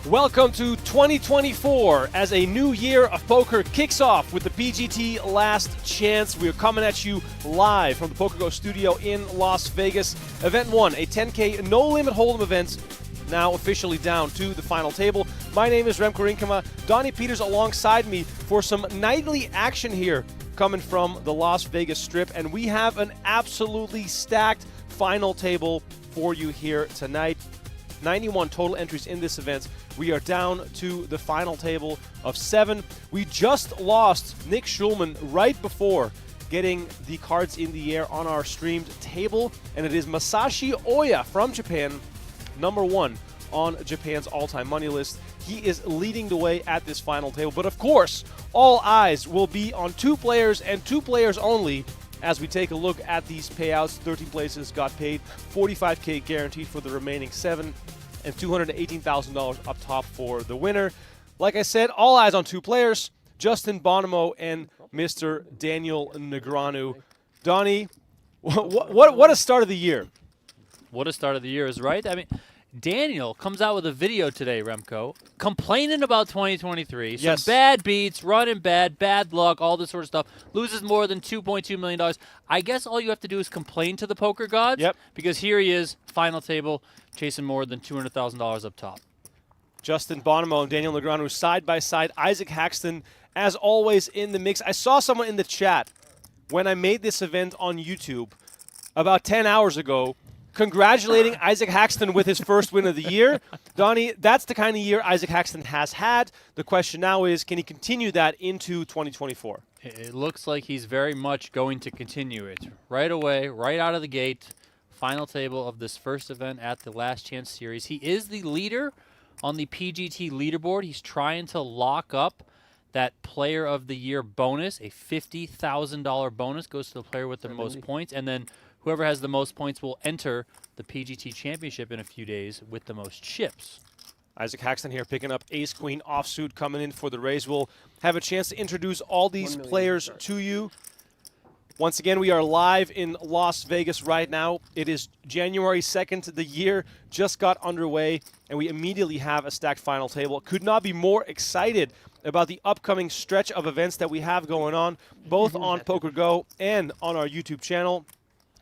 Welcome to 2024 as a new year of poker kicks off with the PGT Last Chance. We are coming at you live from the PokerGO studio in Las Vegas. Event 1, a 10K no-limit hold'em event, now officially down to the final table. My name is Remco Rinkema. Donnie Peters alongside me for some nightly action here coming from the Las Vegas Strip, and we have an absolutely stacked final table for you here tonight. 91 total entries in this event. We are down to the final table of 7. We just lost Nick Schulman right before getting the cards in the air on our streamed table, and it is Masashi Oya from Japan, number 1 on Japan's all-time money list. He is leading the way at this final table, but of course, all eyes will be on 2 players and 2 players only as we take a look at these payouts. 13 places got paid, $45K guaranteed for the remaining 7, and $218,000 up top for the winner. Like I said, all eyes on 2 players, Justin Bonomo and Mr. Daniel Negreanu. Donnie, what a start of the year. What a start of the year is right. I mean, Daniel comes out with a video today, Remco, complaining about 2023. Some bad beats, running bad luck, all this sort of stuff. Loses more than $2.2 million. I guess all you have to do is complain to the poker gods. Yep. Because here he is, final table, chasing more than $200,000 up top. Justin Bonomo and Daniel Negreanu side by side. Isaac Haxton, as always, in the mix. I saw someone in the chat when I made this event on YouTube about 10 hours ago congratulating Isaac Haxton with his first win of the year. Donnie, that's the kind of year Isaac Haxton has had. The question now is, can he continue that into 2024? It looks like he's very much going to continue it. Right away, right out of the gate, final table of this first event at the Last Chance series. He is the leader on the PGT leaderboard. He's trying to lock up that Player of the Year bonus. A $50,000 bonus goes to the player with the most points, and then whoever has the most points will enter the PGT Championship in a few days with the most chips. Isaac Haxton here picking up ace-queen offsuit coming in for the raise. We'll have a chance to introduce all these players to you. Once again, we are live in Las Vegas right now. It is January 2nd. The year just got underway, and we immediately have a stacked final table. Could not be more excited about the upcoming stretch of events that we have going on, both on PokerGO and on our YouTube channel.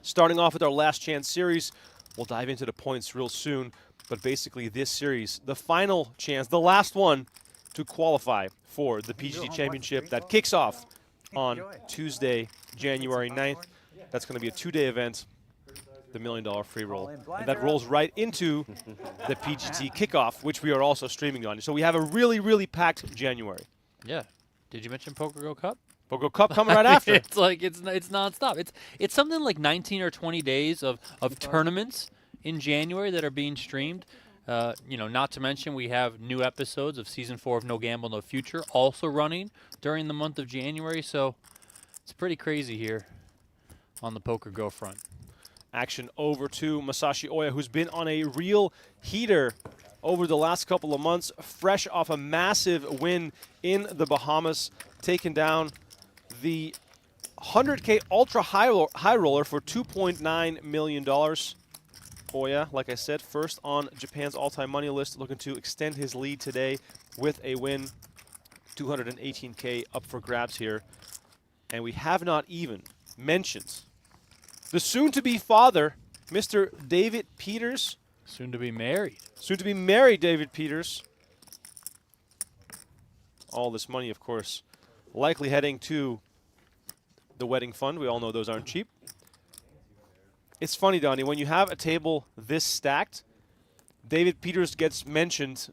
Starting off with our Last Chance series. We'll dive into the points real soon, but basically this series, the final chance, the last one to qualify for the PGT Championship that kicks off on Tuesday, January 9th. That's going to be a 2-day event, the $1 Million free roll. And that rolls right into the PGT kickoff, which we are also streaming on. So we have a really, really packed January. Yeah. Did you mention PokerGO Cup? PokerGO Cup coming right after. It's like it's nonstop. It's something like 19 or 20 days of tournaments in January that are being streamed. Not to mention we have new episodes of Season 4 of No Gamble, No Future also running during the month of January. So it's pretty crazy here on the PokerGO front. Action over to Masashi Oya, who's been on a real heater over the last couple of months, fresh off a massive win in the Bahamas, taking down the 100K ultra high roller for $2.9 million. Oya, like I said, first on Japan's all-time money list, looking to extend his lead today with a win. 218K up for grabs here. And we have not even mentioned the soon-to-be father, Mr. David Peters. Soon to be married. Soon to be married, David Peters. All this money, of course, likely heading to the wedding fund. We all know those aren't cheap. It's funny, Donnie, when you have a table this stacked, David Peters gets mentioned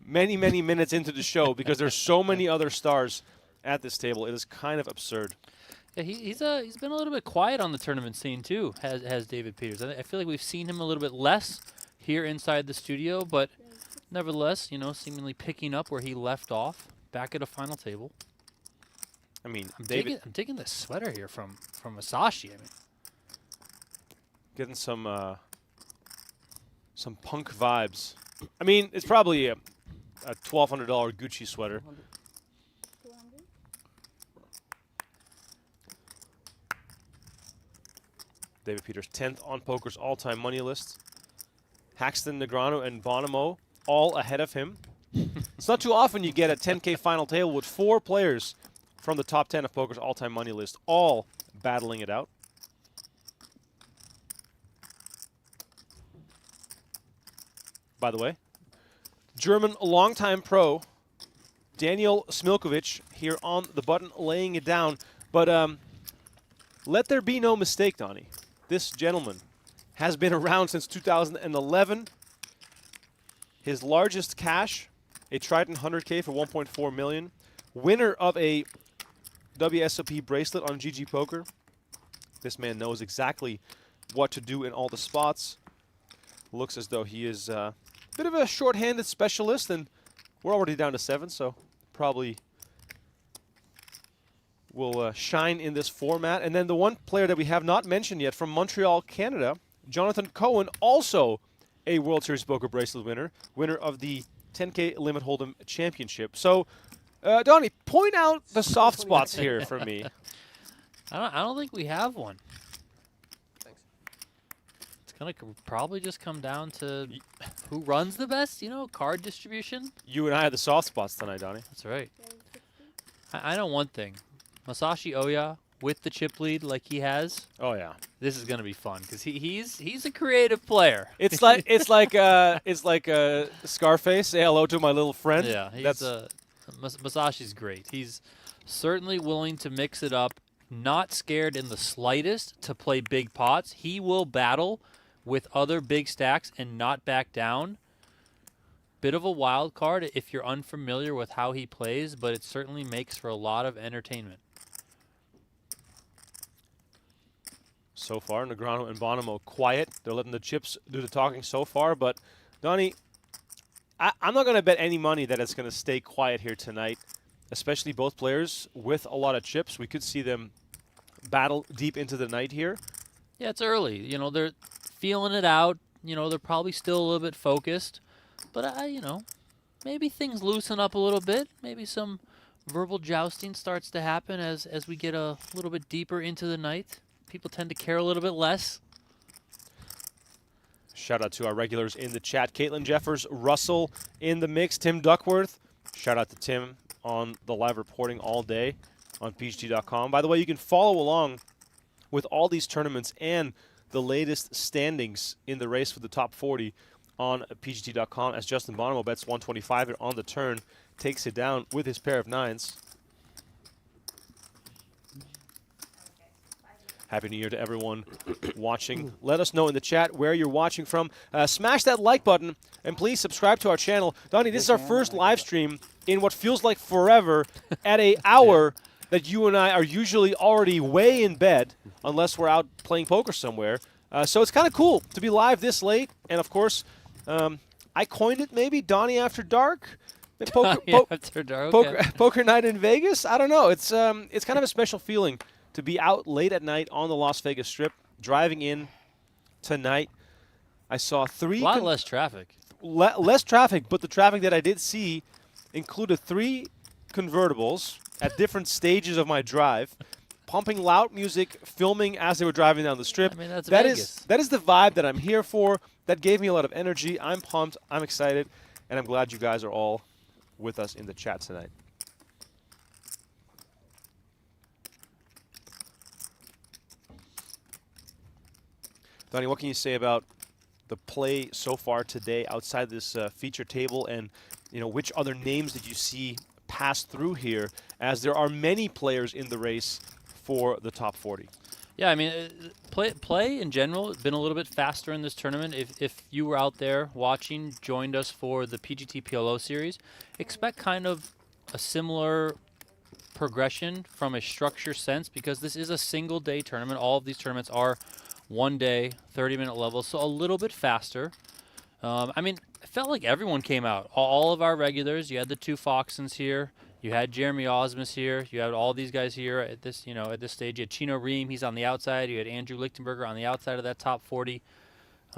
many, many minutes into the show because there's so many other stars at this table. It is kind of absurd. Yeah, he's been a little bit quiet on the tournament scene too, has David Peters. I feel like we've seen him a little bit less here inside the studio, but nevertheless, seemingly picking up where he left off, back at a final table. I mean, I'm digging this sweater here from Masashi. I mean, getting some punk vibes. I mean, it's probably a $1,200 Gucci sweater. David Peters, 10th on Poker's all-time money list. Haxton, Negreanu, and Bonomo all ahead of him. It's not too often you get a 10K final table with 4 players from the top 10 of poker's all-time money list, all battling it out. By the way, German longtime pro Daniel Smiljkovic here on the button, laying it down. But let there be no mistake, Donnie. This gentleman has been around since 2011. His largest cash, a Trident 100K for 1.4 million. Winner of a WSOP bracelet on GG Poker. This man knows exactly what to do in all the spots. Looks as though he is a bit of a short-handed specialist, and we're already down to 7, so probably will shine in this format. And then the one player that we have not mentioned yet from Montreal, Canada, Jonathan Cohen, also a World Series Poker bracelet winner of the 10K Limit Hold'em Championship. So, Donnie, point out the soft spots here for me. I don't think we have one. Thanks. It's going to probably just come down to who runs the best, card distribution. You and I have the soft spots tonight, Donnie. That's right. I know one thing. Masashi Oya with the chip lead like he has. Oh yeah, this is gonna be fun because he's a creative player. It's like Scarface. Say hello to my little friend. Yeah, Masashi's great. He's certainly willing to mix it up. Not scared in the slightest to play big pots. He will battle with other big stacks and not back down. Bit of a wild card if you're unfamiliar with how he plays, but it certainly makes for a lot of entertainment. So far, Negreanu and Bonomo quiet. They're letting the chips do the talking so far. But, Donnie, I'm not going to bet any money that it's going to stay quiet here tonight, especially both players with a lot of chips. We could see them battle deep into the night here. Yeah, it's early. They're feeling it out. They're probably still a little bit focused. But, maybe things loosen up a little bit. Maybe some verbal jousting starts to happen as we get a little bit deeper into the night. People tend to care a little bit less. Shout out to our regulars in the chat. Caitlin Jeffers, Russell in the mix, Tim Duckworth. Shout out to Tim on the live reporting all day on PGT.com. By the way, you can follow along with all these tournaments and the latest standings in the race for the top 40 on PGT.com as Justin Bonomo bets 125 on the turn, takes it down with his pair of 9s. Happy New Year to everyone watching. Let us know in the chat where you're watching from. Smash that like button, and please subscribe to our channel. Donnie, this is our first live stream in what feels like forever at an hour that you and I are usually already way in bed, unless we're out playing poker somewhere. So it's kind of cool to be live this late. And, of course, I coined it maybe, Donnie After Dark. After dark. Poker night in Vegas. I don't know. It's kind of a special feeling to be out late at night on the Las Vegas Strip, driving in tonight. I saw A lot less traffic. Less traffic, but the traffic that I did see included 3 convertibles at different stages of my drive, pumping loud music, filming as they were driving down the Strip. I mean, that's that Vegas. that is the vibe that I'm here for. That gave me a lot of energy. I'm pumped. I'm excited. And I'm glad you guys are all with us in the chat tonight. Donnie, what can you say about the play so far today outside this feature table, and which other names did you see pass through here, as there are many players in the race for the top 40? Yeah, I mean, play in general has been a little bit faster in this tournament. If you were out there watching, joined us for the PGT PLO series, expect kind of a similar progression from a structure sense, because this is a single day tournament. All of these tournaments are 1 day, 30-minute levels, so a little bit faster. I mean, it felt like everyone came out. All of our regulars. You had the 2 Foxons here. You had Jeremy Osmus here. You had all these guys here at this, at this stage. You had Chino Ream. He's on the outside. You had Andrew Lichtenberger on the outside of that top 40.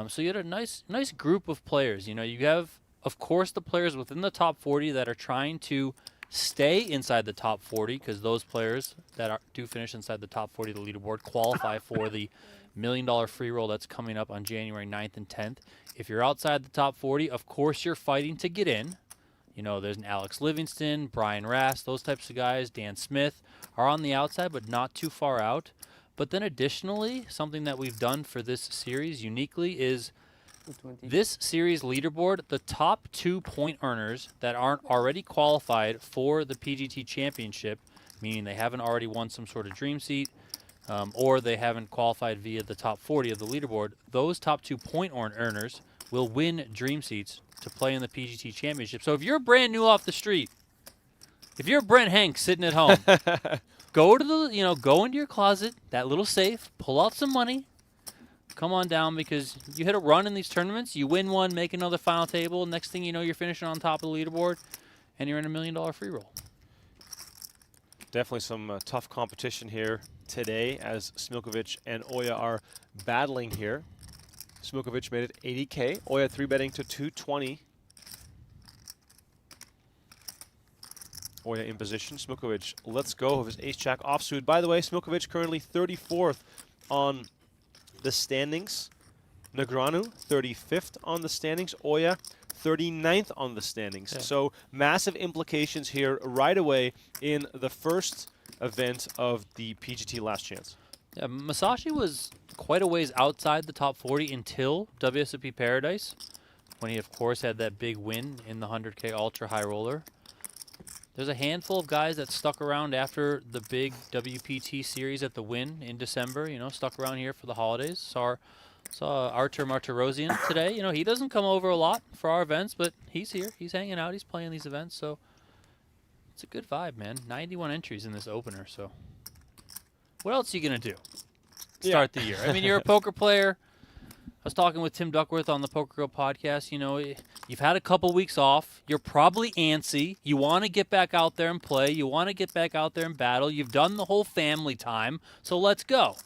So you had a nice group of players. You have, of course, the players within the top 40 that are trying to stay inside the top 40, because those players that do finish inside the top 40 of the leaderboard qualify for the million free roll that's coming up on January 9th and 10th. If you're outside the top 40, of course you're fighting to get in. You know, there's an Alex Livingston, Brian Rast, those types of guys. Dan Smith are on the outside, but not too far out. But then additionally, something that we've done for this series uniquely is this series leaderboard, the top 2 point earners that aren't already qualified for the PGT Championship, meaning they haven't already won some sort of dream seat, or they haven't qualified via the top 40 of the leaderboard, those top 2 point earners will win dream seats to play in the PGT Championship. So if you're brand new off the street, if you're Brent Hanks sitting at home, go to the, go into your closet, that little safe, pull out some money, come on down, because you hit a run in these tournaments, you win one, make another final table, next thing you know, you're finishing on top of the leaderboard, and you're in $1 million free roll. Definitely some tough competition here today as Smiljkovic and Oya are battling here. Smiljkovic made it 80K. Oya 3-betting to 220. Oya in position. Smiljkovic lets go of his ace-jack offsuit. By the way, Smiljkovic currently 34th on the standings. Negreanu 35th on the standings. Oya 39th on the standings. Yeah. So massive implications here right away in the first event of the PGT Last Chance. Yeah, Masashi was quite a ways outside the top 40 until WSOP Paradise, when he, of course, had that big win in the 100K Ultra High Roller. There's a handful of guys that stuck around after the big WPT series at the Win in December, stuck around here for the holidays. Saw Artur Martirosyan today. He doesn't come over a lot for our events, but he's here. He's hanging out. He's playing these events, so it's a good vibe, man. 91 entries in this opener, so what else are you going to do? Start the year. I mean, you're a poker player. I was talking with Tim Duckworth on the PokerGO podcast. You've had a couple weeks off. You're probably antsy. You want to get back out there and play. You want to get back out there and battle. You've done the whole family time, so let's go.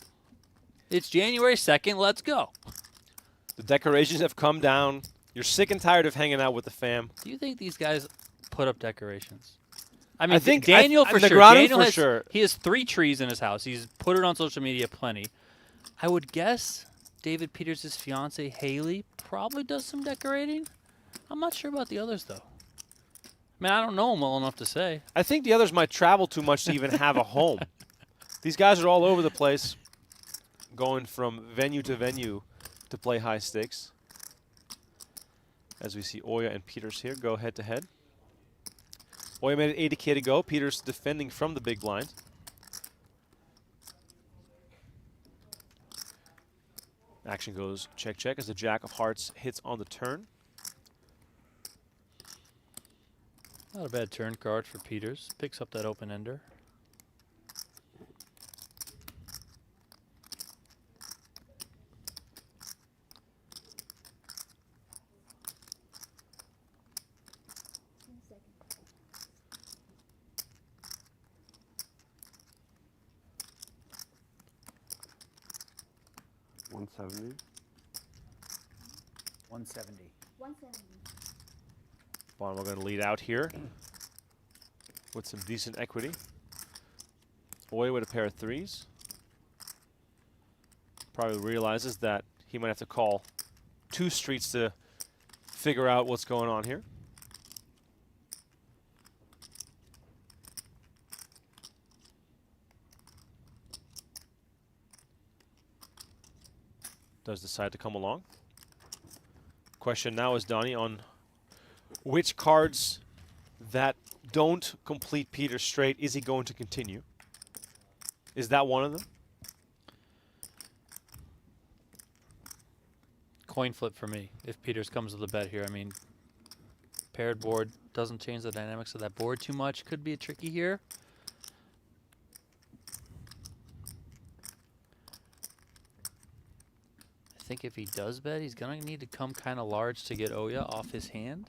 It's January 2nd. Let's go. The decorations have come down. You're sick and tired of hanging out with the fam. Do you think these guys put up decorations? I mean, think Daniel for sure. Negreanu Daniel sure. He has 3 trees in his house. He's put it on social media plenty. I would guess David Peters' fiance Haley probably does some decorating. I'm not sure about the others though. I mean, I don't know him well enough to say. I think the others might travel too much to even have a home. These guys are all over the place, going from venue to venue to play high stakes. As we see Oya and Peters here go head to head. Oya made it 80K to go. Peters defending from the big blind. Action goes check, check as the Jack of Hearts hits on the turn. Not a bad turn card for Peters. Picks up that open ender. Bonomo going to lead out here with some decent equity. Oya with a pair of threes. Probably realizes that he might have to call 2 streets to figure out what's going on here. Does decide to come along. Question now is, Donnie, on which cards that don't complete Peters straight, is he going to continue? Is that one of them? Coin flip for me if Peters comes to the bet here. I mean, paired board doesn't change the dynamics of that board too much. Could be a tricky here. I think if he does bet, he's going to need to come kind of large to get Oya off his hand.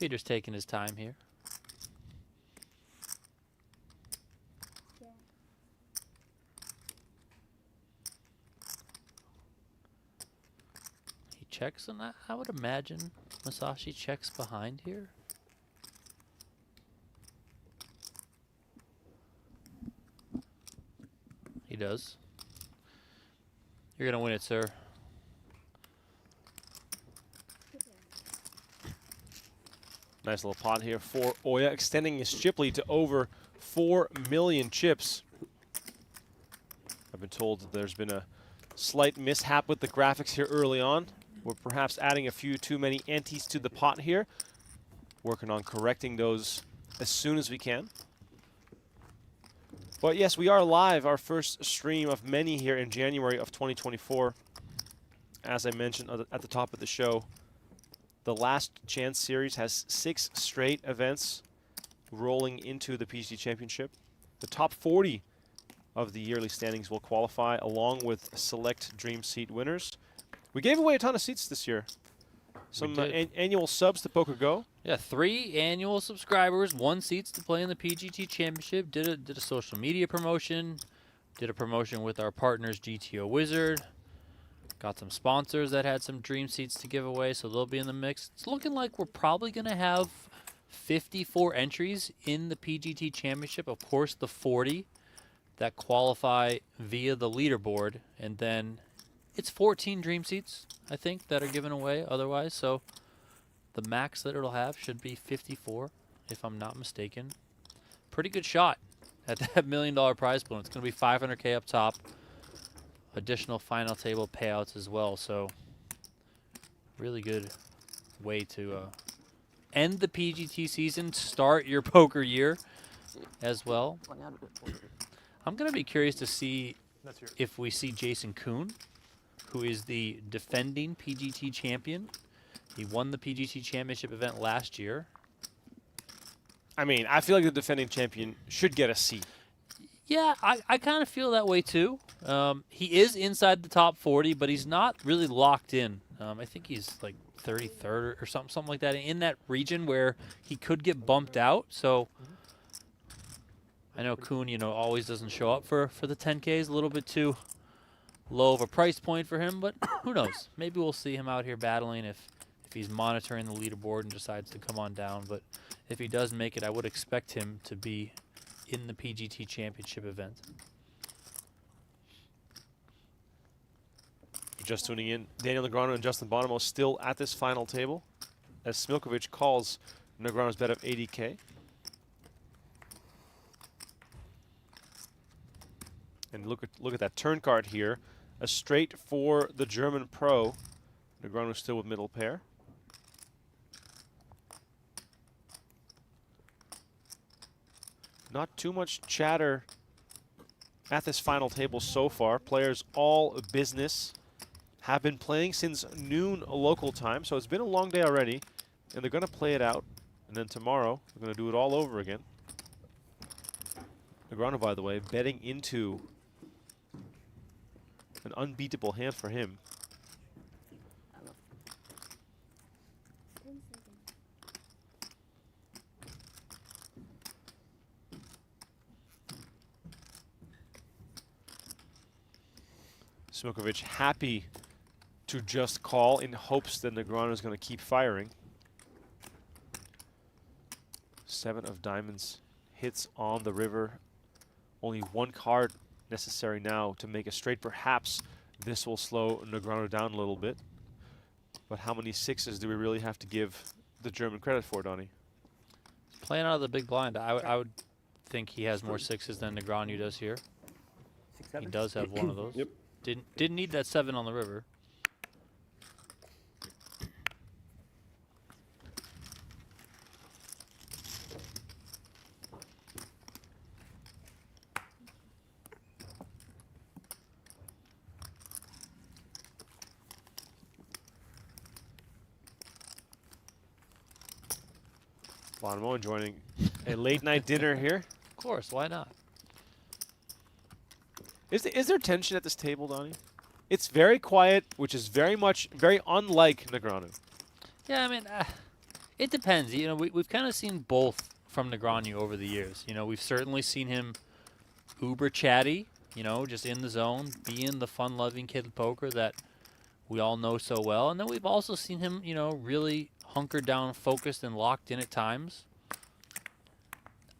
Peter's taking his time here. He checks, and I would imagine Masashi checks behind here. He does. You're going to win it, sir. Nice little pot here for Oya, extending his chip lead to over 4 million chips. I've been told that there's been a slight mishap with the graphics here early on. We're perhaps adding a few too many antes to the pot here. Working on correcting those as soon as we can. But yes, we are live, our first stream of many here in January of 2024. As I mentioned at the top of the show, the Last Chance series has 6 straight events rolling into the PGT Championship. The top 40 of the yearly standings will qualify, along with select Dream Seat winners. We gave away a ton of seats this year. Some annual subs to PokerGO. Yeah, 3 annual subscribers, 1 seats to play in the PGT Championship. Did a social media promotion. Did a promotion with our partners GTO Wizard. Got some sponsors that had some dream seats to give away, so they'll be in the mix. It's looking like we're probably going to have 54 entries in the PGT Championship. Of course, the 40 that qualify via the leaderboard, and then it's 14 dream seats, I think, that are given away otherwise. So the max that it'll have should be 54, if I'm not mistaken. Pretty good shot at that $1 million prize pool. It's going to be $500K up top. Additional final table payouts as well. So really good way to end the PGT season, start your poker year as well. I'm going to be curious to see if we see Jason Kuhn, who is the defending PGT champion. He won the PGT Championship event last year. I mean, I feel like the defending champion should get a seat. Yeah, I kind of feel that way too. He is inside the top 40, but he's not really locked in. I think he's like 33rd or something like that, in that region where he could get bumped out. So I know Kuhn, always doesn't show up for the 10Ks. A little bit too low of a price point for him, but who knows? Maybe we'll see him out here battling if he's monitoring the leaderboard and decides to come on down. But if he does make it, I would expect him to be in the PGT Championship event. Just tuning in, Daniel Negreanu and Justin Bonomo still at this final table, as Smiljkovic calls Negreanu's bet of 80K. And look at that turn card here, a straight for the German pro. Negreanu still with middle pair. Not too much chatter at this final table so far. Players all business. Have been playing since noon local time, so it's been a long day already, and they're going to play it out, and then tomorrow they're going to do it all over again. Negreanu, by the way, betting into an unbeatable hand for him. Smiljkovic happy to just call in hopes that Negreanu is going to keep firing. 7 of diamonds hits on the river. Only 1 card necessary now to make a straight. Perhaps this will slow Negreanu down a little bit. But how many 6s do we really have to give the German credit for, Donnie? Playing out of the big blind, I would think he has more 6s than Negreanu does here. He does have one of those. Yep. Didn't need that 7 on the river. Bonomo joining a late night dinner here. Of course, why not? Is there tension at this table, Donnie? It's very quiet, which is very unlike Negreanu. Yeah, I mean, It depends. You know, we've kind of seen both from Negreanu over the years. You know, we've certainly seen him uber chatty, you know, just in the zone, being the fun-loving kid of poker that we all know so well. And then we've also seen him, you know, really hunkered down, focused, and locked in at times.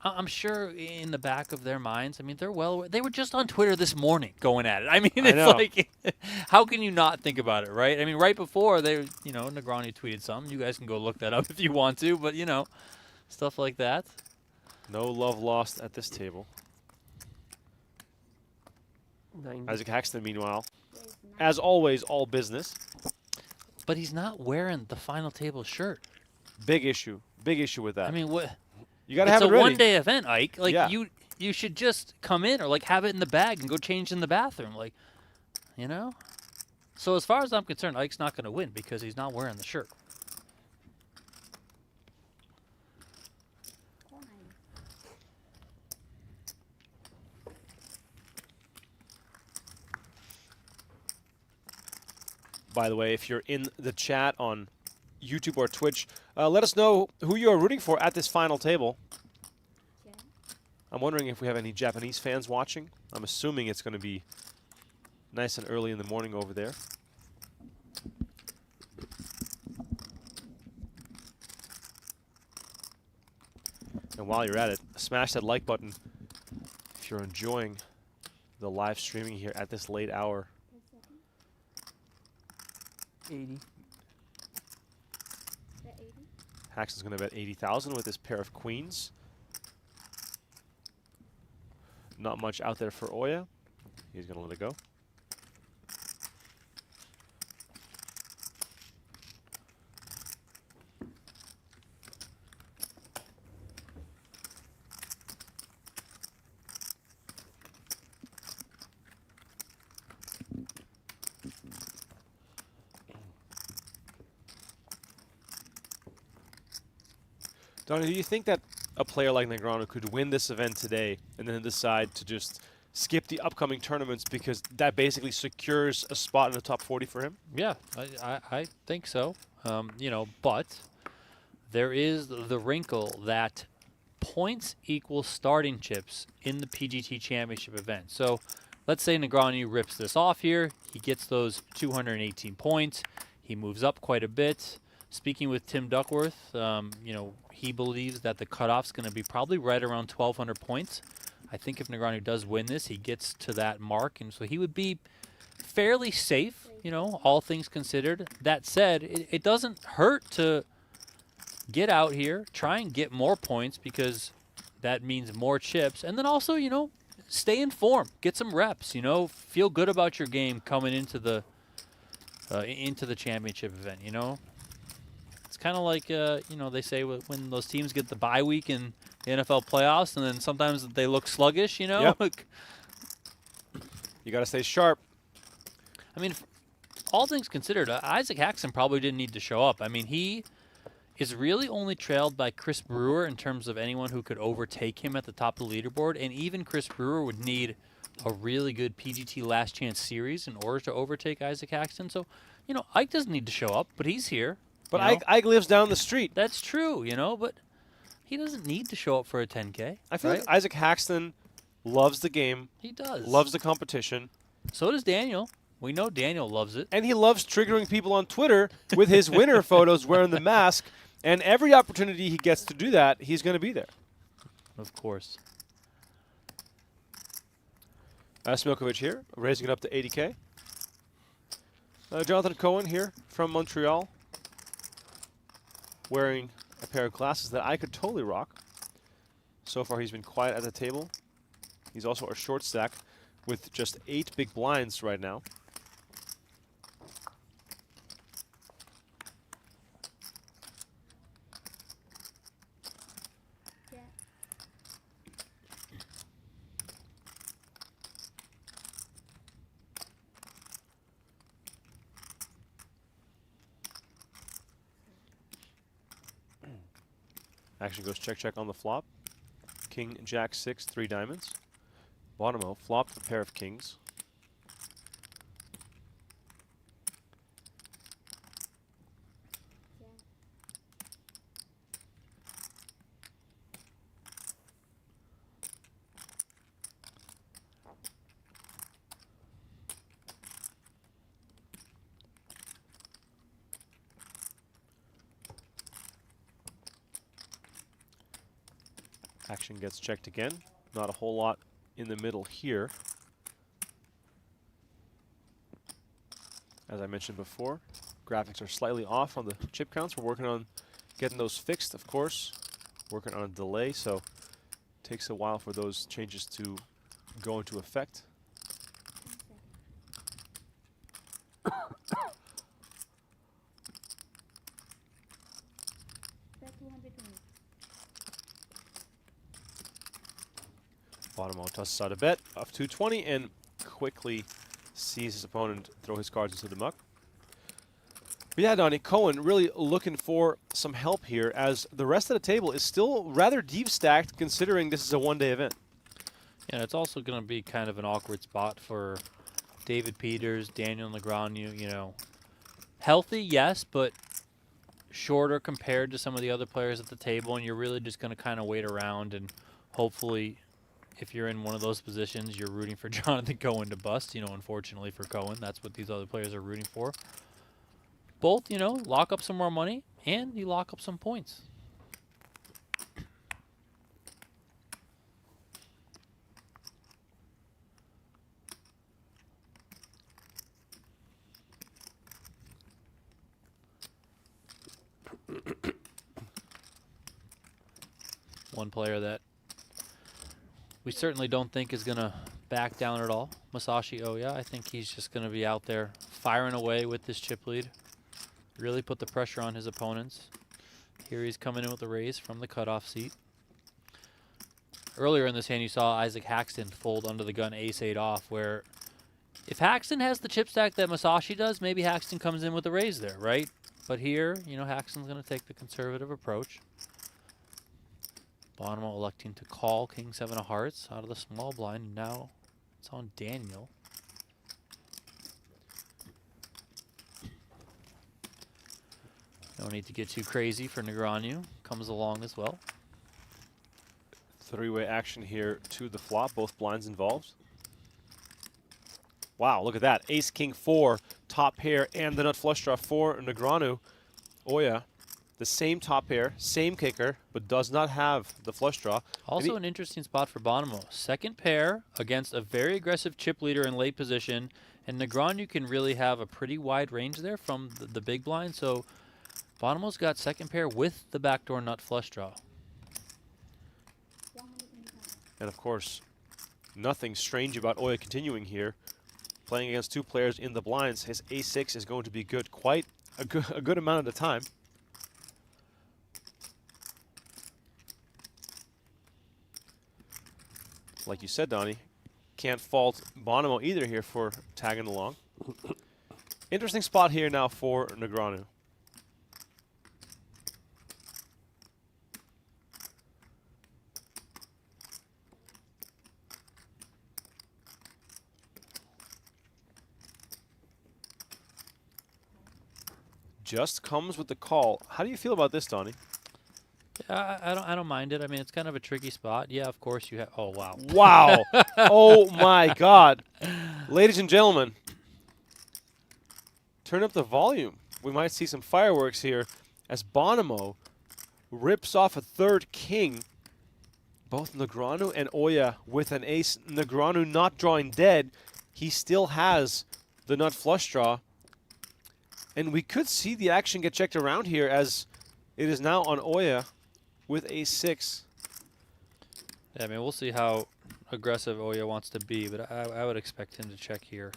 I'm sure in the back of their minds, I mean, they were just on Twitter this morning going at it. I mean, it's like, how can you not think about it, right? I mean, right before you know, Negreanu tweeted something. You guys can go look that up if you want to, but, you know, stuff like that. No love lost at this table. 90. Isaac Haxton, meanwhile, as always, all business. But he's not wearing the final table shirt. Big issue. Big issue with that. I mean, what? You got to have it It's a ready. one-day event, Ike. Like, Yeah. you should just come in or, like, have it in the bag and go change in the bathroom. Like, you know? So as far as I'm concerned, Ike's not going to win because he's not wearing the shirt. By the way, if you're in the chat on YouTube or Twitch, let us know who you are rooting for at this final table. I'm wondering if we have any Japanese fans watching. I'm assuming it's going to be nice and early in the morning over there. And while you're at it, smash that like button if you're enjoying the live streaming here at this late hour. 80. Haxton's going to bet 80,000 with this pair of queens. Not much out there for Oya. He's going to let it go. Donnie, do you think that a player like Negreanu could win this event today and then decide to just skip the upcoming tournaments because that basically secures a spot in the top 40 for him? Yeah, I think so. You know, but there is the wrinkle that points equal starting chips in the PGT Championship event. So let's say Negreanu rips this off here. He gets those 218 points. He moves up quite a bit. Speaking with Tim Duckworth, you know, he believes that the cutoff's going to be probably right around 1,200 points. I think if Negreanu does win this, he gets to that mark, and so he would be fairly safe, you know, all things considered. That said, it doesn't hurt to get out here, try and get more points because that means more chips, and then also, you know, stay in form, get some reps, you know, feel good about your game coming into the championship event, you know. It's kind of like, you know, they say when those teams get the bye week in the NFL playoffs, and then sometimes they look sluggish, you know. Yep. You got to stay sharp. I mean, all things considered, Isaac Haxton probably didn't need to show up. I mean, he is really only trailed by Chris Brewer in terms of anyone who could overtake him at the top of the leaderboard, and even Chris Brewer would need a really good PGT Last Chance series in order to overtake Isaac Haxton. So, you know, Ike doesn't need to show up, but he's here. But you know? Ike lives down the street. That's true, you know, but he doesn't need to show up for a 10K. I feel right? like Isaac Haxton loves the game, He does. loves the competition, So does Daniel. We know Daniel loves it. and he loves triggering people on Twitter with his winner photos wearing the mask. And every opportunity he gets to do that, he's going to be there. Of course. Smiljkovic here, raising it up to 80K. Jonathan Cohen here from Montreal, wearing a pair of glasses that I could totally rock. So far, he's been quiet at the table. He's also a short stack with just 8 big blinds right now. Action goes check, check on the flop. King, Jack, 6, 3 diamonds. Bonomo flopped a pair of kings. Action gets checked again. Not a whole lot in the middle here. As I mentioned before, graphics are slightly off on the chip counts. We're working on getting those fixed, of course. Working on a delay, so it takes a while for those changes to go into effect. Bonomo tosses out a bet of 220 and quickly sees his opponent throw his cards into the muck. But yeah, Donnie, Cohen really looking for some help here as the rest of the table is still rather deep stacked considering this is a one-day event. And it's also going to be kind of an awkward spot for David Peters, Daniel Negreanu, you know. Healthy, yes, but shorter compared to some of the other players at the table, and you're really just going to kind of wait around and hopefully if you're in one of those positions, you're rooting for Jonathan Cohen to bust. You know, unfortunately for Cohen, that's what these other players are rooting for. Both, you know, lock up some more money, and you lock up some points. One player that we certainly don't think is going to back down at all, Masashi Oya. I think he's just going to be out there firing away with this chip lead. Really put the pressure on his opponents. Here he's coming in with a raise from the cutoff seat. Earlier in this hand, you saw Isaac Haxton fold under the gun ace-8 off, where if Haxton has the chip stack that Masashi does, maybe Haxton comes in with a raise there, right? But here, you know, Haxton's going to take the conservative approach. Bonomo electing to call King 7 of Hearts out of the small blind. Now it's on Daniel. No need to get too crazy for Negreanu. Comes along as well. Three-way action here to the flop. Both blinds involved. Wow, look at that. Ace, King 4, top pair, and the nut flush draw for Negreanu. Oya, the same top pair, same kicker, but does not have the flush draw. Also an interesting spot for Bonomo. Second pair against a very aggressive chip leader in late position, and Negreanu can really have a pretty wide range there from the big blind, so Bonomo's got second pair with the backdoor nut flush draw. And of course, nothing strange about Oya continuing here. Playing against two players in the blinds, his ace-6 is going to be good quite a good amount of the time. Like you said, Donnie, can't fault Bonomo either here for tagging along. Interesting spot here now for Negreanu. Just comes with the call. How do you feel about this, Donnie? Yeah, I don't mind it. I mean, it's kind of a tricky spot. Yeah, of course you have. Oh wow. Wow. Oh my God. Ladies and gentlemen, turn up the volume. We might see some fireworks here as Bonomo rips off a third king. Both Negreanu and Oya with an ace. Negreanu not drawing dead. He still has the nut flush draw. And we could see the action get checked around here as it is now on Oya with ace-6. Yeah, I mean, we'll see how aggressive Oya wants to be, but I would expect him to check here.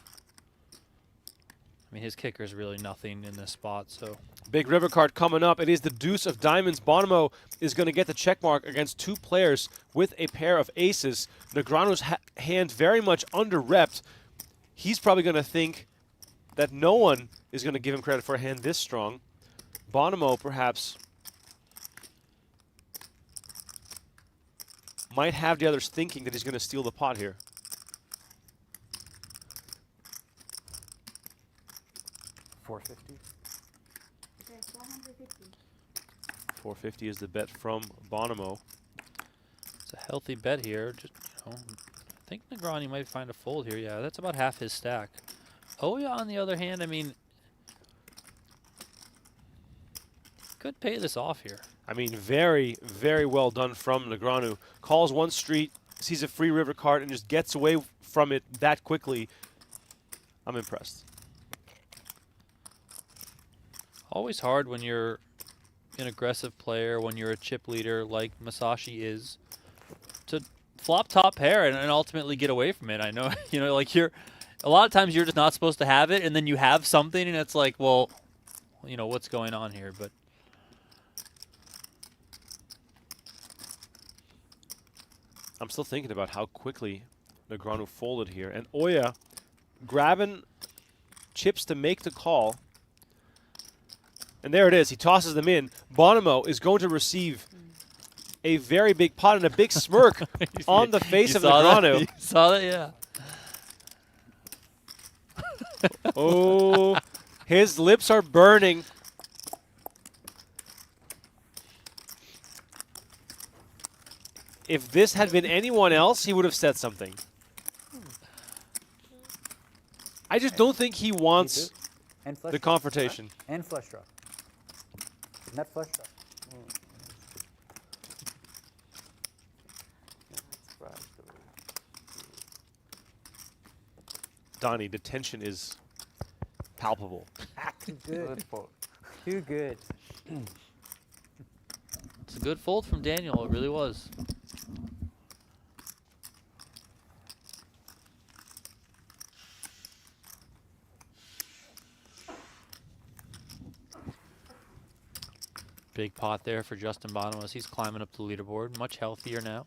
I mean, his kicker is really nothing in this spot, so. Big river card coming up. It is the deuce of diamonds. Bonomo is going to get the check mark against two players with a pair of aces. Negreanu's hand very much under-repped. He's probably going to think that no one is going to give him credit for a hand this strong. Bonomo, perhaps, might have the others thinking that he's going to steal the pot here. $450. 450 is the bet from Bonomo. It's a healthy bet here. Just, you know, I think Negreanu might find a fold here. Yeah, that's about half his stack. Oya, on the other hand, I mean, could pay this off here. I mean, very, very well done from Negreanu. Calls one street, sees a free river card, and just gets away from it that quickly. I'm impressed. Always hard when you're an aggressive player, when you're a chip leader like Masashi is, to flop top pair and ultimately get away from it. I know, you know, like a lot of times you're just not supposed to have it, and then you have something, and it's like, well, you know, what's going on here? But I'm still thinking about how quickly Negreanu folded here. And Oya grabbing chips to make the call. And there it is. He tosses them in. Bonomo is going to receive a very big pot and a big smirk on the face of Negreanu. You saw that? Yeah. Oh, his lips are burning. If this had been anyone else, he would have said something. I just don't think he wants the confrontation. And flush draw. Not flush draw. Donnie, the tension is palpable. Too good. Too good. It's a good fold from Daniel. It really was. Big pot there for Justin Bonomo as he's climbing up the leaderboard. Much healthier now.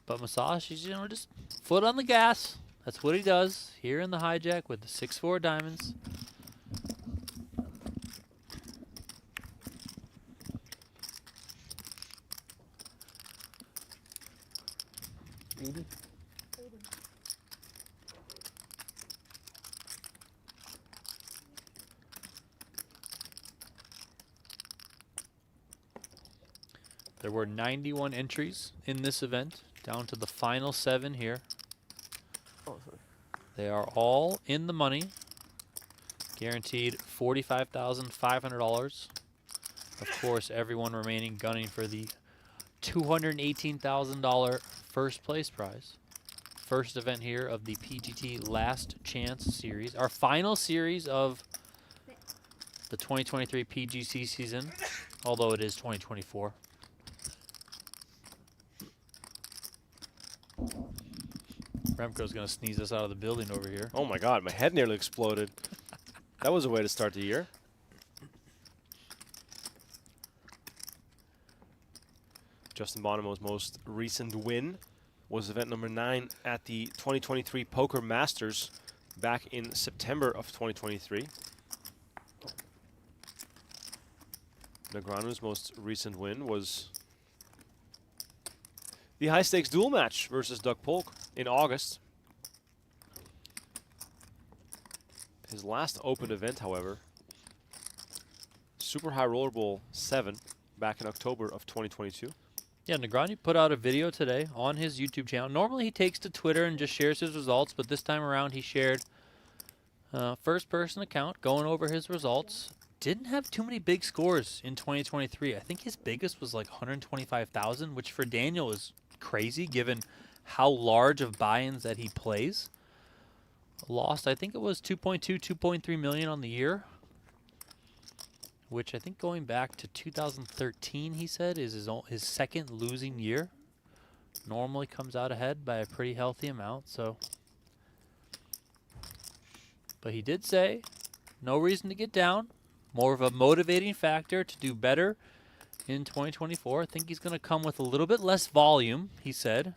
But Masashi's, you know, just foot on the gas. That's what he does here in the hijack with the 6-4 diamonds. There were 91 entries in this event, down to the final 7 here. They are all in the money. Guaranteed $45,500. Of course, everyone remaining gunning for the $218,000 first place prize. First event here of the PGT Last Chance series. Our final series of the 2023 PGC season, although it is 2024. Remco's going to sneeze us out of the building over here. Oh my God, my head nearly exploded. That was a way to start the year. Justin Bonomo's most recent win was event number 9 at the 2023 Poker Masters back in September of 2023. Negreanu's most recent win was the high-stakes duel match versus Doug Polk in August. His last open event, however, Super High Roller Bowl 7 back in October of 2022. Yeah, Negreanu put out a video today on his YouTube channel. Normally he takes to Twitter and just shares his results, but this time around he shared first-person account going over his results. Didn't have too many big scores in 2023. I think his biggest was like 125,000, which for Daniel is crazy given how large of buy-ins that he plays. Lost, I think it was 2.2, 2.3 million on the year, which I think going back to 2013, he said, is his second losing year. Normally comes out ahead by a pretty healthy amount, so. But he did say, no reason to get down. More of a motivating factor to do better in 2024. I think he's going to come with a little bit less volume, he said,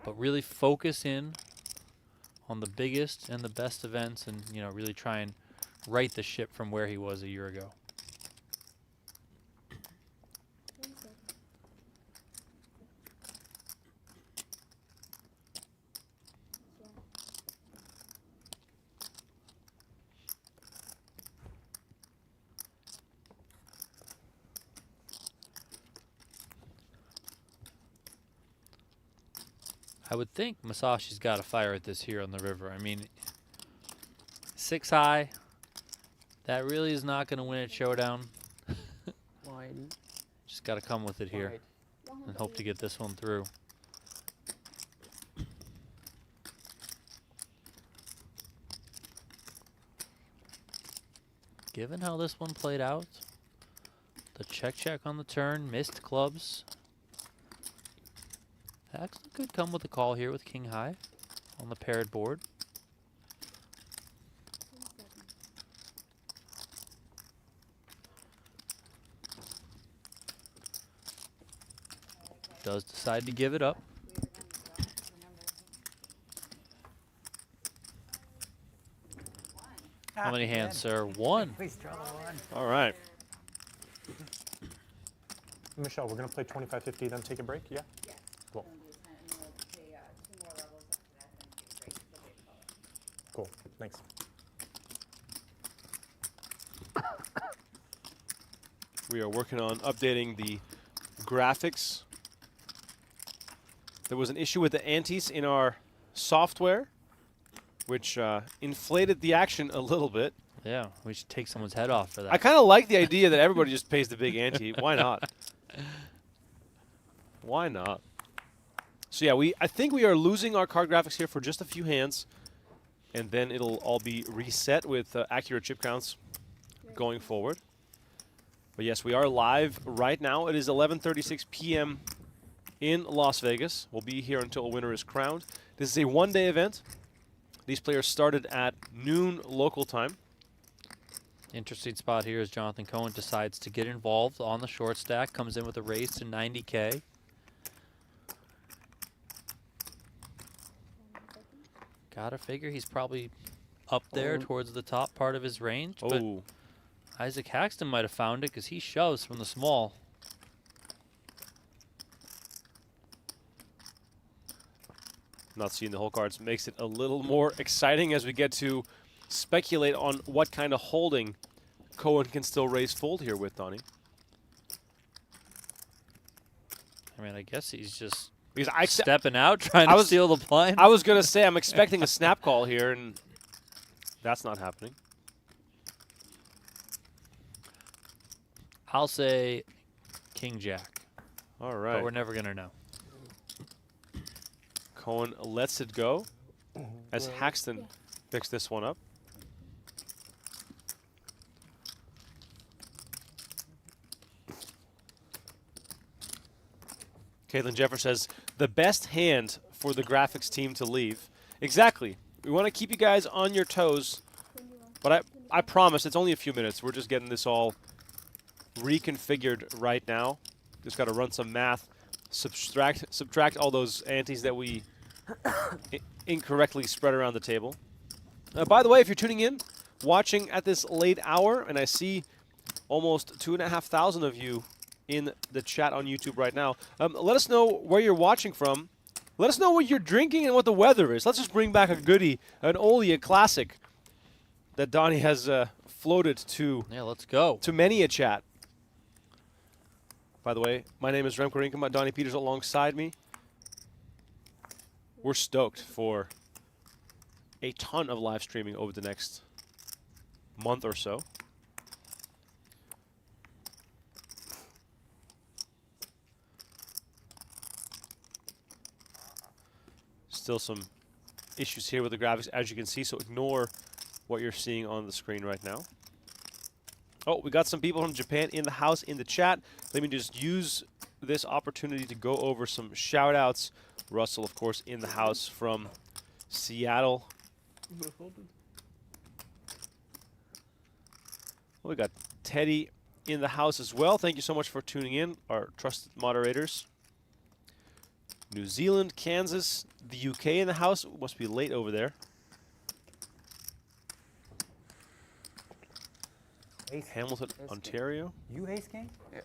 but really focus in on the biggest and the best events and, you know, really try and right the ship from where he was a year ago. I would think Masashi's got a fire at this here on the river. I mean, 6 high, that really is not going to win at showdown. Just got to come with it here and hope to get this one through. Given how this one played out, the check on the turn, missed clubs. Haxton could come with a call here with king high on the paired board. Does decide to give it up. How many hands, sir? One. Please draw the one. All right. Michelle, we're going to play 25-50, then take a break? Yeah? Cool. Cool. Thanks. We are working on updating the graphics. There was an issue with the antes in our software, which inflated the action a little bit. Yeah, we should take someone's head off for that. I kind of like the idea that everybody just pays the big ante. Why not? Why not? So yeah, I think we are losing our card graphics here for just a few hands, and then it'll all be reset with accurate chip counts going forward. But yes, we are live right now. It is 11:36 p.m. in Las Vegas. We'll be here until a winner is crowned. This is a one-day event. These players started at noon local time. Interesting spot here as Jonathan Cohen decides to get involved on the short stack, comes in with a raise to 90K. Gotta figure he's probably up there towards the top part of his range, but Isaac Haxton might have found it because he shoves from the small. Not seeing the whole cards makes it a little more exciting as we get to speculate on what kind of holding Cohen can still raise fold here with, Donnie. I mean, I guess he's just Because stepping out, trying to steal the blind. I was going to say I'm expecting a snap call here, and that's not happening. I'll say King Jack. All right. But we're never going to know. Cohen lets it go as Haxton picks this one up. Caitlin Jeffer says, the best hand for the graphics team to leave. Exactly. We want to keep you guys on your toes, but I promise it's only a few minutes. We're just getting this all reconfigured right now. Just got to run some math, subtract all those antes that we incorrectly spread around the table. By the way, if you're tuning in, watching at this late hour, and I see almost 2,500 of you in the chat on YouTube right now, let us know where you're watching from. Let us know what you're drinking and what the weather is. Let's just bring back a goodie, an oldie, a classic that Donnie has floated to. Yeah, let's go. To many a chat. By the way, my name is Remco Rinkema, Donnie Peters alongside me. We're stoked for a ton of live streaming over the next month or so. Still some issues here with the graphics, as you can see, so ignore what you're seeing on the screen right now. Oh, we got some people from Japan in the house in the chat. Let me just use this opportunity to go over some shout-outs. Russell, of course, in the house from Seattle. Well, we got Teddy in the house as well. Thank you so much for tuning in, our trusted moderators. New Zealand, Kansas, the UK in the house. It must be late over there. Ace, Hamilton, Ace Ontario. King. You ace king? Yeah.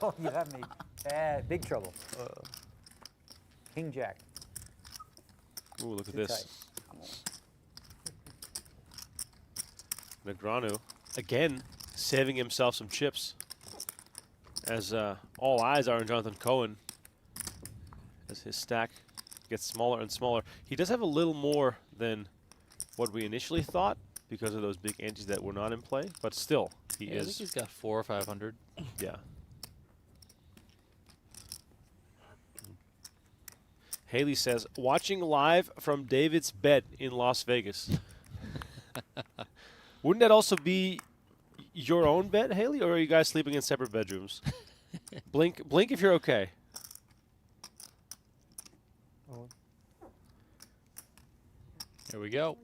Oh, you have me. Big trouble. King Jack. Ooh, look at Too this. Negreanu, again, saving himself some chips. As all eyes are on Jonathan Cohen. As his stack gets smaller and smaller. He does have a little more than what we initially thought because of those big antes that were not in play. But still, He Yeah, I think is. he's got 400 or 500. Yeah. Haley says, watching live from David's bed in Las Vegas. Wouldn't that also be your own bed, Haley, or are you guys sleeping in separate bedrooms? Blink if you're okay. Here we go.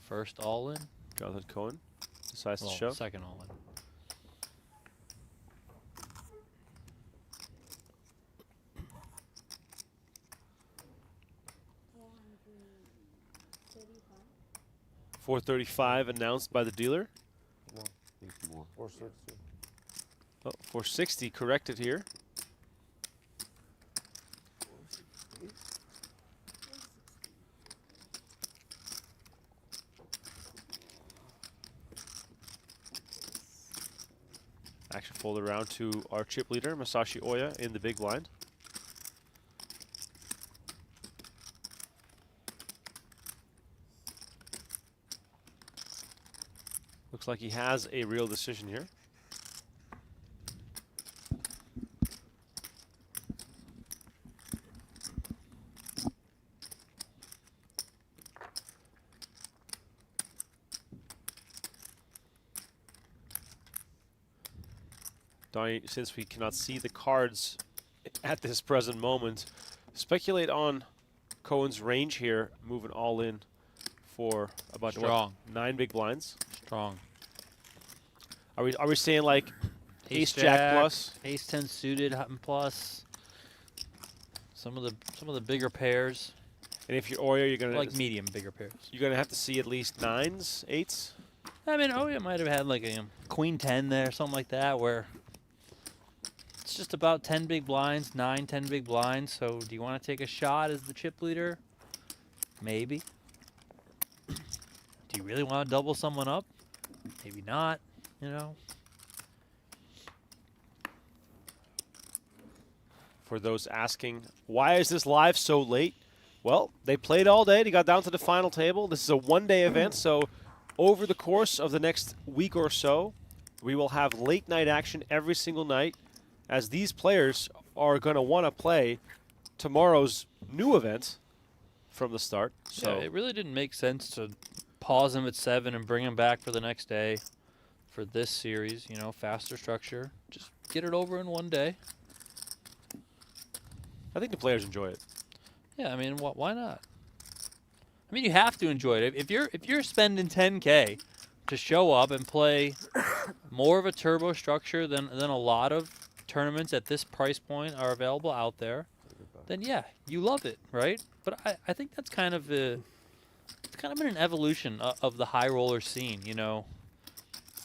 First all in. Jonathan Cohen decides to Well, shove. second all in. $435 announced by the dealer. More. 460. Oh, 460 corrected here. Action fold around to our chip leader, Masashi Oya, in the big blind. Looks like he has a real decision here. Donnie, since we cannot see the cards at this present moment, speculate on Cohen's range here, moving all in for about Strong. what, 9 big blinds. Strong. Are we saying like ace jack plus? Ace 10 suited and plus. Some of the bigger pairs, And if you're Oya, you're gonna like medium bigger pairs. you're gonna have to see at least 9s, 8s. I mean, Oya might have had like a queen 10 there, something like that, where it's just about 10 big blinds, 9, 10 big blinds. So do you want to take a shot as the chip leader? Maybe. Do you really want to double someone up? Maybe not, you know. For those asking, why is this live so late? Well, they played all day. They got down to the final table. This is a one-day event, so over the course of the next week or so, we will have late-night action every single night, as these players are going to want to play tomorrow's new event from the start. So Yeah, it really didn't make sense to pause him at 7 and bring him back for the next day for this series. You know, faster structure. Just get it over in one day. I think the players enjoy it. Yeah, I mean, why not? I mean, you have to enjoy it. If you're spending 10K to show up and play more of a turbo structure than a lot of tournaments at this price point are available out there, then yeah, you love it, right? But I think that's kind of it's kind of been an evolution of the high roller scene, you know.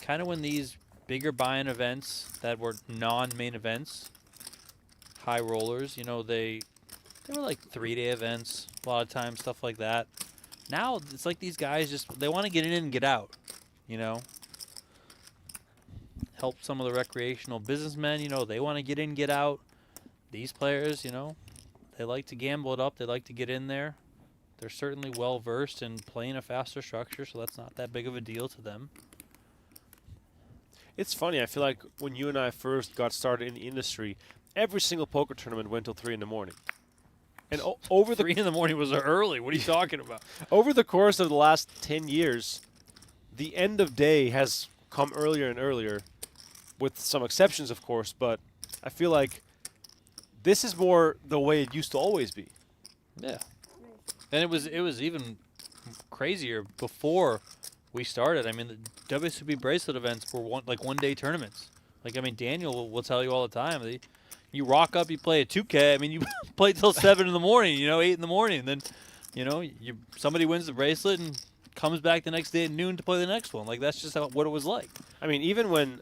Kind of when these bigger buy-in events that were non-main events, high rollers, you know, they were like 3-day events a lot of times, stuff like that. Now it's like these guys they want to get in and get out, you know. Help some of the recreational businessmen, you know, they want to get in, get out. These players, you know, they like to gamble it up. They like to get in there. They're certainly well versed in playing a faster structure, so that's not that big of a deal to them. It's funny. I feel like when you and I first got started in the industry, every single poker tournament went till 3 in the morning. And over the 3 in the morning was early. What are you talking about? over the course of the last 10 years, the end of day has come earlier and earlier, with some exceptions, of course. But I feel like this is more the way it used to always be. Yeah. And it was even crazier before we started. I mean, the WSOP bracelet events were one-day tournaments. Like, I mean, Daniel will tell you all the time. You rock up, you play a 2K. I mean, you play till 7 in the morning, you know, 8 in the morning. And then, you know, somebody wins the bracelet and comes back the next day at noon to play the next one. Like, that's just what it was like. I mean, even when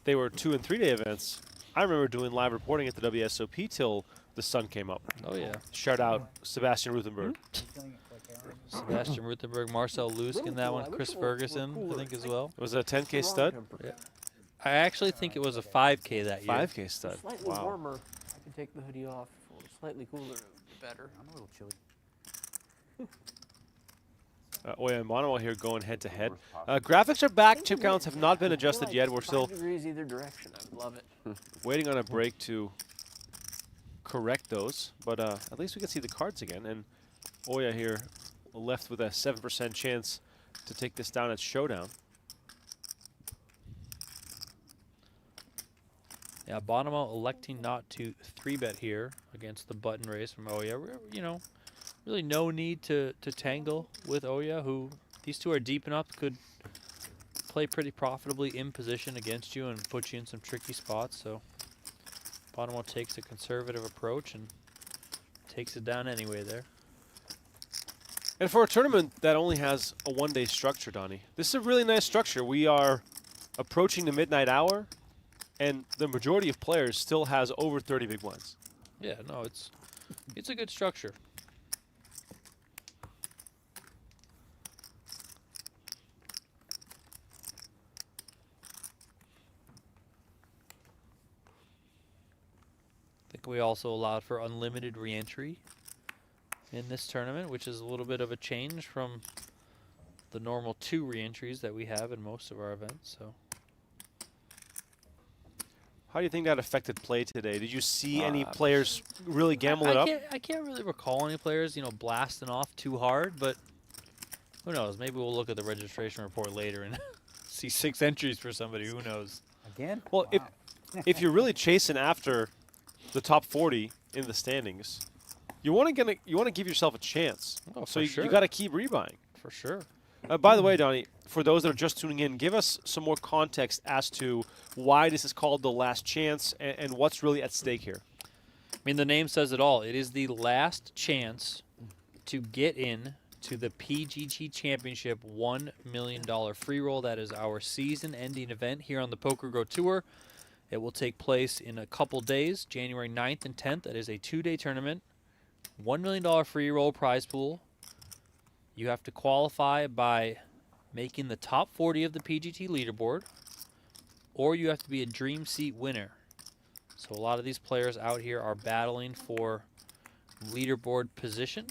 they were 2- and 3-day events, I remember doing live reporting at the WSOP till the sun came up. Oh, yeah. Shout out Sebastian Ruthenberg. Sebastian Ruthenberg, Marcel Luskin, that one, Chris Ferguson, I think, as well. It was a 10K stud? Yeah. I actually think it was a 5K that year. 5K stud. Slightly Wow. warmer. I can take the hoodie off. Or slightly cooler, better. I'm a little chilly. Oya and Bonomo here going head-to-head. Graphics are back. Chip counts have not been adjusted yet. We're still 5 degrees either direction. I love it. waiting on a break to correct those. But at least we can see the cards again. And Oya here left with a 7% chance to take this down at Showdown. Yeah, Bonomo electing not to 3-bet here against the button raise from Oya. You know, really no need to tangle with Oya, who these two are deep enough, could play pretty profitably in position against you and put you in some tricky spots. So Bonomo takes a conservative approach and takes it down anyway there. And for a tournament that only has a one-day structure, Donnie, this is a really nice structure. We are approaching the midnight hour, and the majority of players still has over 30 big blinds. Yeah, no, it's a good structure. I think we also allowed for unlimited re-entry in this tournament, which is a little bit of a change from the normal 2 re-entries that we have in most of our events. So. How do you think that affected play today? Did you see any players really gamble it up? I can't really recall any players, you know, blasting off too hard, but who knows? Maybe we'll look at the registration report later and see 6 entries for somebody. Who knows? Again? Well, Wow. if you're really chasing after the top 40 in the standings, you want to give yourself a chance. Oh, so for sure. you got to keep rebuying. For sure. By the way, Donnie, for those that are just tuning in, give us some more context as to why this is called the Last Chance and what's really at stake here. I mean, the name says it all. It is the last chance to get in to the PGT Championship $1 million free roll. That is our season-ending event here on the PokerGO Tour. It will take place in a couple days, January 9th and 10th. That is a 2-day tournament. $1 million free roll prize pool. You have to qualify by making the top 40 of the PGT leaderboard, or you have to be a dream seat winner. So a lot of these players out here are battling for leaderboard position.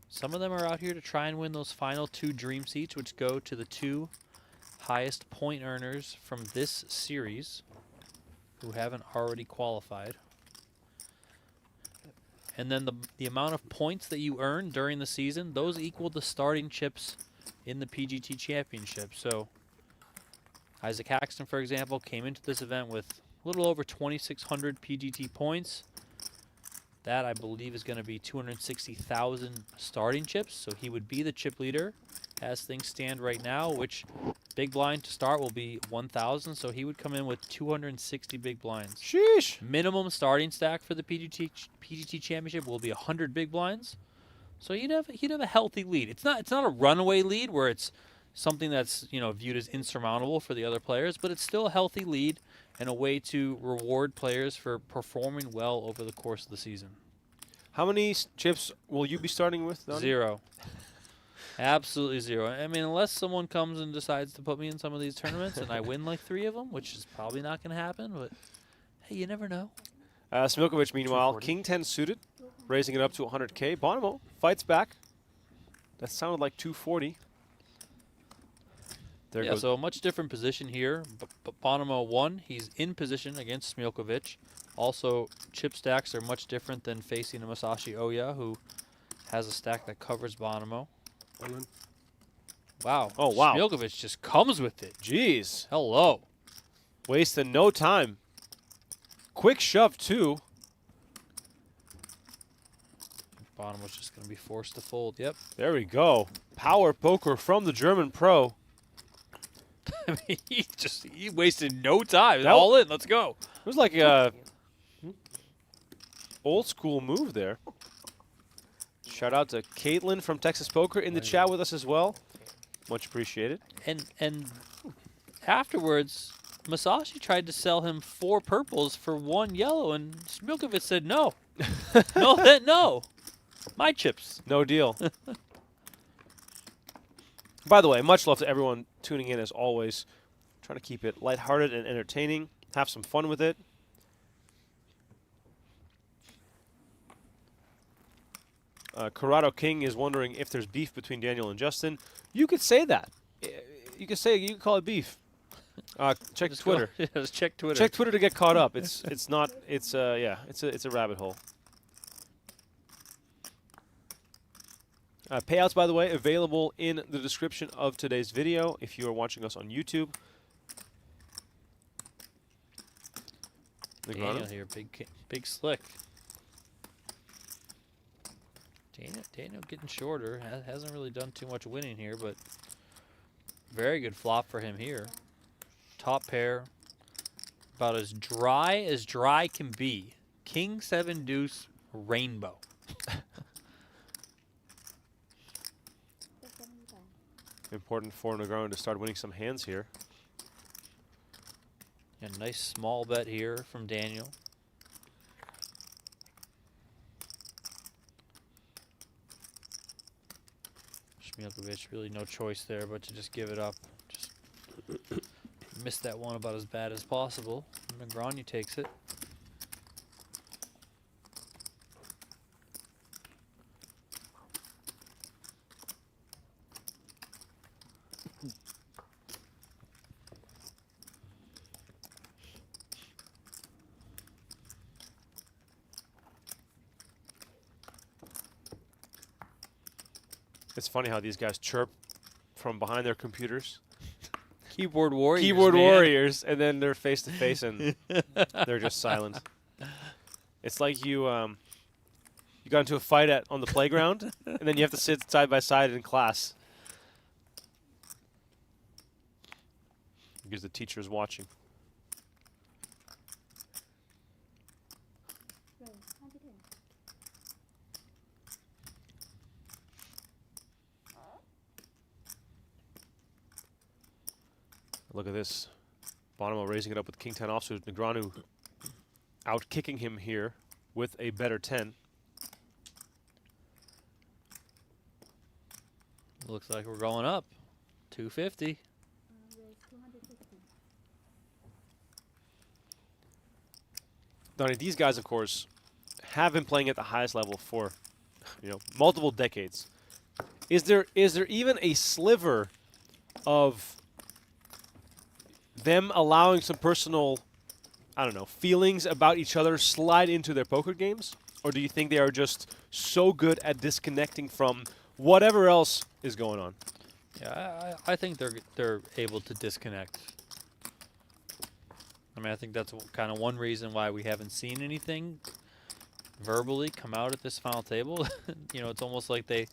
Some of them are out here to try and win those final 2 dream seats, which go to the 2 highest point earners from this series who haven't already qualified. And then the amount of points that you earn during the season, those equal the starting chips in the PGT Championship. So Isaac Haxton, for example, came into this event with a little over 2,600 PGT points. That, I believe, is going to be 260,000 starting chips. So he would be the chip leader as things stand right now, which big blind to start will be 1,000. So he would come in with 260 big blinds. Sheesh. Minimum starting stack for the PGT Championship will be 100 big blinds. So he'd have a healthy lead. It's not a runaway lead where it's something that's, you know, viewed as insurmountable for the other players, but it's still a healthy lead and a way to reward players for performing well over the course of the season. How many chips will you be starting with, Donnie? 0. Absolutely 0. I mean, unless someone comes and decides to put me in some of these tournaments and I win like 3 of them, which is probably not going to happen, but hey, you never know. Smiljkovic, meanwhile, King 10 suited, raising it up to 100K. Bonomo fights back. That sounded like 240. There Yeah, goes. so a much different position here. But Bonomo won. He's in position against Smiljkovic. Also, chip stacks are much different than facing a Masashi Oya, who has a stack that covers Bonomo. Wow. Oh, wow. Smiljkovic just comes with it. Jeez. Hello. Wasting no time. Quick shove, too. Bonomo's just going to be forced to fold. Yep. There we go. Power poker from the German pro. I mean, he wasted no time. That All in. Let's go. It was like a old school move there. Shout out to Caitlin from Texas Poker in the chat with us as well. Much appreciated. And afterwards, Masashi tried to sell him 4 purples for 1 yellow, and Smiljkovic said no. No. My chips. No deal. By the way, much love to everyone tuning in as always. Trying to keep it lighthearted and entertaining. Have some fun with it. Corrado King is wondering if there's beef between Daniel and Justin. You could say that. You could call it beef. Check Just Twitter. Go, just check Twitter. Check Twitter to get caught up. It's not. It's it's a rabbit hole. Payouts, by the way, available in the description of today's video if you are watching us on YouTube. Daniel here, big slick. Daniel getting shorter. Hasn't really done too much winning here, but very good flop for him here. Top pair, about as dry can be. King 7 deuce rainbow. Important for Negreanu to start winning some hands here. A nice small bet here from Daniel. Smiljkovic, really no choice there but to just give it up. Just missed that one about as bad as possible. Negreanu takes it. It's funny how these guys chirp from behind their computers. Keyboard warriors. Keyboard man. warriors, and then they're face to face and they're just silent. It's like you got into a fight on the playground, and then you have to sit side by side in class because the teacher is watching. Look at this. Bonomo raising it up with King 10 offsuit. Negreanu out kicking him here with a better 10. Looks like we're going up. 250. Donnie, these guys, of course, have been playing at the highest level for, multiple decades. Is there even a sliver of them allowing some personal, feelings about each other slide into their poker games? Or do you think they are just so good at disconnecting from whatever else is going on? Yeah, I think they're able to disconnect. I mean, I think that's kind of one reason why we haven't seen anything verbally come out at this final table. It's almost like they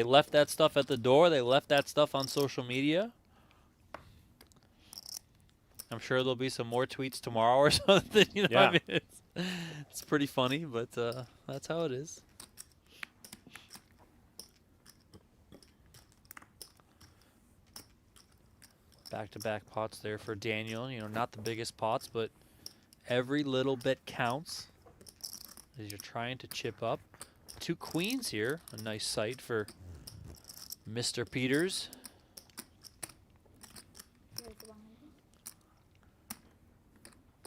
left that stuff at the door. They left that stuff on social media. I'm sure there'll be some more tweets tomorrow or something. Yeah. I mean, it's pretty funny, but that's how it is. Back-to-back pots there for Daniel. Not the biggest pots, but every little bit counts as you're trying to chip up. 2 queens here. A nice sight for Mr. Peters.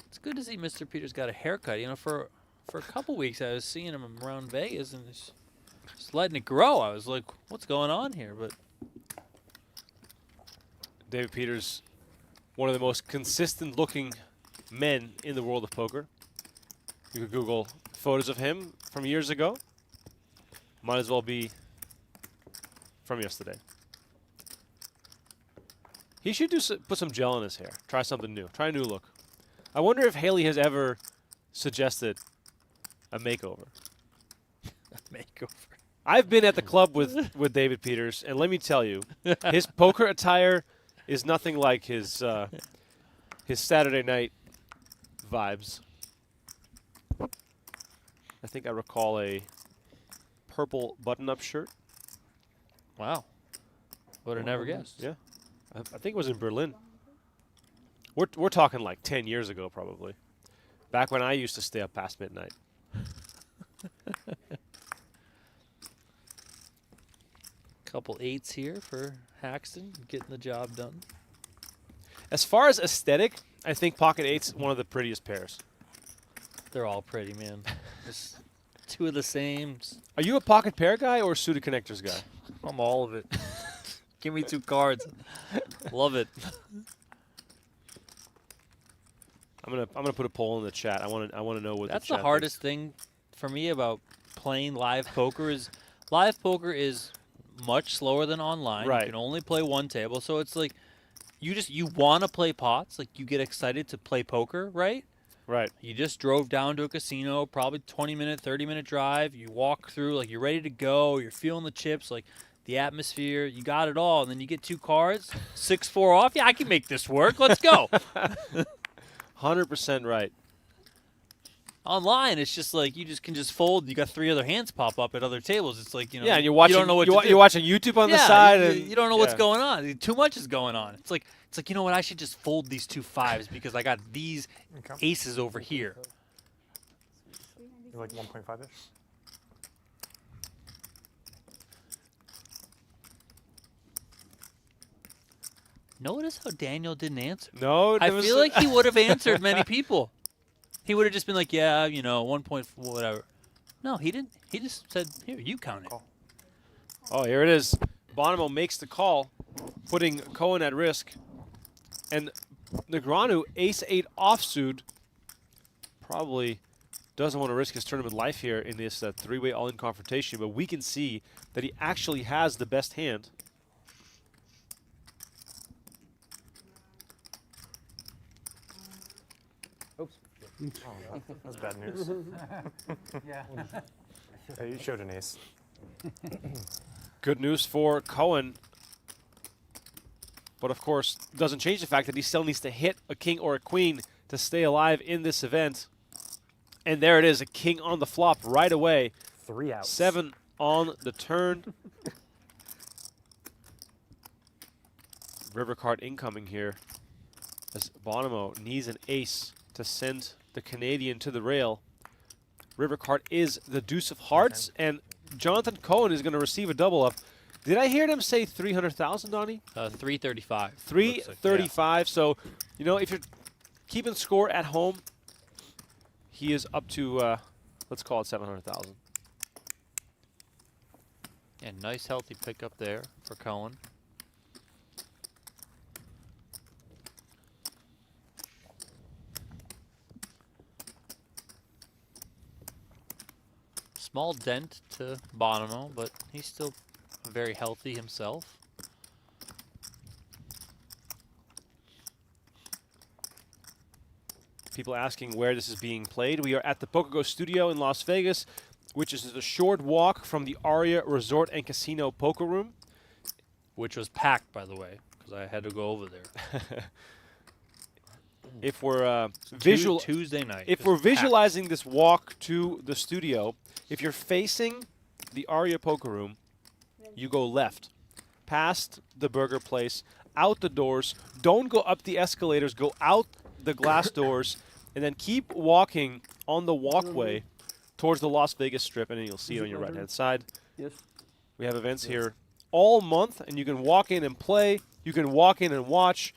It's good to see Mr. Peters got a haircut. For a couple weeks I was seeing him around Vegas and just letting it grow. I was like, what's going on here? But David Peters, one of the most consistent-looking men in the world of poker. You could Google photos of him from years ago. Might as well be from yesterday. He should put some gel in his hair. Try something new. Try a new look. I wonder if Haley has ever suggested a makeover. a makeover. I've been at the club with David Peters, and let me tell you, his poker attire is nothing like his Saturday night vibes. I think I recall a purple button-up shirt. Wow. Would have never guessed. Yeah. I think it was in Berlin. We're talking like 10 years ago, probably. Back when I used to stay up past midnight. Couple 8s here for Haxton, getting the job done. As far as aesthetic, I think pocket 8's one of the prettiest pairs. They're all pretty, man. Two of the same. Are you a pocket pair guy or a suited connectors guy? I'm all of it. Give me 2 cards. Love it. I'm gonna put a poll in the chat. I want to know what That's the the chat hardest thing for me about playing live poker is much slower than online. Right. You can only play one table, so it's like you want to play pots, like you get excited to play poker, right? Right. You just drove down to a casino, probably 20-minute, 30-minute drive. You walk through, like you're ready to go. You're feeling the chips, like the atmosphere. You got it all, and then you get 2 cards, 6-4 off. Yeah, I can make this work. Let's go. 100% right. Online, it's just like you can just fold. You got 3 other hands pop up at other tables. It's like, Yeah, and you're watching. You don't know what to do. You're watching YouTube on the side, and you don't know what's going on. Too much is going on. It's like you know what? I should just fold these 2 5s because I got these aces over here. You're like 1.5-ish? Notice how Daniel didn't answer. No, I feel like he would have answered many people. He would have just been like, yeah, 1.4, whatever. No, he didn't. He just said, here, you count it. Oh, here it is. Bonomo makes the call, putting Cohen at risk. And Negreanu, ace-8 offsuit, probably doesn't want to risk his tournament life here in this 3-way all-in confrontation, but we can see that he actually has the best hand. Oops. Oh, that's bad news. Yeah. Hey, you showed an ace. Good news for Cohen. But of course, doesn't change the fact that he still needs to hit a king or a queen to stay alive in this event. And there it is, a king on the flop right away. 3 outs. 7 on the turn. River card incoming here, as Bonomo needs an ace to send the Canadian to the rail. River card is the deuce of hearts, and Jonathan Cohen is going to receive a double up. Did I hear them say 300,000, Donnie? 335. 335. So, you know, if you're keeping score at home, he is up to, let's call it 700,000. And nice healthy pickup there for Cohen. Small dent to Bonomo, but he's still very healthy himself. People asking where this is being played. We are at the PokerGO studio in Las Vegas, which is a short walk from the Aria Resort and Casino Poker Room. Which was packed, by the way, because I had to go over there. If we're Tuesday night. if we're visualizing this walk to the studio, if you're facing the Aria Poker Room, you go left, past the burger place, out the doors. Don't go up the escalators. Go out the glass doors, and then keep walking on the walkway towards the Las Vegas Strip, and then you'll see it on your right-hand side. Yes. We have events here all month, and you can walk in and play. You can walk in and watch.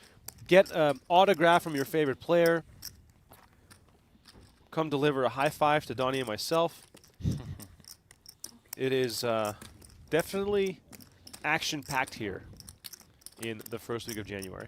Get an autograph from your favorite player. Come deliver a high five to Donnie and myself. It is definitely action-packed here in the first week of January.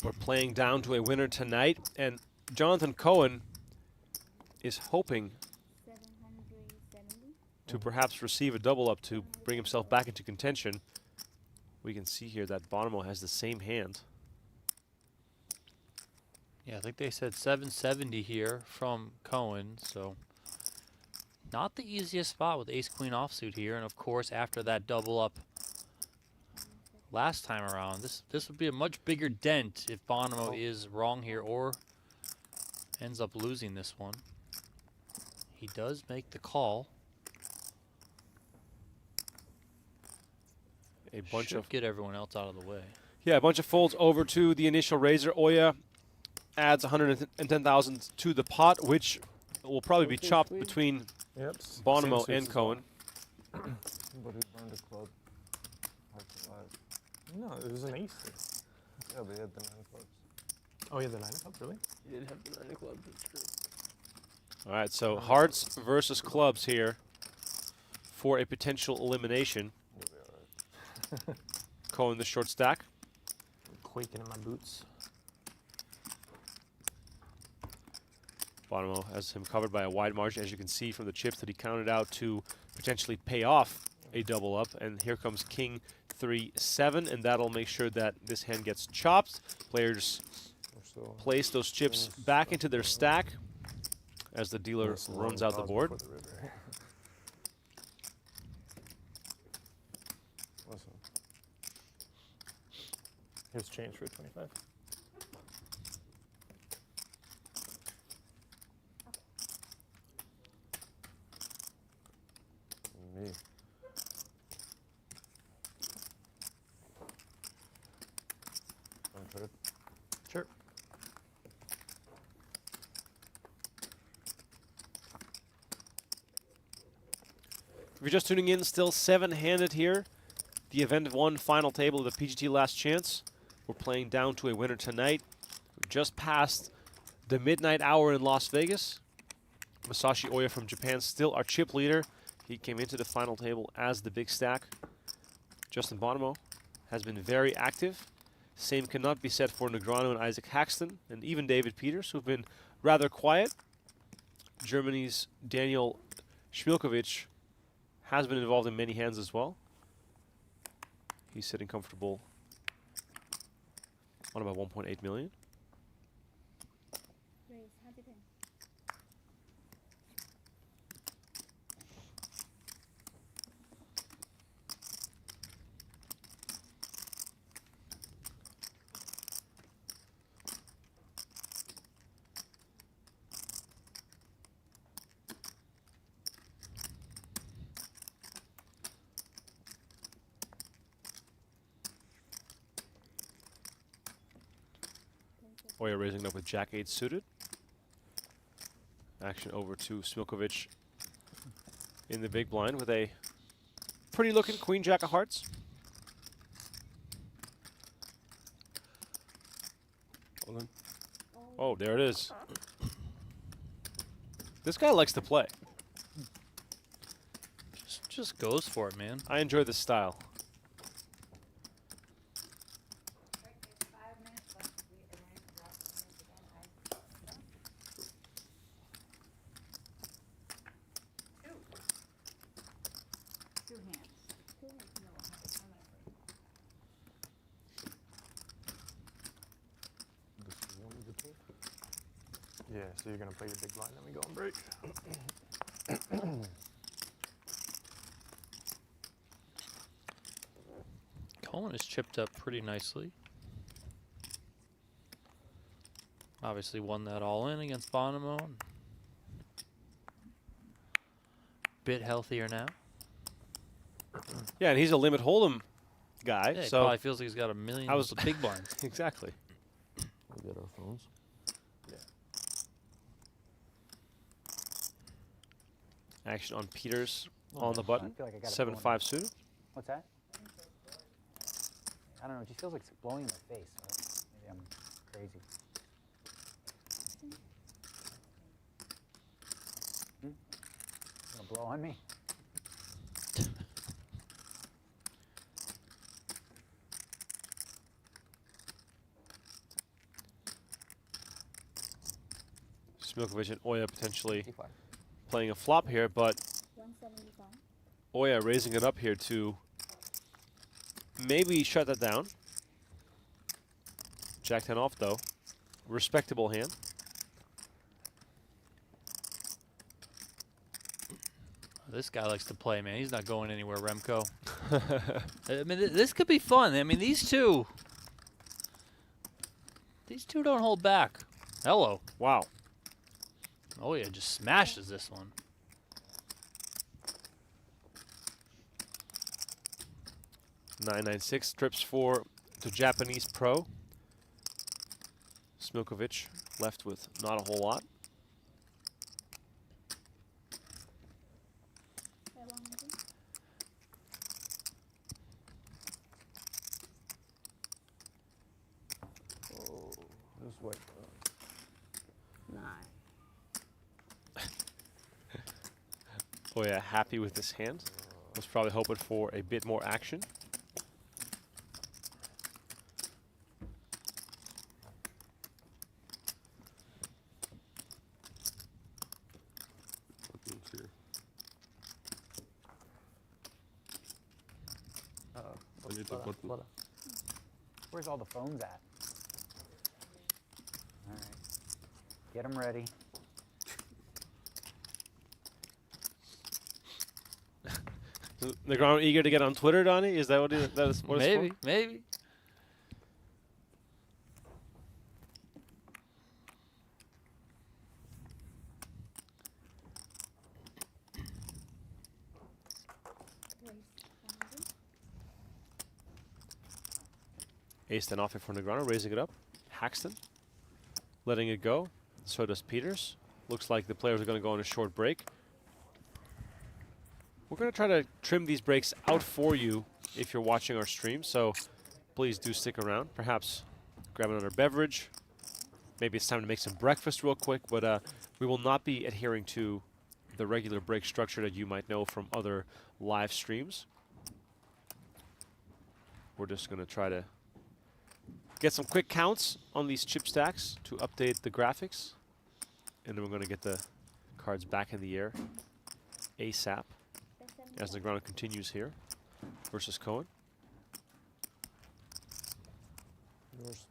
We're playing down to a winner tonight, and Jonathan Cohen is hoping to perhaps receive a double up to bring himself back into contention. We can see here that Bonomo has the same hand. Yeah, I think they said 770 here from Cohen, so not the easiest spot with ace-queen offsuit here. And of course, after that double up last time around. This would be a much bigger dent if Bonomo is wrong here or ends up losing this one. He does make the call. A bunch Should of get everyone else out of the way. a bunch of folds over to the initial raiser. Oya adds 110,000 to the pot, which will probably be chopped between Yep. Bonomo and Cohen. But he burned the club. Hearts alive. No, it was an ace. Yeah, but he had the 9 clubs. Oh, yeah, the 9 of clubs, really? You did have the 9 of clubs, that's true. All right, so hearts versus clubs here for a potential elimination. You'll be alright. Cohen the short stack. Quaking in my boots. Bonomo has him covered by a wide margin, as you can see from the chips that he counted out to potentially pay off a double up. And here comes King 3-7, and that'll make sure that this hand gets chopped. Players So place those chips back into their stack as the dealer runs out the board. Listen. Here's change for 25. Me. Wanna trade? Sure. If you're just tuning in, still 7-handed here. The event 1 final table of the PGT Last Chance. We're playing down to a winner tonight. We're just past the midnight hour in Las Vegas. Masashi Oya from Japan, still our chip leader. He came into the final table as the big stack. Justin Bonomo has been very active. Same cannot be said for Negreanu and Isaac Haxton, and even David Peters, who've been rather quiet. Germany's Daniel Smiljkovic has been involved in many hands as well. He's sitting comfortable on about 1.8 million. Oya raising up with Jack-8 suited. Action over to Smiljkovic in the big blind with a pretty looking Queen-Jack of hearts. Oh, there it is. This guy likes to play. Just goes for it, man. I enjoy this style. Yeah, so you're going to play your big blind, then we go on break. Cohen is chipped up pretty nicely. Obviously won that all in against Bonomo. Bit healthier now. Yeah, and he's a limit hold'em guy, Yeah, he so probably feels like he's got a million I was big blinds. exactly. We get our phones. Action on Peters on the button. I feel like I got it 7-5 suited. What's that? I don't know. It just feels like it's blowing in my face. So maybe I'm crazy. Gonna blow on me? Smiljkovic and Oya potentially 55. playing a flop here, but 175. Oya raising it up here to maybe shut that down. Jack 10 off though. Respectable hand. This guy likes to play, man. He's not going anywhere, Remco. I mean, this could be fun. I mean, these two don't hold back. Hello. Wow. Oh, yeah, just smashes this one. $9.96 trips for the Japanese pro. Smiljkovic left with not a whole lot. Oh, this way. Oh yeah, happy with this hand. Was probably hoping for a bit more action. Where's all the phones at? All right. Get them ready. Negreanu eager to get on Twitter, Donnie? Is that what that is? What Maybe, it's for? maybe. Ace then off it for Negreanu, raising it up. Haxton letting it go. So does Peters. Looks like the players are going to go on a short break. We're going to try to trim these breaks out for you if you're watching our stream, so please do stick around. Perhaps grab another beverage. Maybe it's time to make some breakfast real quick, but we will not be adhering to the regular break structure that you might know from other live streams. We're just going to try to get some quick counts on these chip stacks to update the graphics. And then we're going to get the cards back in the air ASAP as Negreanu continues here versus Cohen. Yours.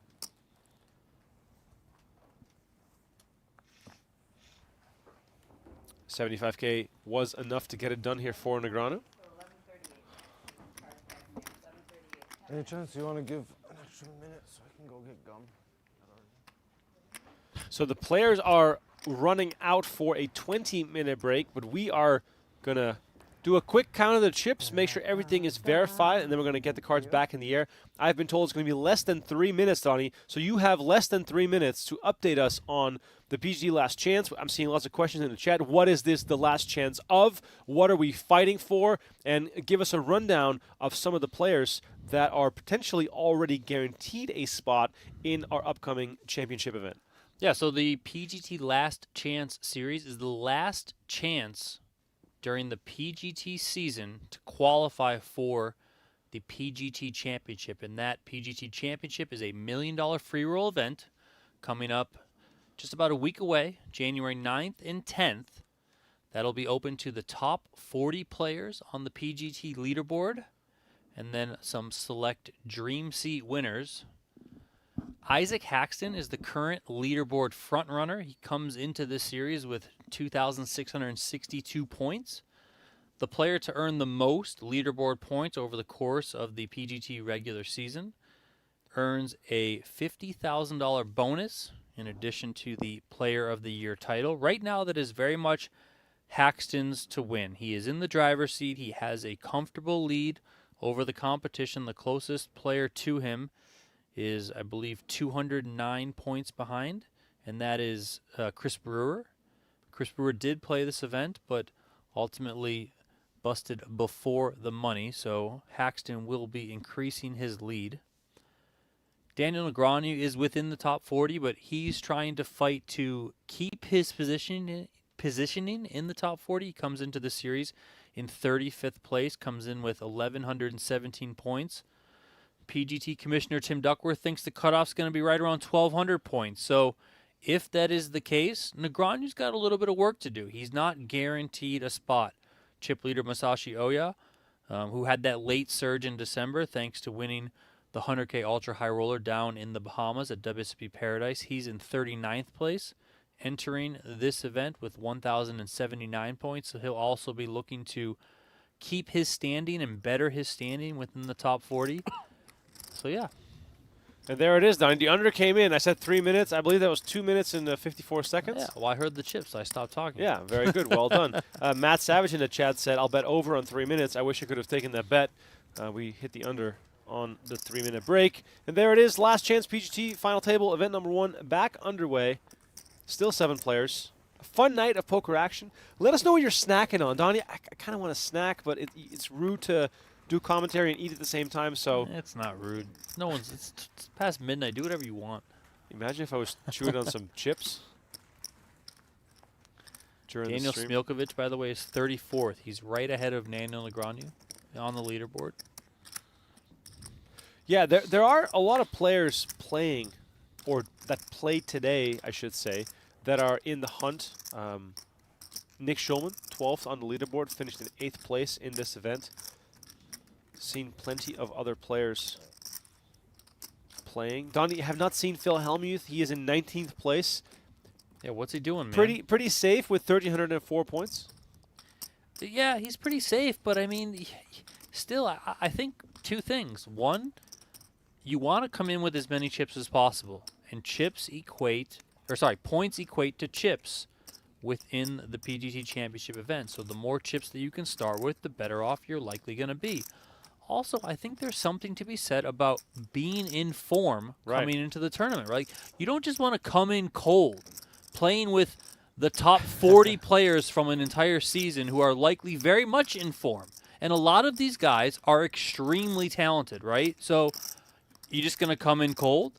$75K was enough to get it done here for Negreanu. Any chance you want to give an extra minute so I can go get gum? So the players are running out for a 20-minute break, but we are going to do a quick count of the chips, make sure everything is verified, and then we're going to get the cards back in the air. I've been told it's going to be less than 3 minutes, Donnie, so you have less than 3 minutes to update us on the PGT Last Chance. I'm seeing lots of questions in the chat. What is this the last chance of? What are we fighting for? And give us a rundown of some of the players that are potentially already guaranteed a spot in our upcoming championship event. Yeah, so the PGT Last Chance series is the last chance during the PGT season to qualify for the PGT Championship. And that PGT Championship is a $1 million free roll event coming up just about a week away, January 9th and 10th. That'll be open to the top 40 players on the PGT leaderboard, and then some select Dream Seat winners. Isaac Haxton is the current leaderboard frontrunner. He comes into this series with 2,662 points. The player to earn the most leaderboard points over the course of the PGT regular season earns a $50,000 bonus in addition to the Player of the Year title. Right now, that is very much Haxton's to win. He is in the driver's seat. He has a comfortable lead over the competition. The closest player to him is, I believe, 209 points behind, and that is Chris Brewer. Chris Brewer did play this event, but ultimately busted before the money, so Haxton will be increasing his lead. Daniel Negreanu is within the top 40, but he's trying to fight to keep his positioning in the top 40. He comes into the series in 35th place, comes in with 1,117 points. PGT Commissioner Tim Duckworth thinks the cutoff's going to be right around 1,200 points. So if that is the case, Negreanu's got a little bit of work to do. He's not guaranteed a spot. Chip leader Masashi Oya, who had that late surge in December thanks to winning the 100K Ultra High Roller down in the Bahamas at WSOP Paradise. He's in 39th place. entering this event with 1,079 points. So he'll also be looking to keep his standing and better his standing within the top 40. So, yeah. And there it is, Donnie. The under came in. I said 3 minutes. I believe that was 2 minutes and 54 seconds. Yeah, well, I heard the chips. I stopped talking. Yeah, very good. Well done. Matt Savage in the chat said, I'll bet over on 3 minutes. I wish I could have taken that bet. We hit the under on the 3-minute break. And there it is. Last Chance PGT Final Table, event number 1, back underway. Still 7 players. A fun night of poker action. Let us know what you're snacking on. Donnie, I kind of want to snack, but it's rude to do commentary and eat at the same time, so... It's not rude. No one's... It's past midnight. Do whatever you want. Imagine if I was chewing on some chips during Daniel the stream. Smiljkovic, by the way, is 34th. He's right ahead of Daniel Negreanu on the leaderboard. Yeah, there are a lot of players playing, or that played today, I should say, that are in the hunt. Nick Schulman, 12th on the leaderboard, finished in 8th place in this event. Seen plenty of other players playing. Donnie, have not seen Phil Hellmuth. He is in 19th place. Yeah, what's he doing, man? Pretty safe with 1,304 points. Yeah, he's pretty safe, but I mean, still, I think 2 things. One, you want to come in with as many chips as possible, and points equate to chips within the PGT Championship event. So the more chips that you can start with, the better off you're likely going to be. Also, I think there's something to be said about being in form coming into the tournament, right? You don't just want to come in cold, playing with the top 40 players from an entire season who are likely very much in form. And a lot of these guys are extremely talented, right? So you're just going to come in cold?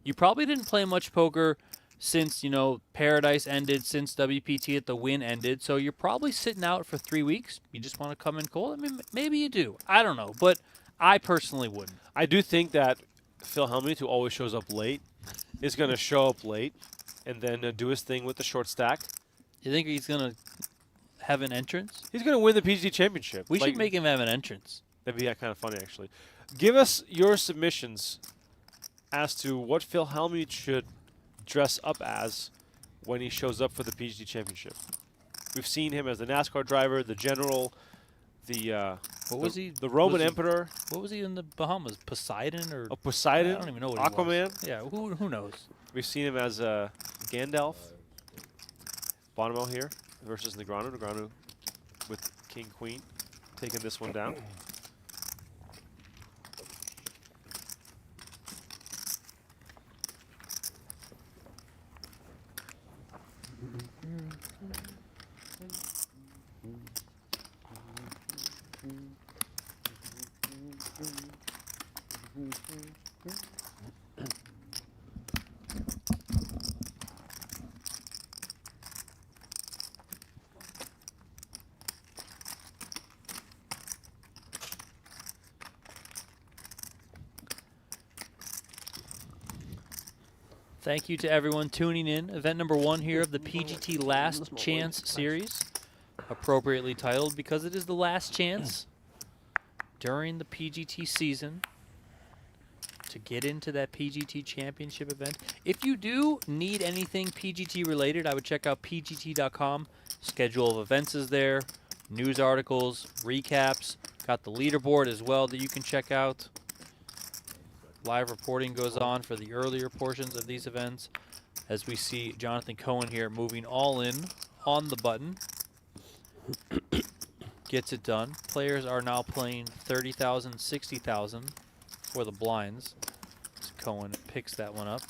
You probably didn't play much poker since, Paradise ended, since WPT at the Win ended. So you're probably sitting out for 3 weeks. You just want to come in cold? I mean, maybe you do. I don't know. But I personally wouldn't. I do think that Phil Hellmuth, who always shows up late, is going to show up late and then do his thing with the short stack. You think he's going to have an entrance? He's going to win the PGT Championship. We should make him have an entrance. That'd be kind of funny, actually. Give us your submissions as to what Phil Hellmuth should dress up as when he shows up for the PGT Championship. We've seen him as the NASCAR driver, the general, the Roman Emperor. What was he in the Bahamas? Poseidon or Poseidon? I don't even know what Aquaman? he was. Yeah, who knows? We've seen him as Gandalf. Bonomo here versus Negreanu. Negreanu with King Queen taking this one down. Thank you to everyone tuning in. Event number 1 here of the PGT Last Chance series, appropriately titled because it is the last chance during the PGT season to get into that PGT Championship event. If you do need anything PGT related, I would check out pgt.com. Schedule of events is there, news articles, recaps, got the leaderboard as well that you can check out. Live reporting goes on for the earlier portions of these events, as we see Jonathan Cohen here moving all in on the button. Gets it done. Players are now playing 30,000, 60,000 for the blinds. So Cohen picks that one up.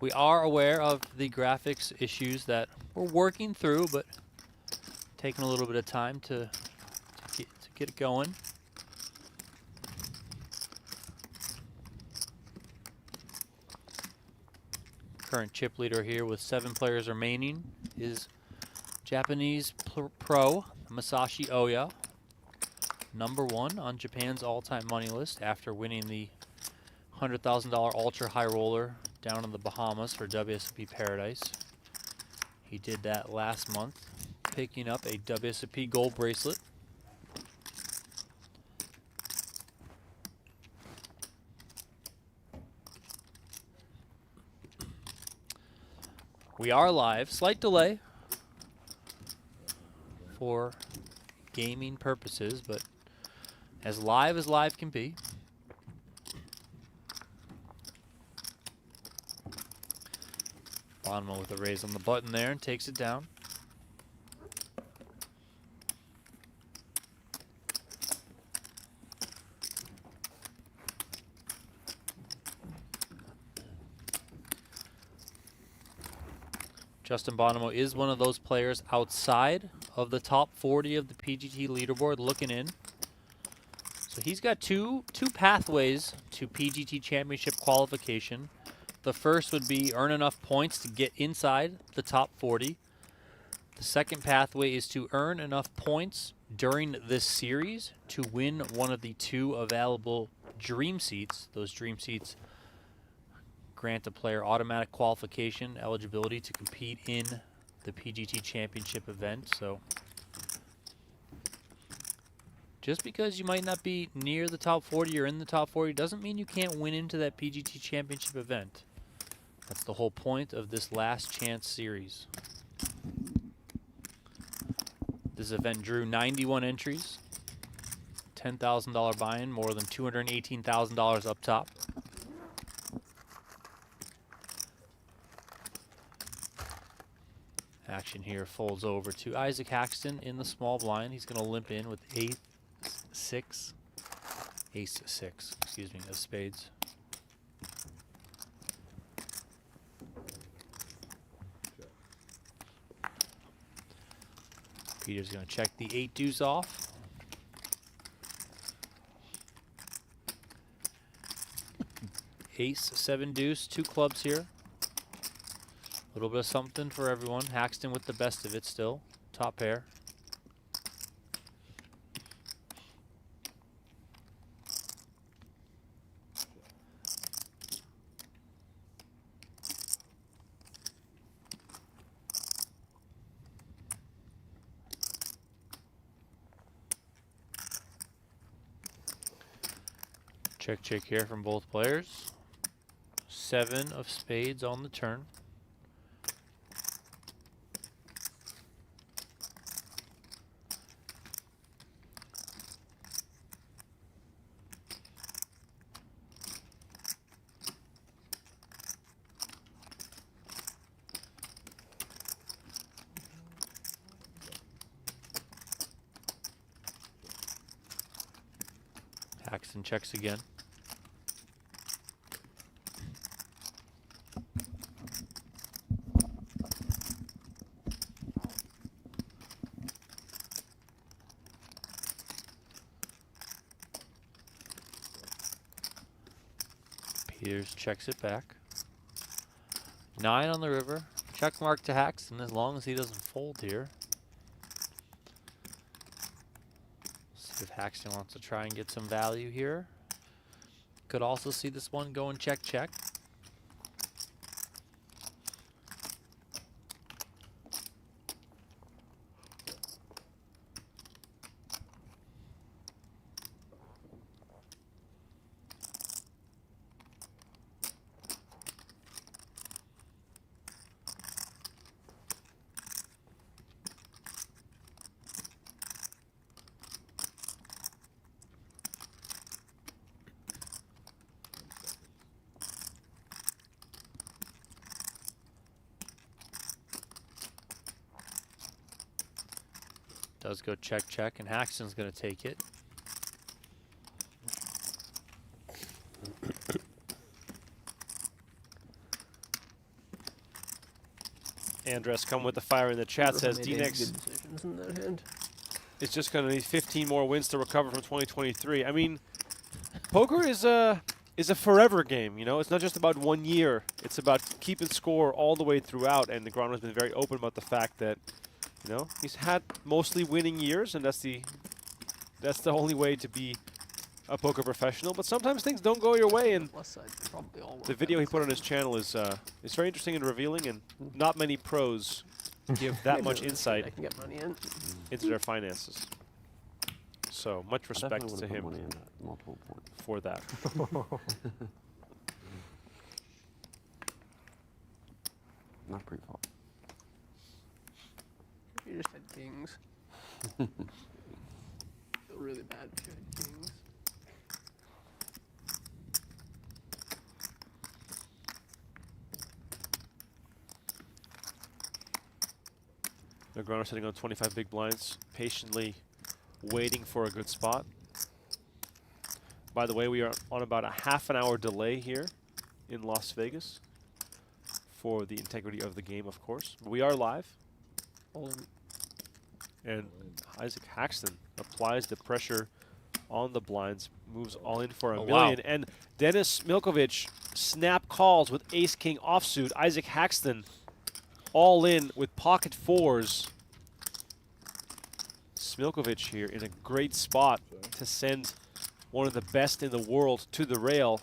We are aware of the graphics issues that we're working through, but taking a little bit of time to get it going. Current chip leader here with 7 players remaining is Japanese pro Masashi Oya, #1 on Japan's all-time money list after winning the $100,000 ultra high roller down in the Bahamas for WSOP Paradise. He did that last month, picking up a WSOP gold bracelet. We are live. Slight delay for gaming purposes, but as live can be. Bonomo with a raise on the button there and takes it down. Justin Bonomo is one of those players outside of the top 40 of the PGT leaderboard looking in. So he's got two pathways to PGT Championship qualification. The first would be earn enough points to get inside the top 40. The second pathway is to earn enough points during this series to win one of the 2 available dream seats. Those dream seats grant a player automatic qualification eligibility to compete in the PGT Championship event. So just because you might not be near the top 40 or in the top 40 doesn't mean you can't win into that PGT Championship event. That's the whole point of this Last Chance series. This event drew 91 entries, $10,000 buy-in, more than $218,000 up top. Action here folds over to Isaac Haxton in the small blind. He's going to limp in with ace six, excuse me, of spades. Peter's going to check the 8 deuce off. Ace, 7 deuce, 2 clubs here. A little bit of something for everyone. Haxton with the best of it still. Top pair. Check, check here from both players. 7 of spades on the turn. Haxton checks again. Peters checks it back. 9 on the river. Check mark to Haxton as long as he doesn't fold here. See if Haxton wants to try and get some value here. Could also see this one going check, check. Does go check, check, and Haxton's going to take it. Andres come with the fire in the chat says Made any D-Nex good decisions in that hand. is just going to need 15 more wins to recover from 2023. I mean, poker is a forever game, you know? It's not just about 1 year. It's about keeping score all the way throughout, and Negreanu has been very open about the fact that, you know, he's had mostly winning years, and that's the only way to be a poker professional. But sometimes things don't go your way, and Left side probably all the video he put on his channel is very interesting and revealing, and not many pros give that much insight I can get money in. into their finances. So much respect to him Multiple points. for that. Not pre-flop. You just had kings. Feel really bad if you had kings. Negreanu sitting on 25 big blinds, patiently waiting for a good spot. By the way, we are on about a half-an-hour delay here in Las Vegas for the integrity of the game, of course. But we are live. And Isaac Haxton applies the pressure on the blinds, moves all in for a million. Wow. And Dennis Smiljkovic snap calls with ace-king offsuit. Isaac Haxton all in with pocket fours. Smiljkovic here in a great spot to send one of the best in the world to the rail.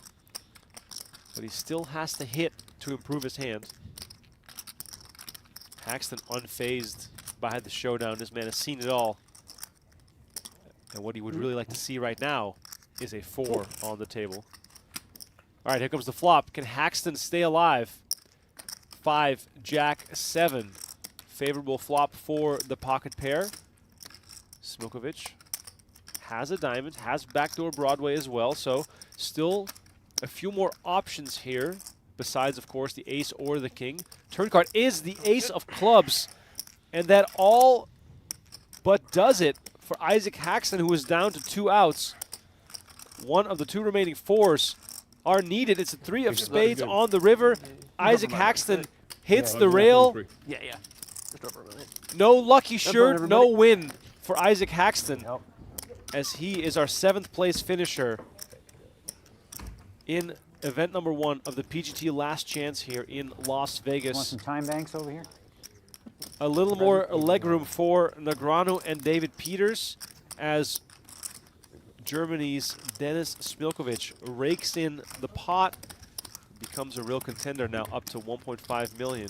But he still has to hit to improve his hand. Haxton unfazed by the showdown. This man has seen it all. And what he would really like to see right now is a 4 on the table. All right, here comes the flop. Can Haxton stay alive? 5, Jack, 7. Favorable flop for the pocket pair. Smiljkovic has a diamond, has backdoor Broadway as well, so still a few more options here, besides, of course, the ace or the king. Turn card is the ace of clubs, and that all but does it for Isaac Haxton, who is down to 2 outs. One of the 2 remaining 4s are needed. It's a 3 of spades on the river. Isaac Haxton hits the rail. Yeah, yeah. Just over a minute. No lucky shirt, everybody. no win for Isaac Haxton, as he is our 7th place finisher in event number 1 of the PGT Last Chance here in Las Want Vegas. some time banks over here? A little more legroom for Negreanu and David Peters, as Germany's Dennis Smiljkovic rakes in the pot, becomes a real contender now, up to 1.5 million.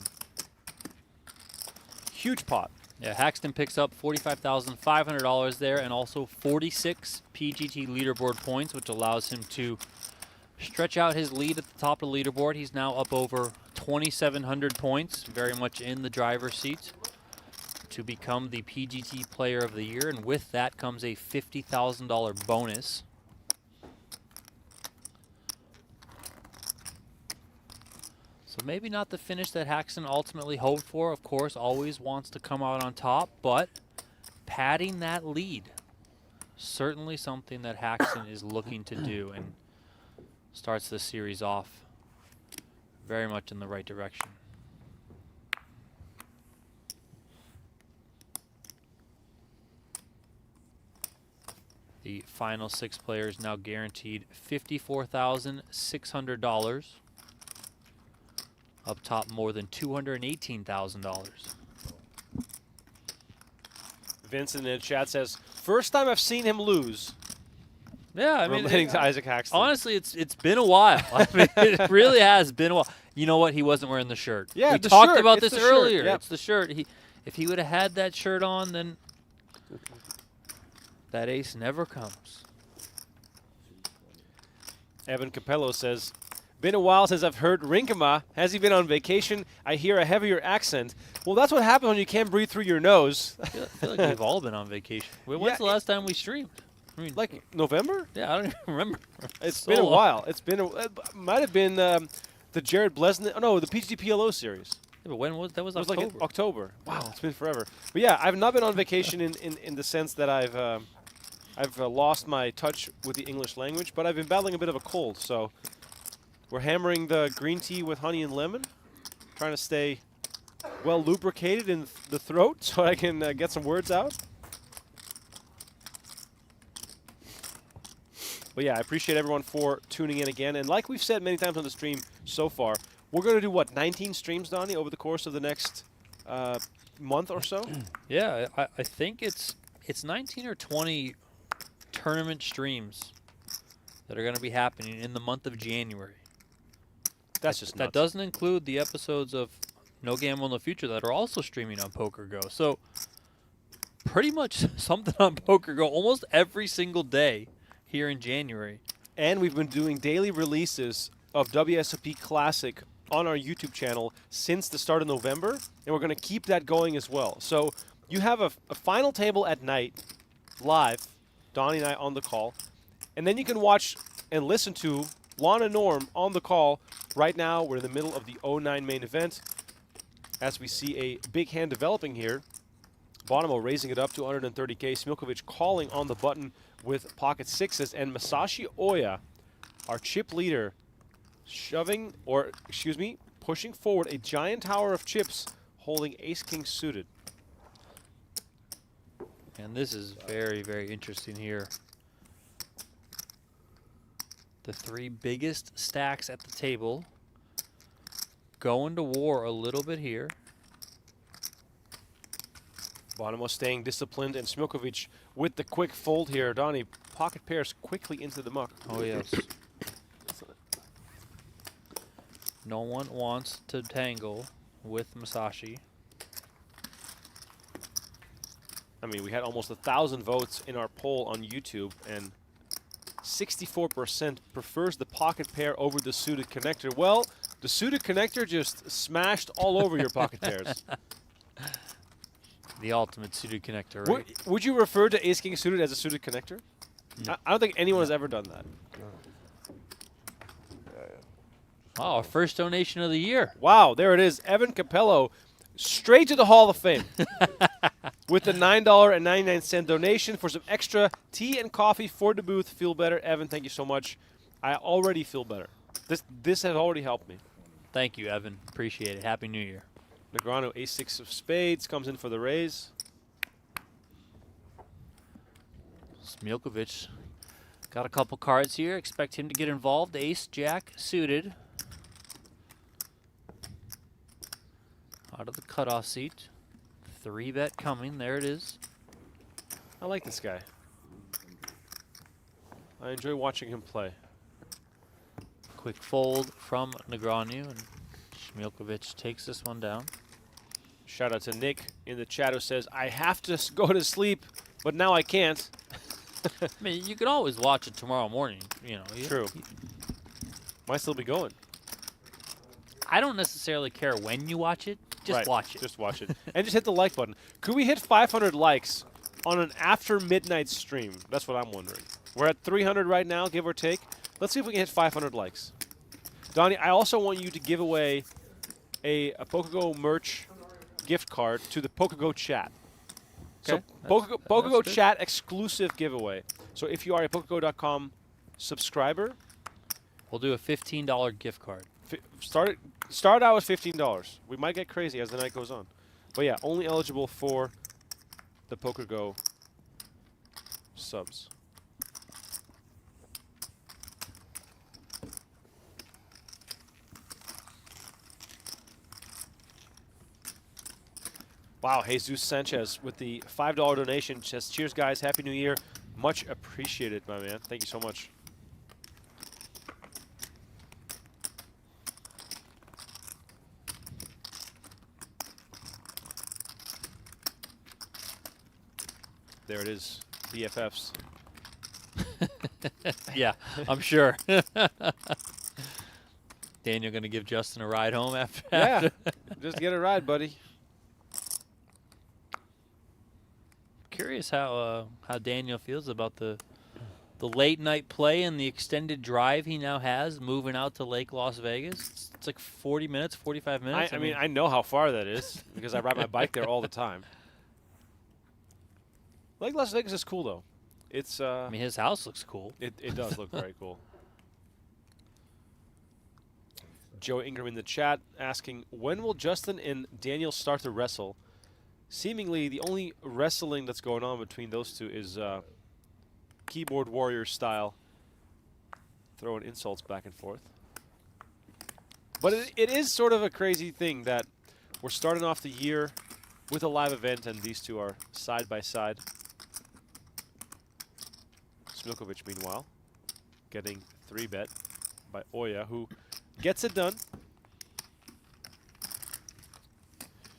Huge pot. Yeah, Haxton picks up $45,500 there, and also 46 PGT leaderboard points, which allows him to stretch out his lead at the top of the leaderboard. He's now up over 2,700 points, very much in the driver's seat to become the PGT Player of the Year, and with that comes a $50,000 bonus. So maybe not the finish that Haxton ultimately hoped for. Of course, always wants to come out on top, but padding that lead, certainly something that Haxton is looking to do, and starts the series off very much in the right direction. The final 6 players now guaranteed $54,600. Up top, more than $218,000. Vincent in the chat says, first time I've seen him lose. Yeah, I mean, Relating to Isaac Haxton. honestly, it's been a while. I mean, it really has been a while. You know what? He wasn't wearing the shirt. Yeah, we the talked shirt. about It's this the shirt. earlier. Yep. It's the shirt. If he would have had that shirt on, then that ace never comes. Evan Capello says, been a while since I've heard Rinkema. Has he been on vacation? I hear a heavier accent. Well, that's what happens when you can't breathe through your nose. I feel like we've all been on vacation. When's the last time we streamed? I mean, Like November? yeah, I don't even remember. It's So been a long. while. It's been it might have been the Jared Blesnik. Oh no, the PGT PLO series. Yeah, but when was that? Was It was October. like in October. Wow, it's been forever. But yeah, I've not been on vacation in the sense that I've lost my touch with the English language, but I've been battling a bit of a cold. So we're hammering the green tea with honey and lemon, trying to stay well lubricated in the throat so I can get some words out. But yeah, I appreciate everyone for tuning in again. And like we've said many times on the stream so far, we're going to do, what, 19 streams, Donnie, over the course of the next month or so? Yeah, I think it's 19 or 20 tournament streams that are going to be happening in the month of January. That's just That nuts. doesn't include the episodes of No Gamble in the Future that are also streaming on PokerGo. So pretty much something on PokerGo almost every single day here in January. And we've been doing daily releases of WSOP Classic on our YouTube channel since the start of November, and we're going to keep that going as well. So you have a final table at night, live, Donnie and I on the call, and then you can watch and listen to Lon and Norm on the call. Right now, we're in the middle of the 09 main event as we see a big hand developing here. Bonomo raising it up to 130K. Smiljkovic calling on the button with pocket sixes, and Masashi Oya, our chip leader, pushing forward a giant tower of chips, holding ace-king suited. And this is very, very interesting here. The three biggest stacks at the table going to war a little bit here. Bonomo staying disciplined, and Smiljkovic with the quick fold here. Donnie, pocket pairs quickly into the muck. Oh, yes. No one wants to tangle with Masashi. I mean, we had almost 1,000 votes in our poll on YouTube, and 64% prefers the pocket pair over the suited connector. Well, the suited connector just smashed all over your pocket pairs. The ultimate suited connector, right? Would you refer to ace-king suited as a suited connector? No. I don't think anyone has ever done that. Wow, our first donation of the year. Wow, there it is. Evan Capello, straight to the Hall of Fame with the $9.99 donation for some extra tea and coffee for the booth. Feel better. Evan, thank you so much. I already feel better. This has already helped me. Thank you, Evan. Appreciate it. Happy New Year. Negreanu, ace-6 of spades, comes in for the raise. Smiljkovic got a couple cards here. Expect him to get involved. Ace, jack, suited. Out of the cutoff seat. 3-bet coming. There it is. I like this guy. I enjoy watching him play. Quick fold from Negreanu, and Smiljkovic takes this one down. Shout out to Nick in the chat who says, I have to go to sleep, but now I can't. I mean, you can always watch it tomorrow morning. You know. True. Might still be going. I don't necessarily care when you watch it. Just Right, watch it. Just watch it. And just hit the like button. Could we hit 500 likes on an after midnight stream? That's what I'm wondering. We're at 300 right now, give or take. Let's see if we can hit 500 likes. Donnie, I also want you to give away a PokerGO merch gift card to the PokerGO chat. Okay, So PokerGO good. chat exclusive giveaway. So if you are a PokerGO.com subscriber, We'll do a $15 gift card. start out with $15. We might get crazy as the night goes on. But yeah, only eligible for the PokerGO subs. Wow, Jesus Sanchez with the $5 donation says, cheers, guys. Happy New Year. Much appreciated, my man. Thank you so much. There it is. BFFs. Yeah, I'm sure. Daniel going to give Justin a ride home after? Yeah, just get a ride, buddy. Curious how Daniel feels about the late night play and the extended drive he now has moving out to Lake Las Vegas. It's like 40 minutes, 45 minutes. I mean, I know how far that is because I ride my bike there all the time. Lake Las Vegas is cool, though. It's I mean, his house looks cool. it does look very cool. Joe Ingram in the chat asking, when will Justin and Daniel start to wrestle? Seemingly, the only wrestling that's going on between those two is keyboard warrior style, throwing insults back and forth. But it is sort of a crazy thing that we're starting off the year with a live event, and these two are side by side. Smiljkovic, meanwhile, getting 3-bet by Oya, who gets it done.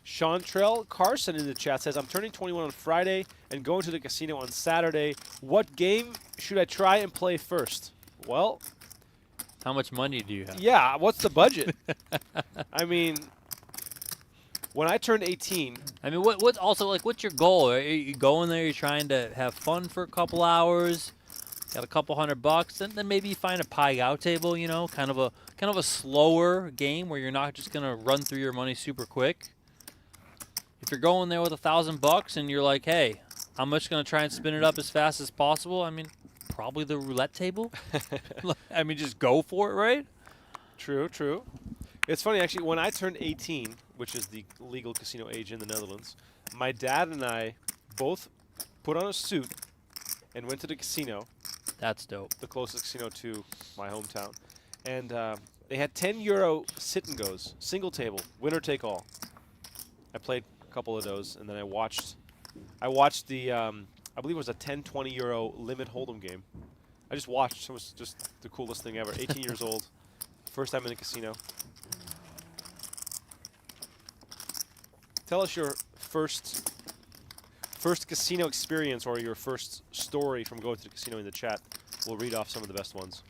Chantrell Carson in the chat says, I'm turning 21 on Friday and going to the casino on Saturday. What game should I try and play first? Well, How much money do you have? Yeah, what's the budget? I mean, when I turned 18, I mean, what's also like? What's your goal? Are you going there? You're trying to have fun for a couple hours, got a couple $100, and then maybe you find a payout table. You know, kind of a slower game where you're not just gonna run through your money super quick. If you're going there with $1,000 and you're like, hey, I'm just gonna try and spin it up as fast as possible. I mean, probably the roulette table. I mean, just go for it, right? True, true. It's funny, actually, when I turned 18, which is the legal casino age in the Netherlands, my dad and I both put on a suit and went to the casino, That's dope. the closest casino to my hometown. And they had €10 sit-and-goes, single table, winner take all. I played a couple of those, and then I watched the, I believe it was a 10, €20 limit hold'em game. I just watched. It was just the coolest thing ever. 18 years old, first time in a casino. Tell us your first casino experience or your first story from going to the casino in the chat. We'll read off some of the best ones.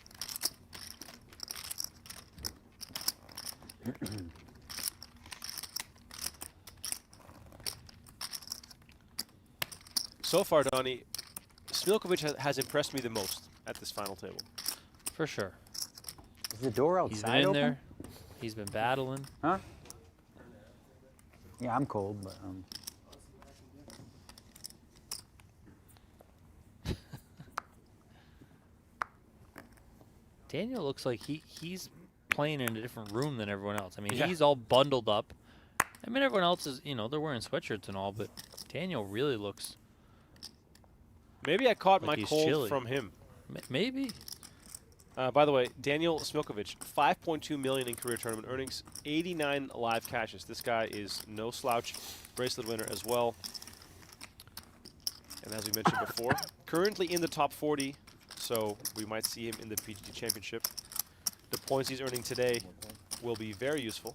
So far, Donnie, Smiljkovic has impressed me the most at this final table. For sure. Is the door He's outside been in open? there. He's been battling. Huh? Yeah, I'm cold, but Daniel looks like he's playing in a different room than everyone else. I mean, Yeah. he's all bundled up. I mean, everyone else is, you know, they're wearing sweatshirts and all, but Daniel really looks Maybe I caught like my he's cold chilly. from him. Maybe. By the way, Daniel Smiljkovic, $5.2 million in career tournament earnings, 89 live cashes. This guy is no slouch, bracelet winner as well. And as we mentioned before, currently in the top 40, so we might see him in the PGT Championship. The points he's earning today will be very useful.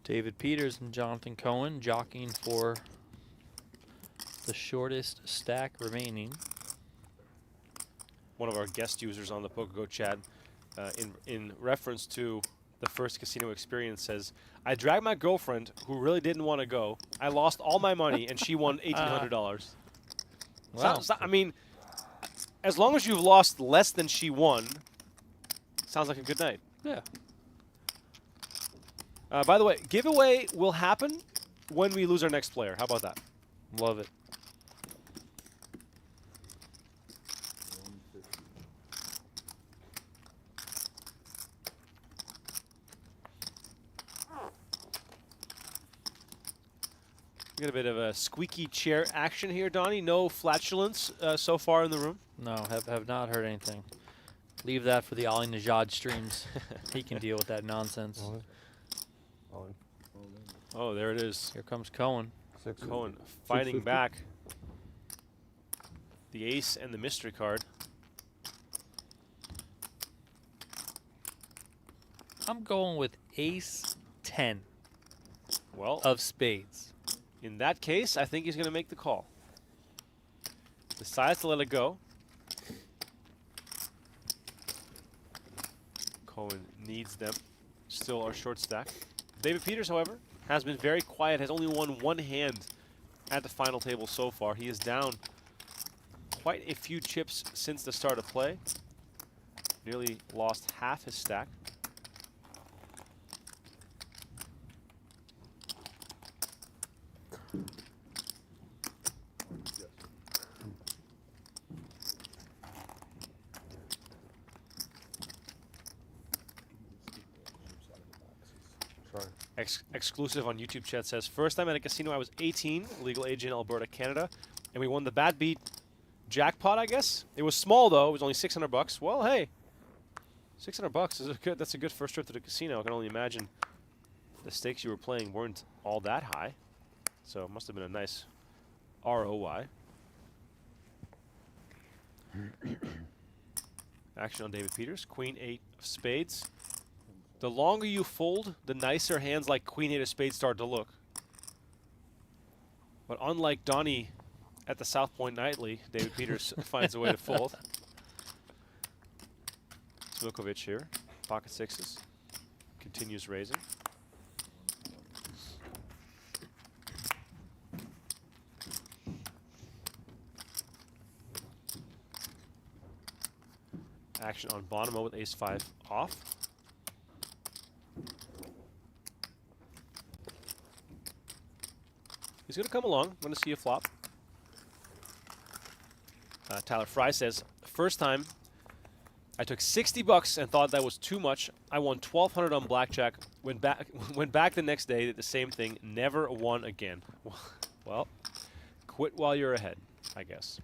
David Peters and Jonathan Cohen jockeying for the shortest stack remaining. One of our guest users on the PokerGO chat, in reference to the first casino experience, says, I dragged my girlfriend who really didn't want to go. I lost all my money and she won $1,800. Wow. I mean, as long as you've lost less than she won, sounds like a good night. Yeah. By the way, giveaway will happen when we lose our next player. How about that? Love it. We got a bit of a squeaky chair action here, Donnie. No flatulence so far in the room. No, have not heard anything. Leave that for the Ali Najad streams. He can deal with that nonsense. Oh, there it is. Here comes Cohen. Cohen fighting back. The ace and the mystery card. I'm going with ace 10 Well, of spades. in that case, I think he's going to make the call. Decides to let it go. Cohen needs them. Still our short stack. David Peters, however, has been very quiet, has only won one hand at the final table so far. He is down quite a few chips since the start of play. Nearly lost half his stack. Exclusive on YouTube chat says, first time at a casino I was 18, legal age in Alberta, Canada, and we won the bad beat jackpot, I guess. It was small though, it was only $600. Well, hey, $600 is that's a good first trip to the casino. I can only imagine the stakes you were playing weren't all that high. So it must have been a nice ROI. Action on David Peters. Queen 8 of spades. The longer you fold, the nicer hands like Queen 8 of spades start to look. But unlike Donnie at the South Point Nightly, David Peters finds a way to fold. Smiljkovic here, pocket sixes, continues raising. Action on Bonomo with ace-5 off. He's going to come along. I'm going to see a flop. Tyler Fry says, first time I took 60 bucks and thought that was too much. I won 1,200 on blackjack. Went back the next day, did the same thing. Never won again. Well, quit while you're ahead, I guess.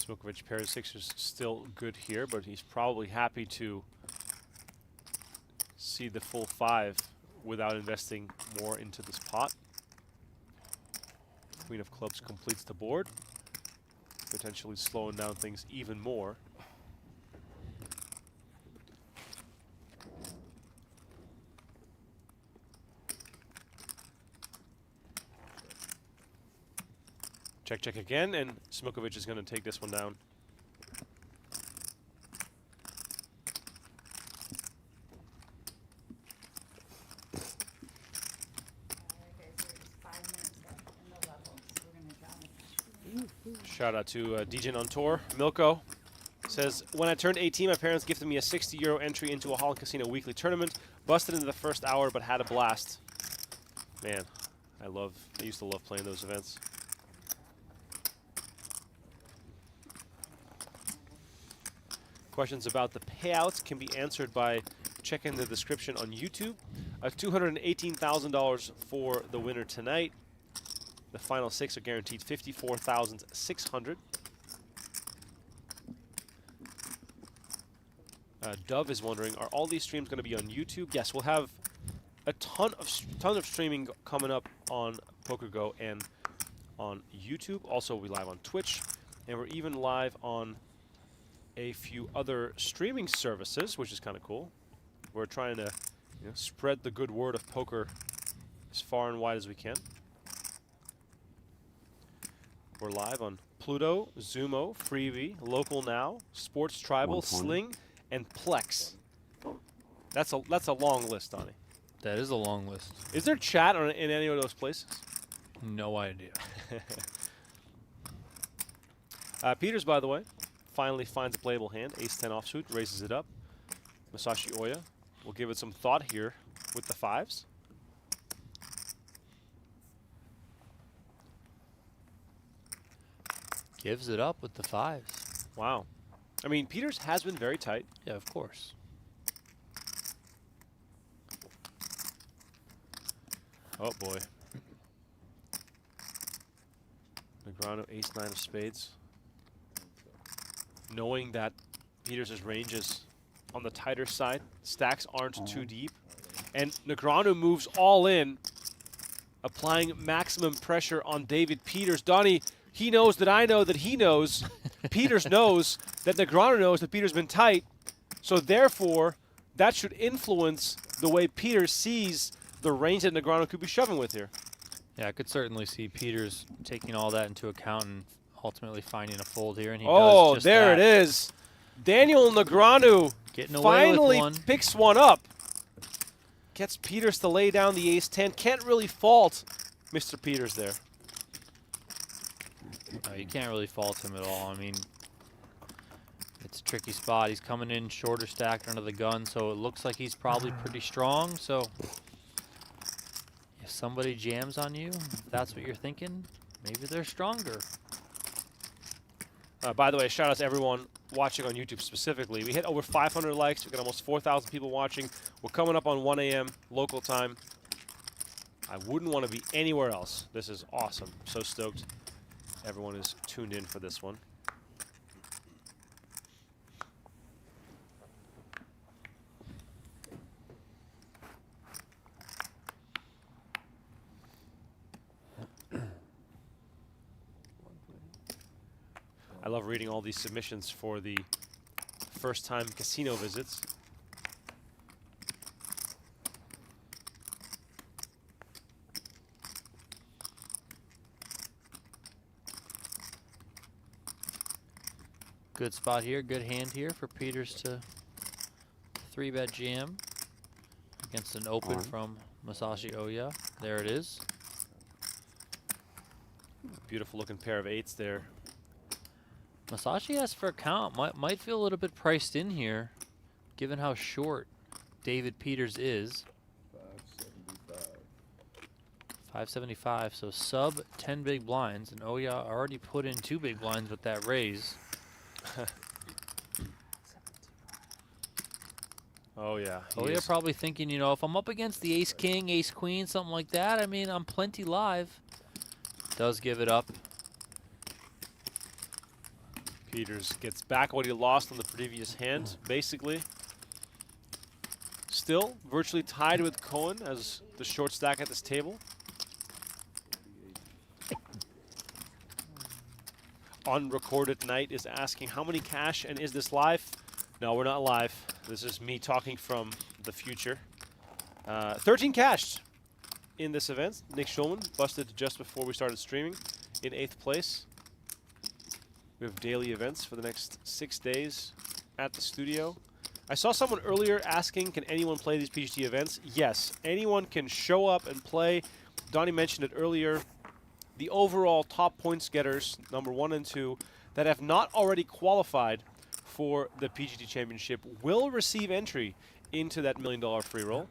Smiljkovic pair of sixes still good here, but he's probably happy to see the full 5 without investing more into this pot. Queen of clubs completes the board, potentially slowing down things even more. Check, check again, and Smiljkovic is going to take this one down. Shout out to DJ on tour. Milko says, when I turned 18, my parents gifted me a €60 entry into a Holland Casino weekly tournament. Busted into the first hour, but had a blast. Man, I used to love playing those events. Questions about the payouts can be answered by checking the description on YouTube. $218,000 for the winner tonight. The final 6 are guaranteed $54,600. Dove is wondering, are all these streams going to be on YouTube? Yes, we'll have a ton of streaming coming up on PokerGO and on YouTube. Also, we'll be live on Twitch, and we're even live on a few other streaming services, which is kind of cool. We're trying to spread the good word of poker as far and wide as we can. We're live on Pluto, Zumo, Freebie, Local Now, Sports Tribal, Sling, and Plex. That's a long list, Donnie. That is a long list. Is there chat in any of those places? No idea. Peters, by the way, finally finds a playable hand. Ace-10 offsuit, raises it up. Masashi Oya will give it some thought here with the 5s. Gives it up with the 5s. Wow. I mean, Peters has been very tight. Yeah, of course. Oh, boy. Negreanu, ace-9 of spades. Knowing that Peters' range is on the tighter side, stacks aren't too deep, and Negreanu moves all in, applying maximum pressure on David Peters. Donnie, he knows that I know that he knows. Peters knows that Negreanu knows that Peters been tight, so therefore that should influence the way Peters sees the range that Negreanu could be shoving with here. Yeah, I could certainly see Peters taking all that into account and ultimately finding a fold here, and he does just there that. It is. Daniel Negreanu finally picks one up. Gets Peters to lay down the ace-10. Can't really fault Mr. Peters there. No, you can't really fault him at all. I mean, it's a tricky spot. He's coming in shorter stacked under the gun, so it looks like he's probably pretty strong. So you If somebody jams on you, if that's what you're thinking, maybe they're stronger. By the way, shout out to everyone watching on YouTube specifically. We hit over 500 likes. We got almost 4,000 people watching. We're coming up on 1 a.m. local time. I wouldn't want to be anywhere else. This is awesome. So stoked. Everyone is tuned in for this one. I love reading all these submissions for the first-time casino visits. Good spot here, good hand here for Peters to 3-bet jam against an open from Masashi Oya. There it is. Beautiful looking pair of 8s there. Masashi asked for a count. Might feel a little bit priced in here, given how short David Peters is. 575, so sub 10 big blinds, and Oya already put in 2 big blinds with that raise. Oh yeah. Oya probably thinking, you know, if I'm up against the ace king, ace queen, something like that, I mean, I'm plenty live. Does give it up. Peters gets back what he lost on the previous hand, basically. Still virtually tied with Cohen as the short stack at this table. Unrecorded Knight is asking, how many cash and is this live? No, we're not live. This is me talking from the future. 13 cashed in this event. Nick Schulman busted just before we started streaming in 8th place. We have daily events for the next 6 days at the studio. I saw someone earlier asking, can anyone play these PGT events? Yes, anyone can show up and play. Donnie mentioned it earlier. The overall top points getters, number 1 and 2, that have not already qualified for the PGT Championship will receive entry into that $1 million free roll.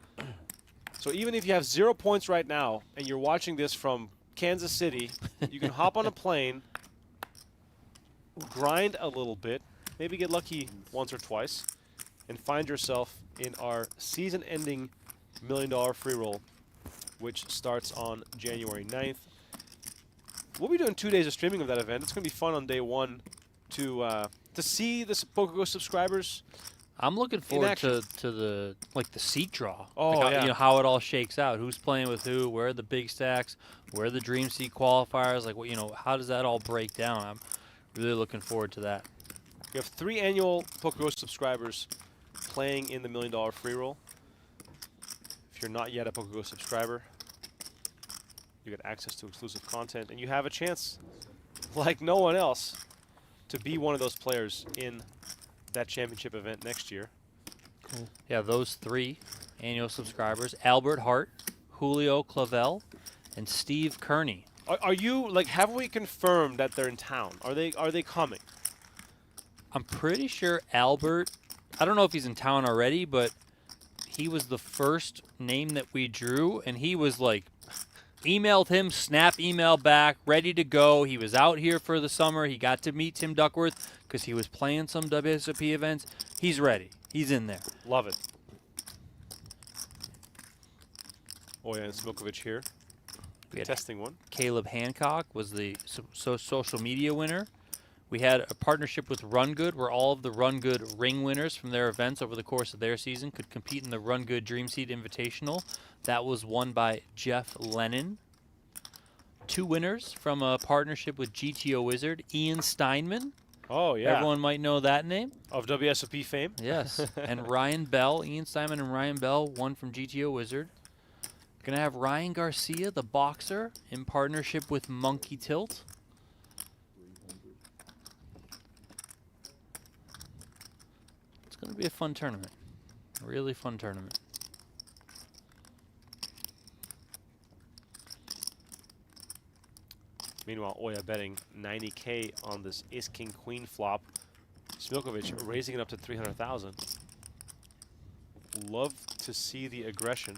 So even if you have 0 points right now and you're watching this from Kansas City, you can hop on a plane, grind a little bit, maybe get lucky once or twice, and find yourself in our season-ending $1 million free roll, which starts on January 9th. We'll be doing 2 days of streaming of that event. It's going to be fun on day 1 to see the PokerGO subscribers. I'm looking forward to the seat draw. Oh, like how, yeah. you know, how it all shakes out. Who's playing with who? Where are the big stacks? Where are the dream seat qualifiers? Like, what, you know, how does that all break down? I'm really looking forward to that. We have 3 annual PokerGO subscribers playing in the $1 million free roll. If you're not yet a PokerGO subscriber, you get access to exclusive content, and you have a chance, like no one else, to be one of those players in that championship event next year. Cool. Yeah, those 3 annual subscribers: Albert Hart, Julio Clavel, and Steve Kearney. Are you, like, have we confirmed that they're in town? Are they coming? I'm pretty sure Albert, I don't know if he's in town already, but he was the first name that we drew, and he was like, emailed him, snap email back, ready to go. He was out here for the summer. He got to meet Tim Duckworth because he was playing some WSOP events. He's ready. He's in there. Love it. Oya and Smiljkovic here. We had Testing one. Caleb Hancock was the social media winner. We had a partnership with Run Good, where all of the Run Good ring winners from their events over the course of their season could compete in the Run Good Dream Seed Invitational. That was won by Jeff Lennon. 2 winners from a partnership with GTO Wizard, Ian Steinman. Oh, yeah. Everyone might know that name. Of WSOP fame. Yes. And Ryan Bell, Ian Steinman and Ryan Bell, won from GTO Wizard. Gonna have Ryan Garcia, the boxer, in partnership with Monkey Tilt. It's gonna be a fun tournament. A really fun tournament. Meanwhile, Oya betting 90K on this Ace-King-Queen flop. Smiljkovic raising it up to 300,000. Love to see the aggression.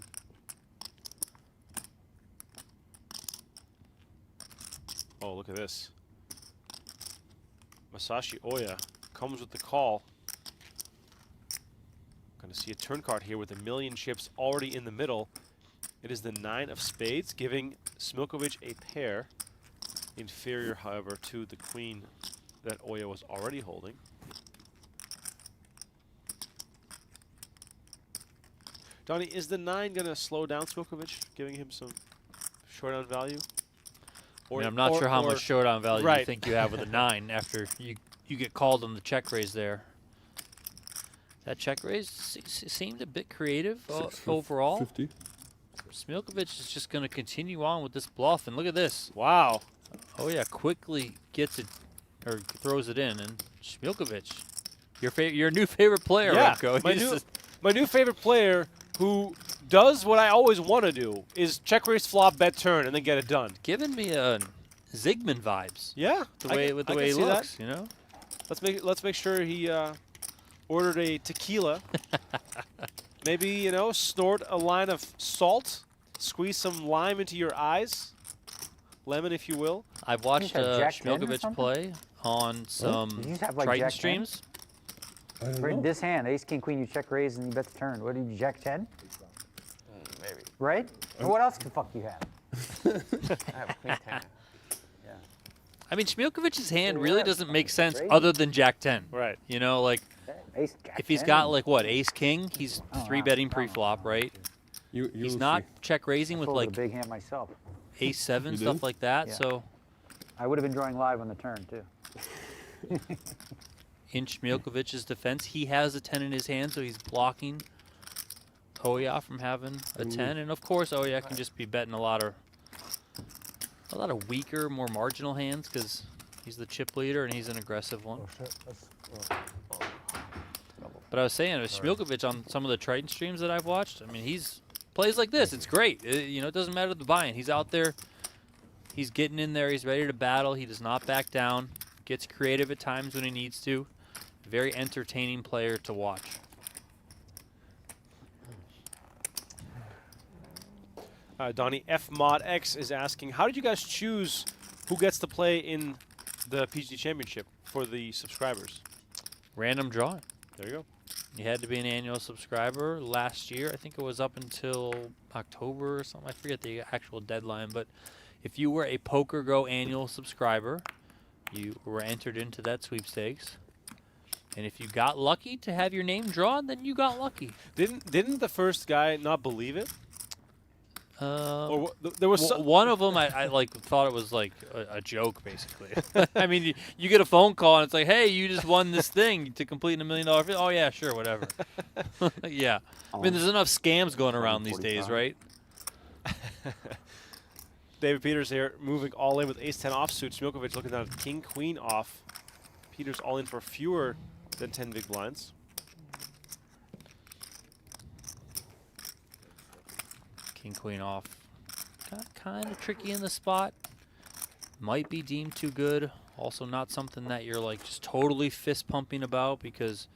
Oh, look at this. Masashi Oya comes with the call. Going to see a turn card here with 1,000,000 chips already in the middle. It is the 9 of spades, giving Smiljkovic a pair. Inferior, however, to the queen that Oya was already holding. Donnie, is the 9 going to slow down Smiljkovic, giving him some showdown value? I mean, I'm not sure how much showdown value right. you think you have with a 9 after you get called on the check raise there. That check raise seemed a bit creative overall. 50. Smiljkovic is just going to continue on with this bluff, and look at this. Wow. Oh yeah, quickly gets it or throws it in, and Smiljkovic, your new favorite player, Yeah, Remco. my new favorite player who does what I always want to do is check raise flop, bet turn, and then get it done. Giving me Zygmunt vibes. Yeah, The way he looks, you know. Let's make sure he ordered a tequila. Maybe, you know, snort a line of salt, squeeze some lime into your eyes, lemon if you will. I've watched Jack 10 or Smiljkovic something? play on some Did you have, like, Triton Jack 10? streams. I don't Right, know. this hand, ace, king, queen, you check raise and you bet the turn. What did you, Jack 10? Maybe. Right? Or what else the fuck do you have? I have queen 10. Yeah. I mean, Smiljkovic's hand So really what? doesn't make sense Crazy. other than Jack 10. Right. You know, like Ace, Jack if he's 10? got like what, ace king, he's Oh, three wow. betting Oh, pre-flop, wow. right? You He's will not see. check raising with Folded like a big hand myself. ace 7 You stuff do? like that. Yeah. So I would have been drawing live on the turn too. in Smiljkovic's defense, he has a 10 in his hand, so he's blocking Oya from having a 10, and of course Oya can just be betting a lot of weaker, more marginal hands because he's the chip leader and he's an aggressive one. Oh, shit. That's, But I was saying, Smiljkovic on some of the Triton streams that I've watched, I mean, he's plays like this. It's great. You know, it doesn't matter the buy-in. He's out there. He's getting in there. He's ready to battle. He does not back down. Gets creative at times when he needs to. Very entertaining player to watch. Donnie F Mod X is asking, how did you guys choose who gets to play in the PGT Championship for the subscribers? Random drawing. There you go. You had to be an annual subscriber last year. I think it was up until October or something. I forget the actual deadline. But if you were a PokerGo annual subscriber, you were entered into that sweepstakes. And if you got lucky to have your name drawn, then you got lucky. Didn't the first guy not believe it? Or there was One of them, I like thought it was like a joke, basically. I mean, you get a phone call and it's like, hey, you just won this thing to complete a $1 million. Oh yeah, sure, whatever. Yeah, I mean, there's enough scams going around these days, right? David Peters here moving all in with ace-10 offsuit. Smiljkovic looking down at king-queen off. Peters all in for fewer than 10 big blinds. King, queen off. Kind of tricky in the spot. Might be deemed too good. Also not something that you're like just totally fist pumping about because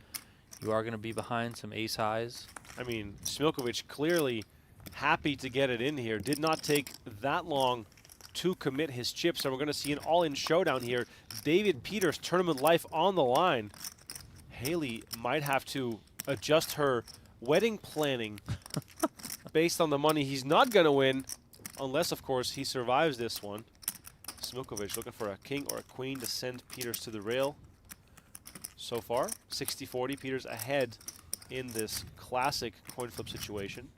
you are going to be behind some ace highs. I mean, Smiljkovic clearly happy to get it in here. Did not take that long to commit his chips, and we're going to see an all-in showdown here. David Peters, tournament life on the line. Haley might have to adjust her wedding planning based on the money he's not going to win, unless, of course, he survives this one. Smiljkovic looking for a king or a queen to send Peters to the rail. So far, 60-40, Peters ahead in this classic coin flip situation.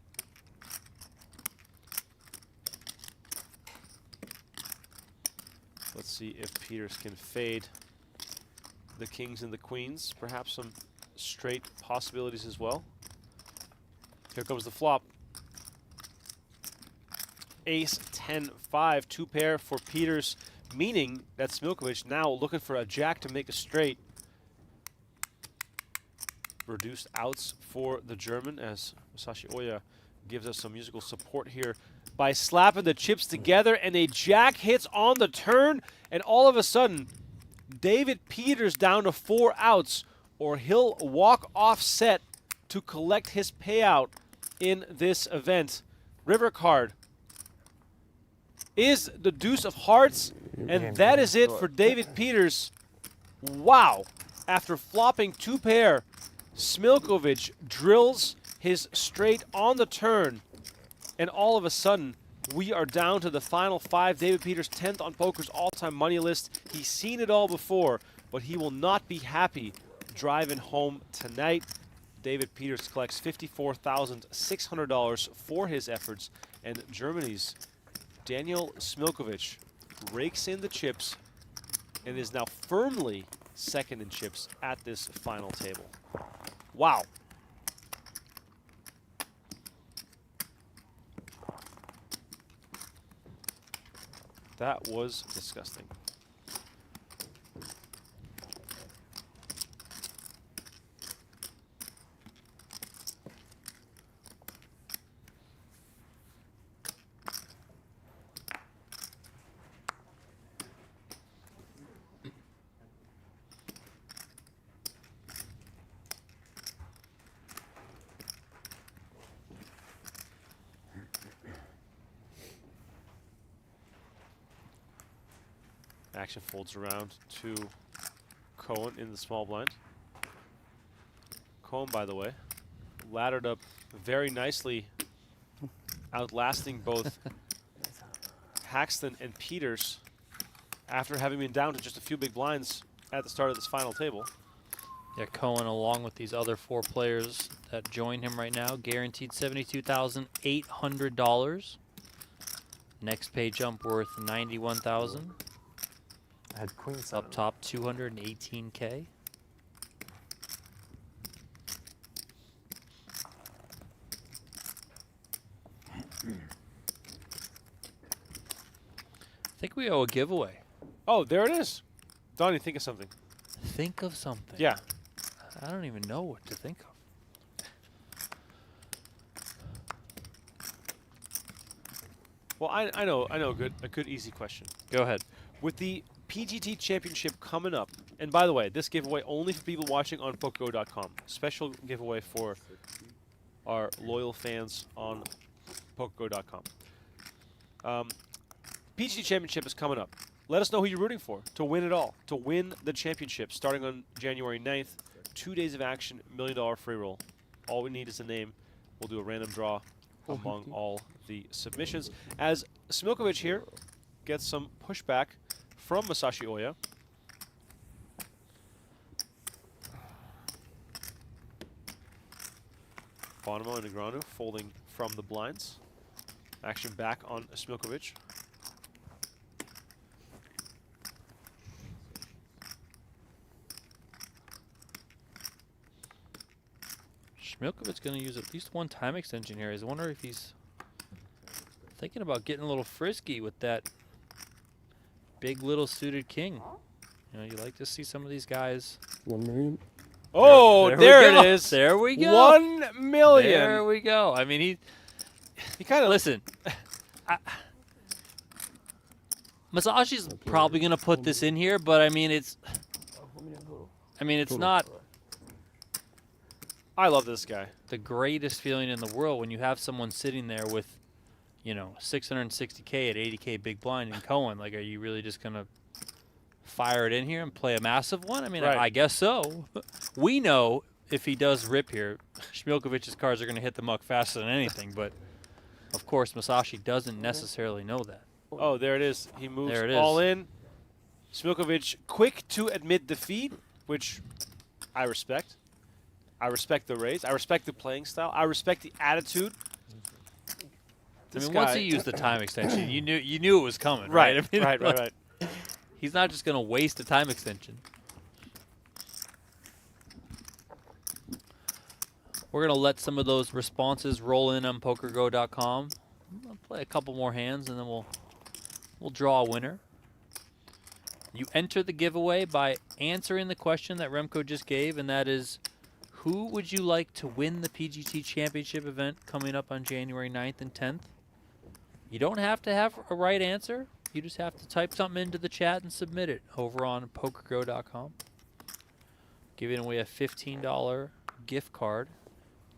Let's see if Peters can fade the kings and the queens. Perhaps some straight possibilities as well. Here comes the flop. Ace, 10, 5, two pair for Peters, meaning that Smiljkovic now looking for a jack to make a straight. Reduced outs for the German as Masashi Oya gives us some musical support here by slapping the chips together, and a jack hits on the turn, and all of a sudden, David Peters down to 4 outs, or he'll walk off set to collect his payout in this event. River card is the deuce of hearts, And that is it for David Peters. Wow. After flopping 2 pair, Smiljkovic drills his straight on the turn. And all of a sudden, we are down to the final 5. David Peters, 10th on poker's all-time money list. He's seen it all before, but he will not be happy driving home tonight. David Peters collects $54,600 for his efforts, and Germany's Daniel Smiljkovic rakes in the chips and is now firmly second in chips at this final table. Wow. That was disgusting. Action folds around to Cohen in the small blind. Cohen, by the way, laddered up very nicely, outlasting both Haxton and Peters after having been down to just a few big blinds at the start of this final table. Yeah, Cohen, along with these other 4 players that join him right now, guaranteed $72,800. Next pay jump worth $91,000. I had queen 7. Up top, $218K. I think we owe a giveaway. Oh, there it is. Donnie, think of something. Think of something. Yeah. I don't even know what to think of. Well, I know a good easy question. Go ahead. With the PGT Championship coming up, and by the way, this giveaway only for people watching on PokerGO.com. Special giveaway for our loyal fans on PokerGO.com. PGT Championship is coming up. Let us know who you're rooting for to win it all, to win the championship starting on January 9th. 2 days of action, $1 million free roll. All we need is a name. We'll do a random draw among all the submissions. As Smiljkovic here gets some pushback from Masashi Oya. Bonomo and Negreanu folding from the blinds. Action back on Smiljkovic. Smiljkovic's going to use at least 1 time extension here. I wonder if he's thinking about getting a little frisky with that big little suited king. You know, you like to see some of these guys. 1 million. Oh, there we it go. is. There we go. 1 million. There we go. I mean, he kind of listen. Masashi's probably going to put this in here, but I mean, it's not I love this guy. the greatest feeling in the world when you have someone sitting there with, you know, 660K at 80K big blind and Cohen. Like, are you really just going to fire it in here and play a massive one? I mean, Right. I guess so. We know if he does rip here, Smiljkovic's cards are going to hit the muck faster than anything, but of course, Masashi doesn't necessarily know that. Oh, there it is. He moves There it is. all in. Smiljkovic quick to admit defeat, which I respect. I respect the raise. I respect the playing style. I respect the attitude. I This mean, guy, once he used the time extension, you knew it was coming, right? right, I mean, right. He's not just going to waste a time extension. We're going to let some of those responses roll in on PokerGo.com. I'll play a couple more hands, and then we'll draw a winner. You enter the giveaway by answering the question that Remco just gave, and that is, who would you like to win the PGT Championship event coming up on January 9th and 10th? You don't have to have a right answer. You just have to type something into the chat and submit it over on PokerGo.com. Giving away a $15 gift card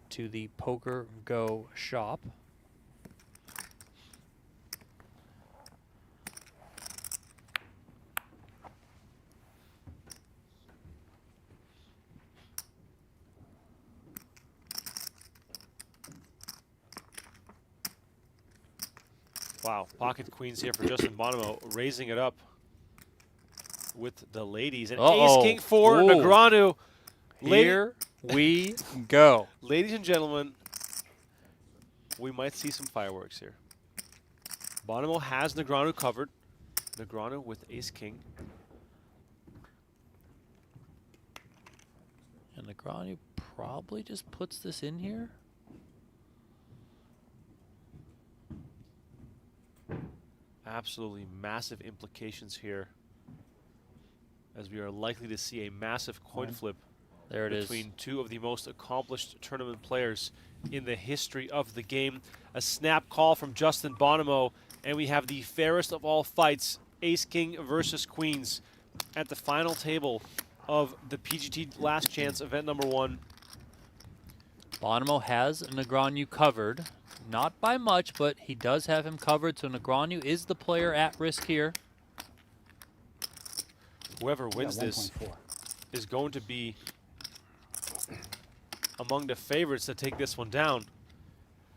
to the PokerGo shop. Wow, pocket queens here for Justin Bonomo, raising it up with the ladies. And Uh-oh. ace-king for Ooh. Negreanu. Here we go. Ladies and gentlemen, we might see some fireworks here. Bonomo has Negreanu covered. Negreanu with ace-king. And Negreanu probably just puts this in here. Absolutely massive implications here, as we are likely to see a massive coin flip There it is. between two of the most accomplished tournament players in the history of the game. A snap call from Justin Bonomo, and we have the fairest of all fights, ace-king versus queens, at the final table of the PGT Last Chance event number 1. Bonomo has Negreanu covered. Not by much, but he does have him covered, so Negreanu is the player at risk here. Whoever wins this is going to be among the favorites to take this one down.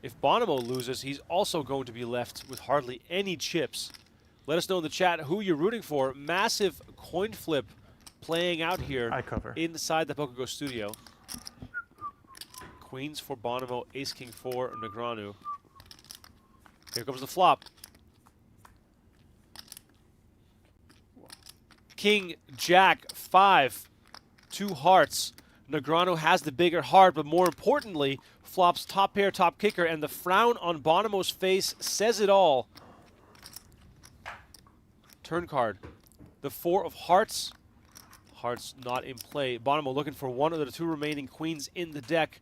If Bonomo loses, he's also going to be left with hardly any chips. Let us know in the chat who you're rooting for. Massive coin flip playing out here I cover. inside the PokerGO studio. Queens for Bonomo, ace-king for Negreanu. Here comes the flop. King, Jack, 5, 2 hearts. Negreanu has the bigger heart, but more importantly, flops top pair, top kicker, and the frown on Bonomo's face says it all. Turn card. The 4 of hearts. Hearts not in play. Bonomo looking for one of the 2 remaining queens in the deck.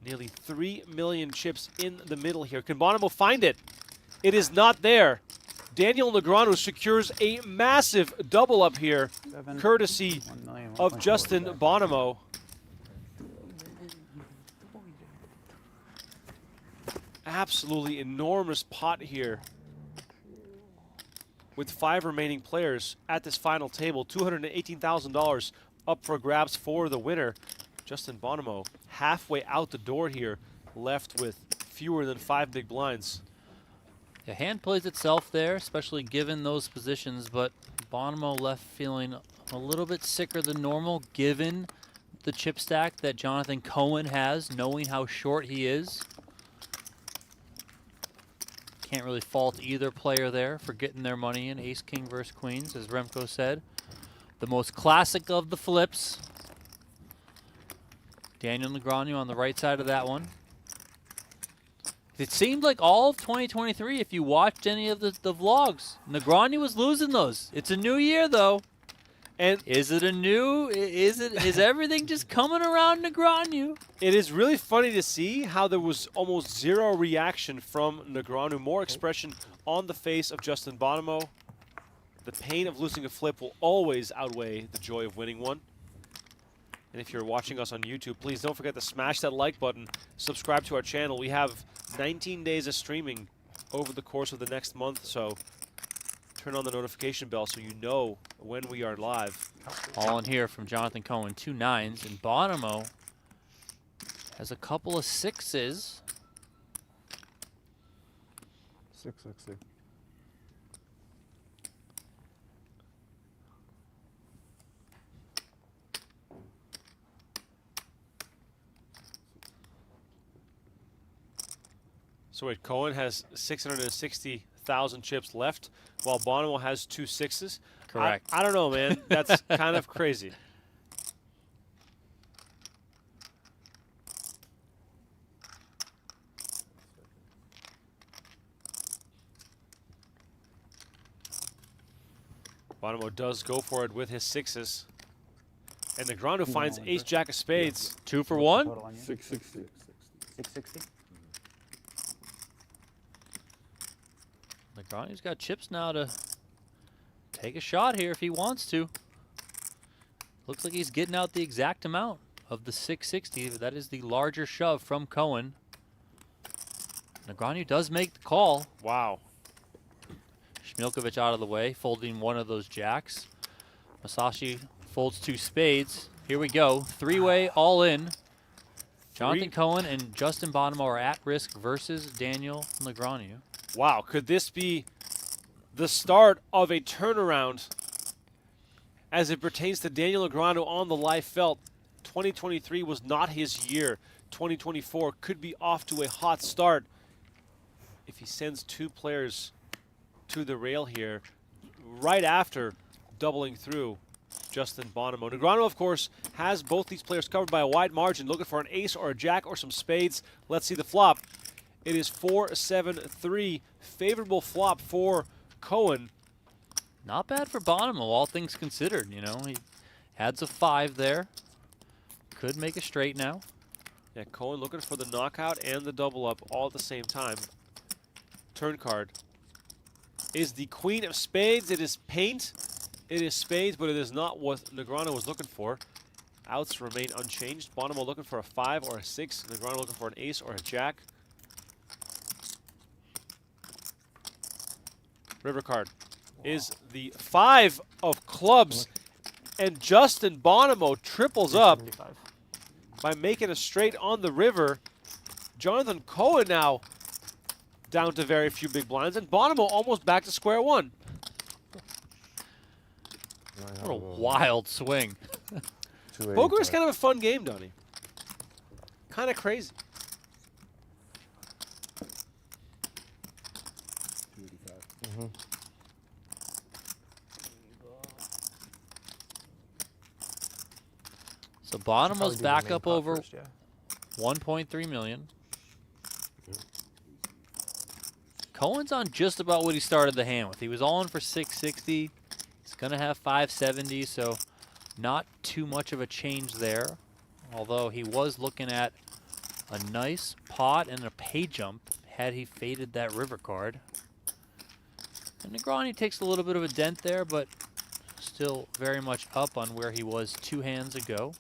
Nearly 3 million chips in the middle here. Can Bonomo find it? It is not there. Daniel Negreanu secures a massive double up here, courtesy of Justin Bonomo. Absolutely enormous pot here, with 5 remaining players at this final table. $218,000 up for grabs for the winner. Justin Bonomo halfway out the door here, left with fewer than 5 big blinds. The hand plays itself there, especially given those positions, but Bonomo left feeling a little bit sicker than normal, given the chip stack that Jonathan Cohen has, knowing how short he is. Can't really fault either player there for getting their money in. Ace-king versus queens, as Remco said. The most classic of the flips. Daniel Negreanu on the right side of that one. It seemed like all of 2023, if you watched any of the vlogs, Negreanu was losing those. It's a new year, though. And is everything just coming around Negreanu? It is really funny to see how there was almost zero reaction from Negreanu. More expression on the face of Justin Bonomo. The pain of losing a flip will always outweigh the joy of winning one. And if you're watching us on YouTube, please don't forget to smash that like button, subscribe to our channel. We have 19 days of streaming over the course of the next month, so turn on the notification bell so you know when we are live. All in here from Jonathan Cohen, 2 9s, and Bonomo has a couple of 6s. 660. So wait, Cohen has 660,000 chips left, while Bonomo has 2 6s? Correct. I don't know, man. That's kind of crazy. Bonomo does go for it with his 6s. And Negreanu finds ace-jack of spades. 2 for 1? 660. 660? Negreanu's got chips now to take a shot here if he wants to. Looks like he's getting out the exact amount of the 660. That is the larger shove from Cohen. Negreanu does make the call. Wow. Smiljkovic out of the way, folding one of those jacks. Masashi folds 2 spades. Here we go. 3-way all in. Jonathan Cohen and Justin Bonomo are at risk versus Daniel Negreanu. Wow, could this be the start of a turnaround as it pertains to Daniel Negreanu on the live felt? 2023 was not his year. 2024 could be off to a hot start if he sends 2 players to the rail here right after doubling through Justin Bonomo. Negreanu, of course, has both these players covered by a wide margin, looking for an ace or a jack or some spades. Let's see the flop. It is 4-7-3. Favorable flop for Cohen. Not bad for Bonomo, all things considered. You know, he adds a 5 there. Could make a straight now. Yeah, Cohen looking for the knockout and the double up all at the same time. Turn card is the queen of spades. It is paint. It is spades, but it is not what Negreanu was looking for. Outs remain unchanged. Bonomo looking for a 5 or a 6. Negreanu looking for an ace or a jack. River card is the 5 of clubs. And Justin Bonomo triples up 75. by making a straight on the river. Jonathan Cohen now down to very few big blinds, and Bonomo almost back to square one. What a wild swing. Poker is kind of a fun game, Donnie. Kind of crazy. So Bonomo's Probably do the back main up pot over first, yeah. 1.3 million. Cohen's on just about what he started the hand with. He was all in for 660. He's going to have 570, so not too much of a change there. Although he was looking at a nice pot and a pay jump had he faded that river card. And Negreanu takes a little bit of a dent there, but still very much up on where he was 2 hands ago.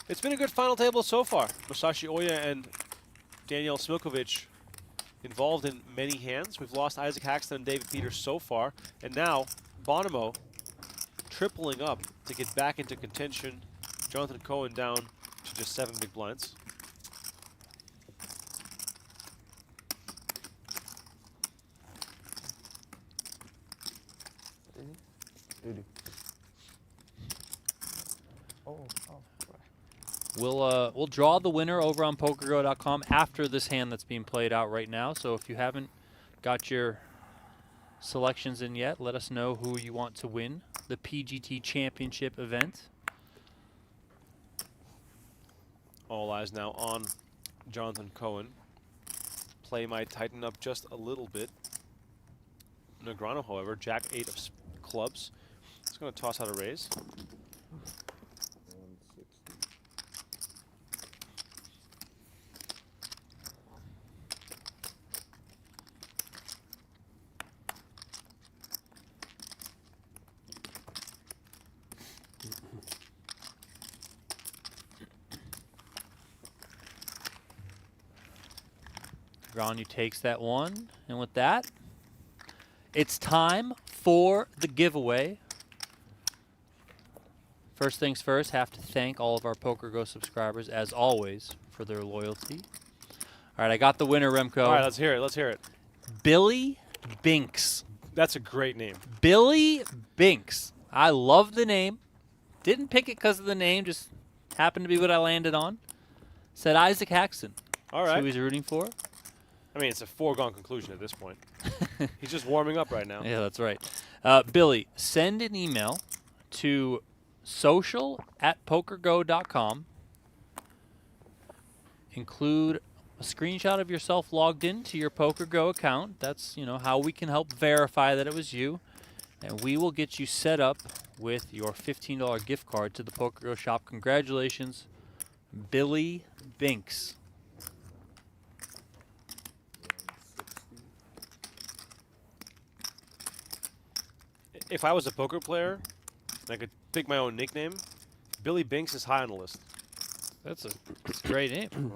It's been a good final table so far. Masashi Oya and Daniel Smiljkovic involved in many hands. We've lost Isaac Haxton and David Peters so far. And now Bonomo tripling up to get back into contention. Jonathan Cohen down to just 7 big blinds. We'll draw the winner over on PokerGO.com after this hand that's being played out right now. So if you haven't got your selections in yet, let us know who you want to win the PGT Championship event. All eyes now on Jonathan Cohen. Play might tighten up just a little bit. Negreanu, however, jack 8 of clubs. He's going to toss out a raise. Negreanu takes that one, and with that, it's time for the giveaway. First things first, have to thank all of our PokerGo subscribers, as always, for their loyalty. All right, I got the winner, Remco. All right, let's hear it. Let's hear it. Billy Binks. That's a great name. Billy Binks. I love the name. Didn't pick it because of the name, just happened to be what I landed on. Said Isaac Haxton. All That's right. who he's rooting for. I mean, it's a foregone conclusion at this point. He's just warming up right now. Yeah, that's right. Billy, send an email to social@pokergo.com. Include a screenshot of yourself logged into your PokerGo account. That's, you know, how we can help verify that it was you. And we will get you set up with your $15 gift card to the PokerGo shop. Congratulations, Billy Binks. If I was a poker player, and I could pick my own nickname, Billy Binks is high on the list. That's a great name.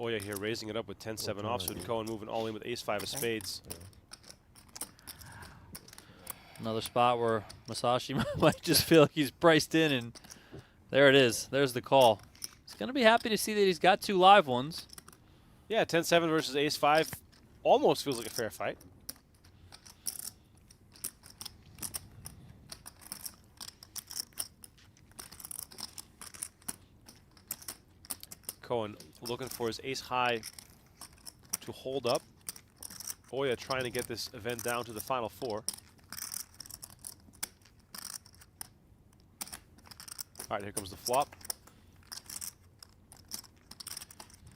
Oya here raising it up with 10-7 offsuit. Cohen moving all in with ace-5 of spades. Another spot where Masashi might just feel like he's priced in, and there it is. There's the call. He's going to be happy to see that he's got 2 live ones. Yeah, 10-7 versus ace-5 almost feels like a fair fight. Cohen looking for his ace-high to hold up. Oya trying to get this event down to the final 4. All right, here comes the flop.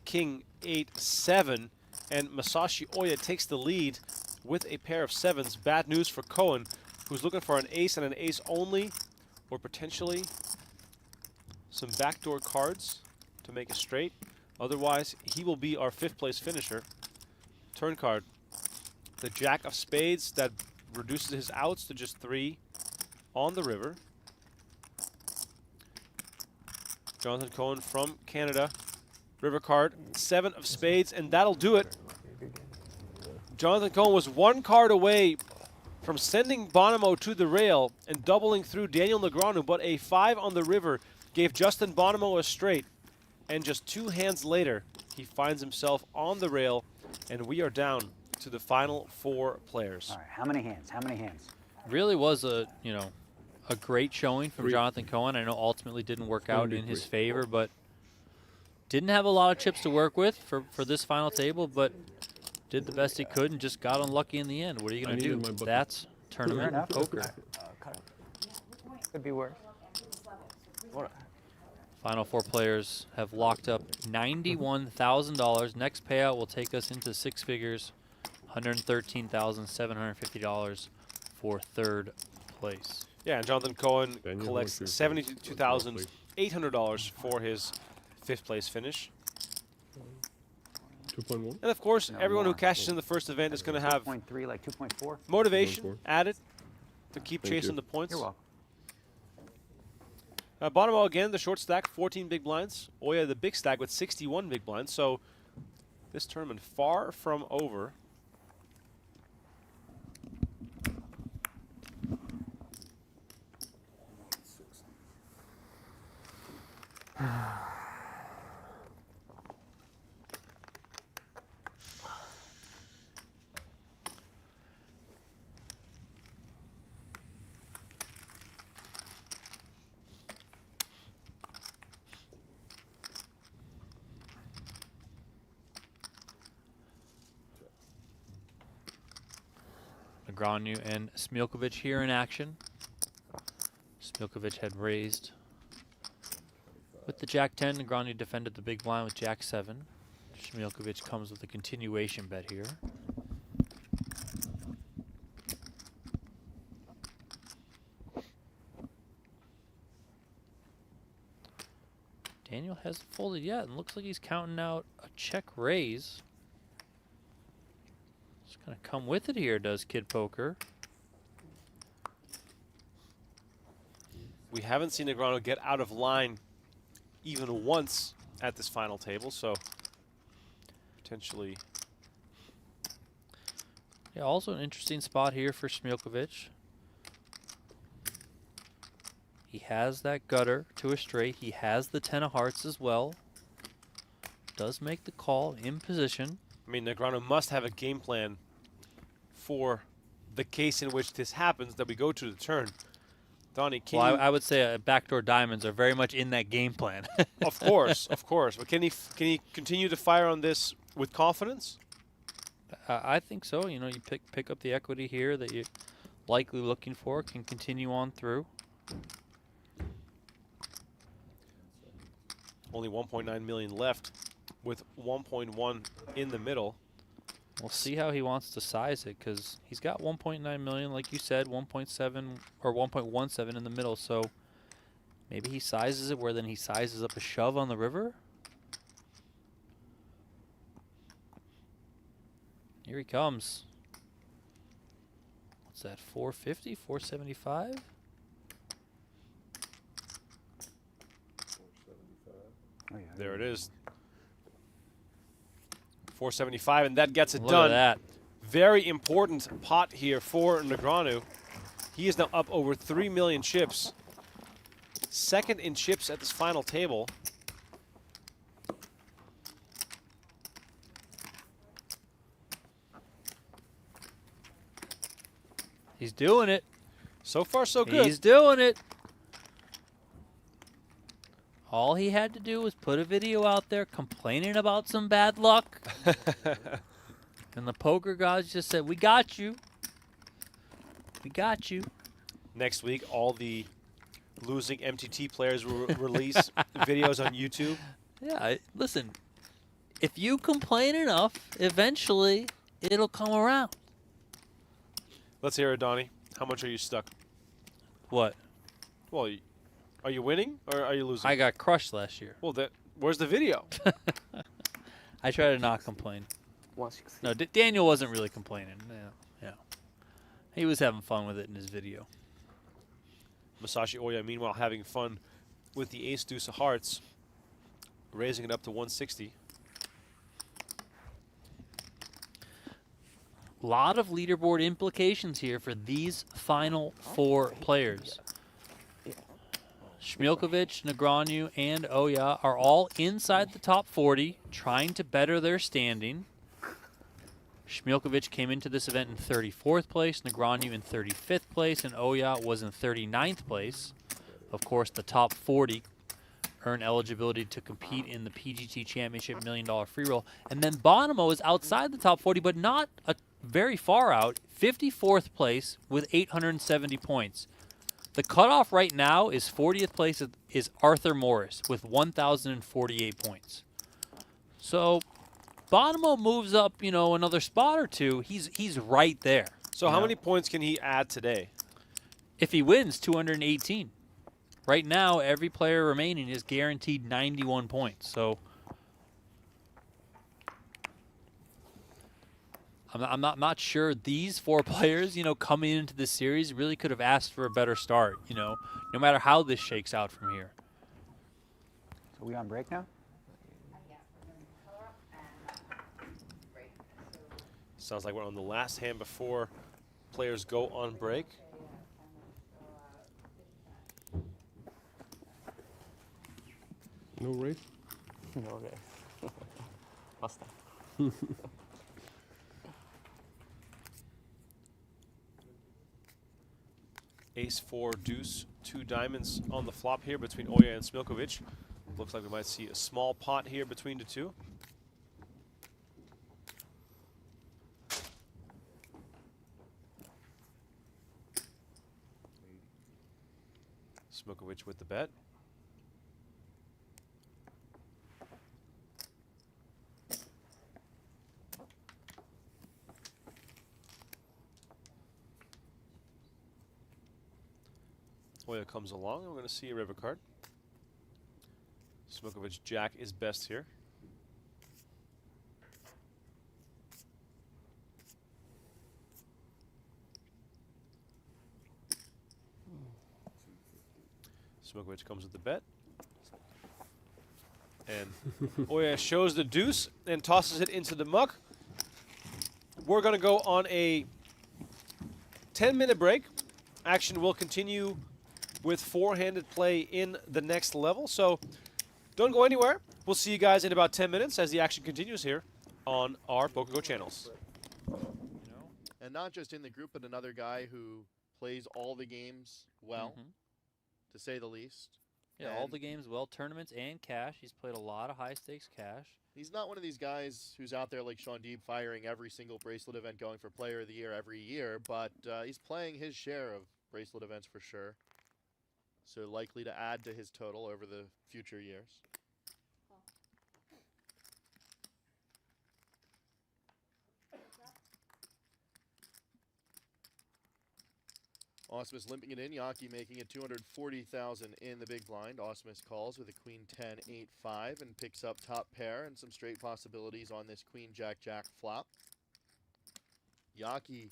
King 8-7, and Masashi Oya takes the lead with a pair of 7s. Bad news for Cohen, who's looking for an ace and an ace only, or potentially some backdoor cards to make a straight. Otherwise, he will be our 5th place finisher. Turn card, the Jack of Spades that reduces his outs to just 3 on the river. Jonathan Cohen from Canada. River card, 7 of spades, and that'll do it. Jonathan Cohen was 1 card away from sending Bonomo to the rail and doubling through Daniel Negreanu, but a 5 on the river gave Justin Bonomo a straight. And just 2 hands later, he finds himself on the rail, and we are down to the final 4 players. All right, how many hands? How many hands? Really was a great showing from Jonathan Cohen. I know ultimately didn't work out in his favor, but didn't have a lot of chips to work with for this final table, but did the best he could and just got unlucky in the end. What are you going to do? That's tournament poker. Could be worse. Final 4 players have locked up $91,000. Next payout will take us into 6 figures, $113,750 for 3rd place. Yeah, and Jonathan Cohen collects $72,800 for his 5th place finish. 2.1. And of course, everyone who cashes in the first event is going to have 2.3, like 2.4. motivation added to keep chasing the points. You're welcome. Bonomo again, the short stack, 14 big blinds. Oya, the big stack with 61 big blinds. So this tournament far from over. Negreanu and Smiljkovic here in action. Smiljkovic had raised with the Jack 10. Negreanu defended the big blind with Jack 7. Smiljkovic comes with a continuation bet here. Daniel hasn't folded yet and looks like he's counting out a check raise. Just gonna come with it here, does Kid Poker. We haven't seen Negreanu get out of line even once at this final table, so potentially. Yeah, also an interesting spot here for Smiljkovic. He has that gutter to a straight. He has the 10 of hearts as well. Does make the call in position. I mean, Negreanu must have a game plan for the case in which this happens, that we go to the turn. Donnie, can Well, you... I would say backdoor diamonds are very much in that game plan. Of course, of course. But can he continue to fire on this with confidence? I think so. You know, you pick up the equity here that you're likely looking for. Can continue on through. Only 1.9 million left with 1.1 in the middle. We'll see how he wants to size it, because he's got 1.9 million, like you said, 1.7 or 1.17 in the middle. So maybe he sizes it where then he sizes up a shove on the river. Here he comes. What's that, 450, 475? Oh, yeah. There it is. 475, and that gets it Look done. at that. Very important pot here for Negreanu. He is now up over 3 million chips. Second in chips at this final table. He's doing it. So far, so good. He's doing it. All he had to do was put a video out there complaining about some bad luck. And the poker gods just said, we got you. We got you. Next week, all the losing MTT players will release videos on YouTube. Yeah, listen, if you complain enough, eventually it'll come around. Let's hear it, Donnie. How much are you stuck? What? Well, are you winning or are you losing? I got crushed last year. Well, where's the video? I try to not complain. 160. No, Daniel wasn't really complaining. Yeah. He was having fun with it in his video. Masashi Oya, meanwhile, having fun with the ace-deuce of hearts, raising it up to 160. Lot of leaderboard implications here for these final four players. Smiljkovic, Negreanu, and Oya are all inside the top 40, trying to better their standing. Smiljkovic came into this event in 34th place, Negreanu in 35th place, and Oya was in 39th place. Of course, the top 40 earn eligibility to compete in the PGT Championship $1 Million free roll. And then Bonomo is outside the top 40, but not very far out, 54th place with 870 points. The cutoff right now is 40th place is Arthur Morris with 1,048 points. So Bonomo moves up, another spot or two. He's right there. So how many points can he add today? If he wins, 218. Right now, every player remaining is guaranteed 91 points. So I'm not sure these four players, coming into this series really could have asked for a better start, no matter how this shakes out from here. So we on break now? Sounds like we're on the last hand before players go on break. No race? No race. Basta. Ace 4 deuce, 2 diamonds on the flop here between Oya and Smiljkovic. Looks like we might see a small pot here between the two. Smiljkovic with the bet. Oya comes along, and we're going to see a river card. Smiljkovic jack is best here. Smiljkovic comes with the bet. And Oya shows the deuce and tosses it into the muck. We're going to go on a 10-minute break. Action will continue with four-handed play in the next level. So don't go anywhere. We'll see you guys in about 10 minutes as the action continues here on our PokerGO channels. And not just in the group, but another guy who plays all the games well, to say the least. Yeah, all the games well, tournaments and cash. He's played a lot of high-stakes cash. He's not one of these guys who's out there like Sean Deeb firing every single bracelet event going for player of the year every year, but he's playing his share of bracelet events for sure. So likely to add to his total over the future years. Osmus limping it in, Yaki making it 240,000 in the big blind. Osmus calls with a queen 10, 8, 5 and picks up top pair and some straight possibilities on this queen jack jack flop. Yaki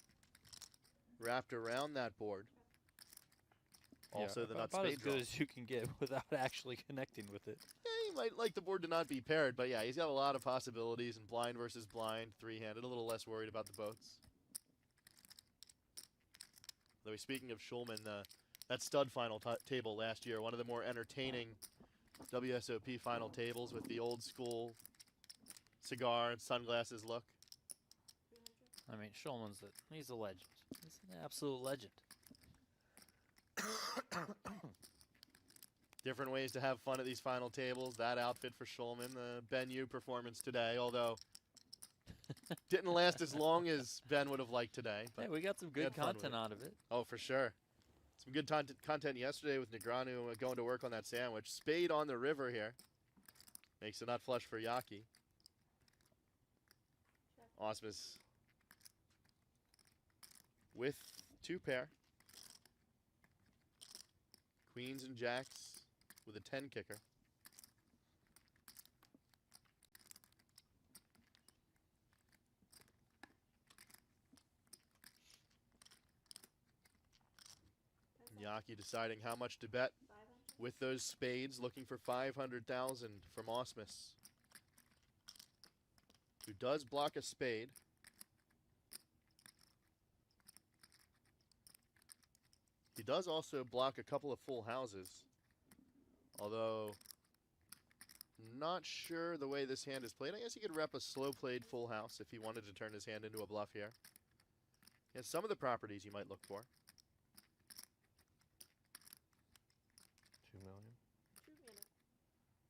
wrapped around that board. Also the nuts about spade as good draw. as you can get without actually connecting with it. Yeah, might like the board to not be paired, but yeah, he's got a lot of possibilities in blind versus blind, three-handed, a little less worried about the boats. Though speaking of Schulman, that stud final table last year, one of the more entertaining WSOP final tables with the old school cigar and sunglasses look. I mean, he's a legend. He's an absolute legend. Different ways to have fun at these final tables. That outfit for Schulman, the Ben Yu performance today, although didn't last as long as Ben would have liked today. But Hey, we got some good content out of it. Oh, for sure. Some good content yesterday with Negreanu going to work on that sandwich. Spade on the river here. Makes it not flush for Yaki. Osmus with two pair. Queens and jacks with a 10 kicker. Yaki deciding how much to bet with those spades, looking for 500,000 from Osmus, who does block a spade. He does also block a couple of full houses, although not sure the way this hand is played. I guess he could rep a slow played full house if he wanted to turn his hand into a bluff here. He has some of the properties you might look for. 2 million.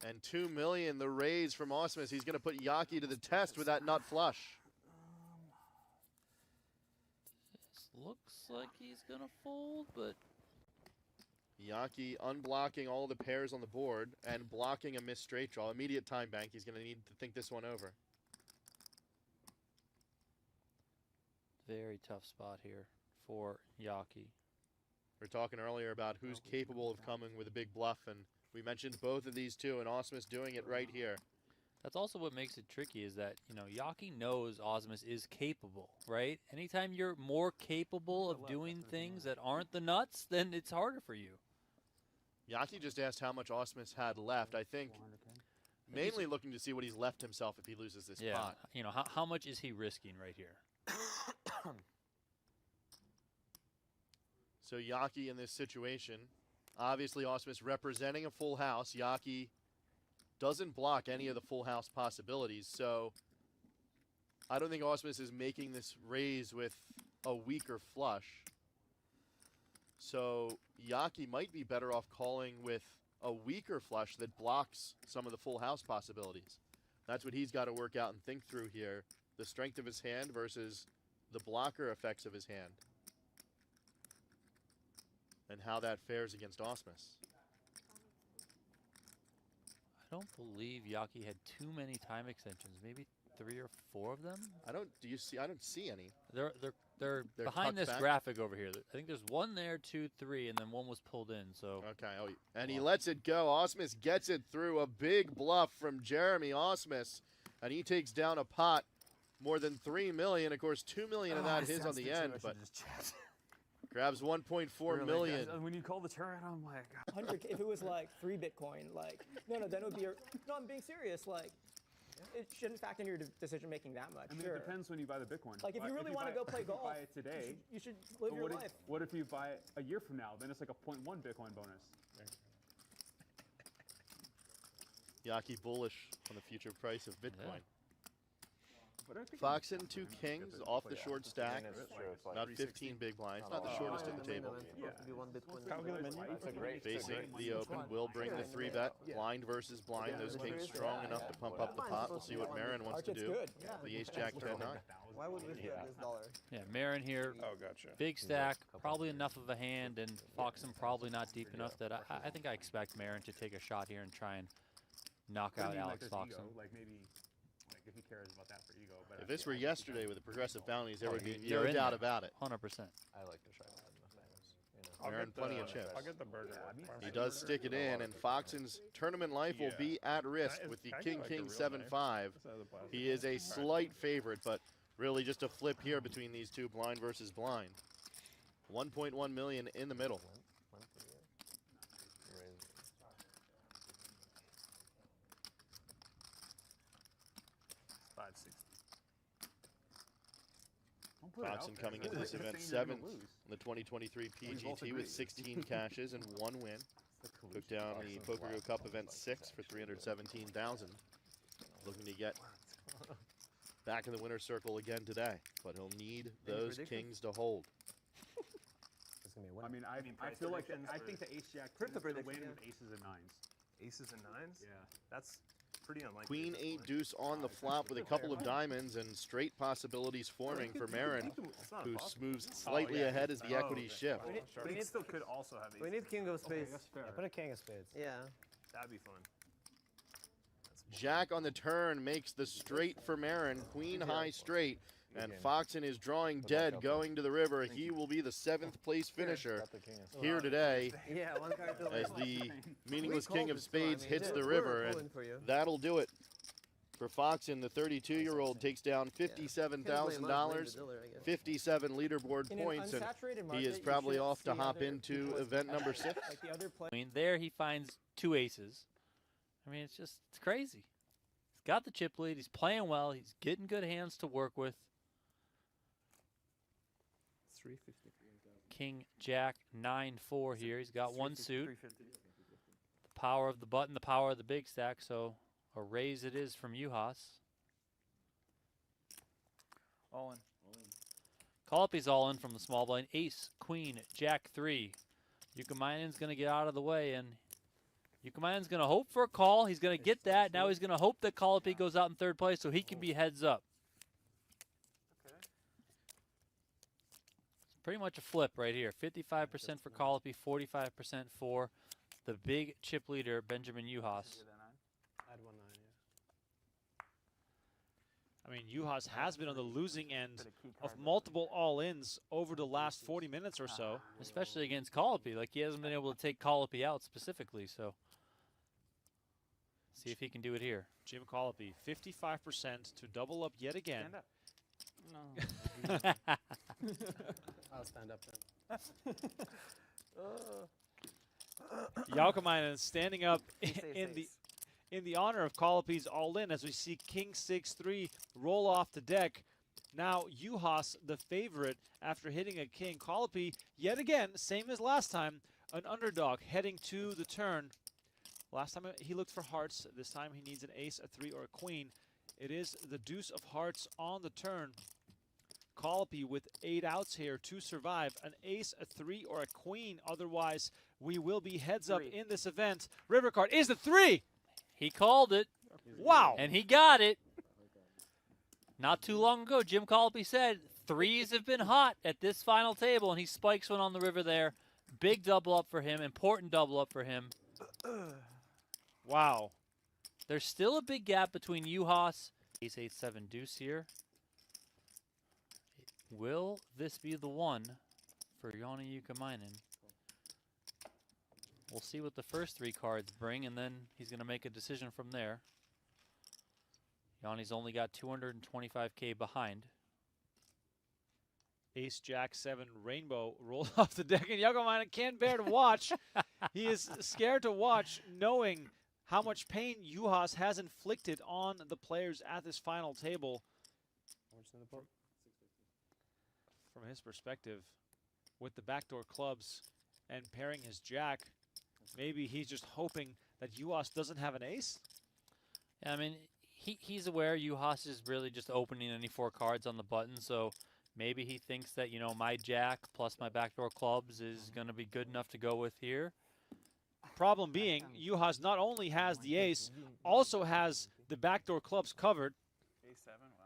And 2 million, the raise from Osmus. He's going to put Yaki to the test with that nut flush. This looks like he's gonna fold, but Yaki unblocking all the pairs on the board and blocking a missed straight draw. Immediate time bank. He's going to need to think this one over. very tough spot here for Yaki. We were talking earlier about who's capable of coming with a big bluff, and we mentioned both of these two, and Osmus doing it right here. That's also what makes it tricky is that, you know, Yaki knows Osmus is capable, right? Anytime you're more capable of doing things that aren't the nuts, then it's harder for you. Yaki just asked how much Osmus had left. I think mainly looking to see what he's left himself if he loses this pot. You know, how much is he risking right here? So Yaki in this situation, obviously Osmus representing a full house. Yaki doesn't block any of the full house possibilities, so I don't think Osmus is making this raise with a weaker flush. So Yaki might be better off calling with a weaker flush that blocks some of the full house possibilities. That's what he's got to work out and think through here. The strength of his hand versus the blocker effects of his hand. And how that fares against Osmus. I don't believe Yaki had too many time extensions. Maybe 3 or 4 of them. I don't see any. They're behind this graphic over here. I think there's 1 there, 2, 3, and then 1 was pulled in. So okay. Oh, and he lets it go. Osmus gets it through. A big bluff from Jeremy Osmus, and he takes down a pot more than 3 million. Of course, 2 million of that his on the end, but grabs 1.4 million. When you call the turn, I'm like, 100. If it was like 3 Bitcoin, like no, then it would be. No, I'm being serious. Like, it shouldn't factor in your decision making that much. I mean, sure. it depends when you buy the Bitcoin. Like, if you really want to go play golf, buy it today. You should live your life. What if you buy it a year from now? Then it's like a 0.1 Bitcoin bonus. Yaki bullish on the future price of Bitcoin. Yeah. Fox and 2 kings off the short stack. About 15 big blinds. Not the shortest at the table. Facing the open will bring the 3-bet. Blind versus blind. Those kings strong enough to pump up the pot. We'll see what Marin wants to do. The ace jack 10-9. Why would we bet this dollar? yeah, Marin here. Oh, gotcha. Big stack, probably enough of a hand, and Foxen probably not deep enough that I think I expect Marin to take a shot here and try and knock out Alex Foxen. Like maybe, like if he cares about that for ego. But If this were yesterday with the progressive bounties, there would be You're no in doubt there. about it. 100%. I like to try that. Marin, plenty of chips. I'll get the burger. He does stick it in, and Foxen's tournament life will be at risk with the King-King 7-5. He is a slight favorite, but really just a flip here between these two, blind versus blind. 1.1 million in the middle. put it out Foxen there. coming into this Saying event you're gonna 7th lose. in the 2023 We both PGT agree. with 16 cashes and 1 win. Took down the PokerGO Cup event 6 for 317,000. Looking to get back in the winner's circle again today, but he'll need those kings to hold. It's gonna be a win. I mean, I price feel like predictions I for- think the ace jack Print the is gonna win prediction, with aces and nines. Aces and nines? Yeah. That's pretty unlikely. Queen at this 8 point. deuce on the flop with a couple of diamonds and straight possibilities forming for Marin, It's not who impossible. moves slightly yeah, ahead as the Oh, equities okay. shift. Oh, sure. He still could also have We aces. need king of spades. That's fair. Yeah, put a king of spades. Yeah. That'd be fun. Jack on the turn makes the straight for Marin, queen high straight, and Foxen is drawing dead going to the river. He will be the 7th place finisher Got the king of spades. here today Yeah, one card to as the meaningless We king called of this one, I spades mean, hits the we're river, pulling and for you. that'll do it for Foxen. The 32-year-old takes down $57,000, 57 leaderboard In points, an and unsaturated market, he is you probably shouldn't off to see hop other into people as event number competitive. 6. Like the other I mean, there he finds 2 aces. I mean, it's crazy. He's got the chip lead. He's playing well. He's getting good hands to work with. 350. King, Jack, 9-4 here. He's got one suit. 350. The power of the button, the power of the big stack. So a raise it is from Juhas. All in. Kalpi's all in from the small blind. Ace, queen, jack 3. Yukaminen's going to get out of the way, and Yukaminen's going to hope for a call. He's going to get that. Now he's going to hope that Kalpi goes out in 3rd place so he can be heads up. Okay. It's pretty much a flip right here. 55% for Kalpi, 45% for the big chip leader, Benjamin Juhas. Add 1 9, yeah. I mean, Juhas has been on the losing end of multiple all-ins over the last 40 minutes or so. Especially against Kalpi. Like, he hasn't been able to take Kalpi out specifically, so see if he can do it here. Jim Colopy, 55% to double up yet again. Stand up. No. I'll stand up then. Jaukemäinen standing up Ace, ace, ace. in the honor of Colopy's all-in as we see King 6-3 roll off the deck. Now Juhas, the favorite, after hitting a king. Colopy, yet again, same as last time, an underdog heading to the turn. Last time he looked for hearts. This time he needs an ace, a 3, or a queen. It is the deuce of hearts on the turn. Colopy with 8 outs here to survive. An ace, a 3, or a queen. Otherwise, we will be heads up in this event. River card is the 3. He called it. Wow. And he got it. Not too long ago, Jim Colby said 3s have been hot at this final table, and he spikes one on the river there. Big double up for him. Important double up for him. Wow. There's still a big gap between Juhas. Ace 8-7 deuce here. Will this be the one for Joni Jaukemäinen? We'll see what the first 3 cards bring, and then he's going to make a decision from there. Yanni's only got 225K behind. Ace, Jack, 7, Rainbow roll off the deck, and Jaukemäinen can't bear to watch. He is scared to watch, knowing how much pain Juhas has inflicted on the players at this final table. From his perspective, with the backdoor clubs and pairing his Jack, maybe he's just hoping that Juhas doesn't have an ace. Yeah, I mean, he's aware Juhas is really just opening any 4 cards on the button, so maybe he thinks that, you know, my Jack plus my backdoor clubs is going to be good enough to go with here. Problem being, Juhas not only has the ace, also has the backdoor clubs covered. A7, wow.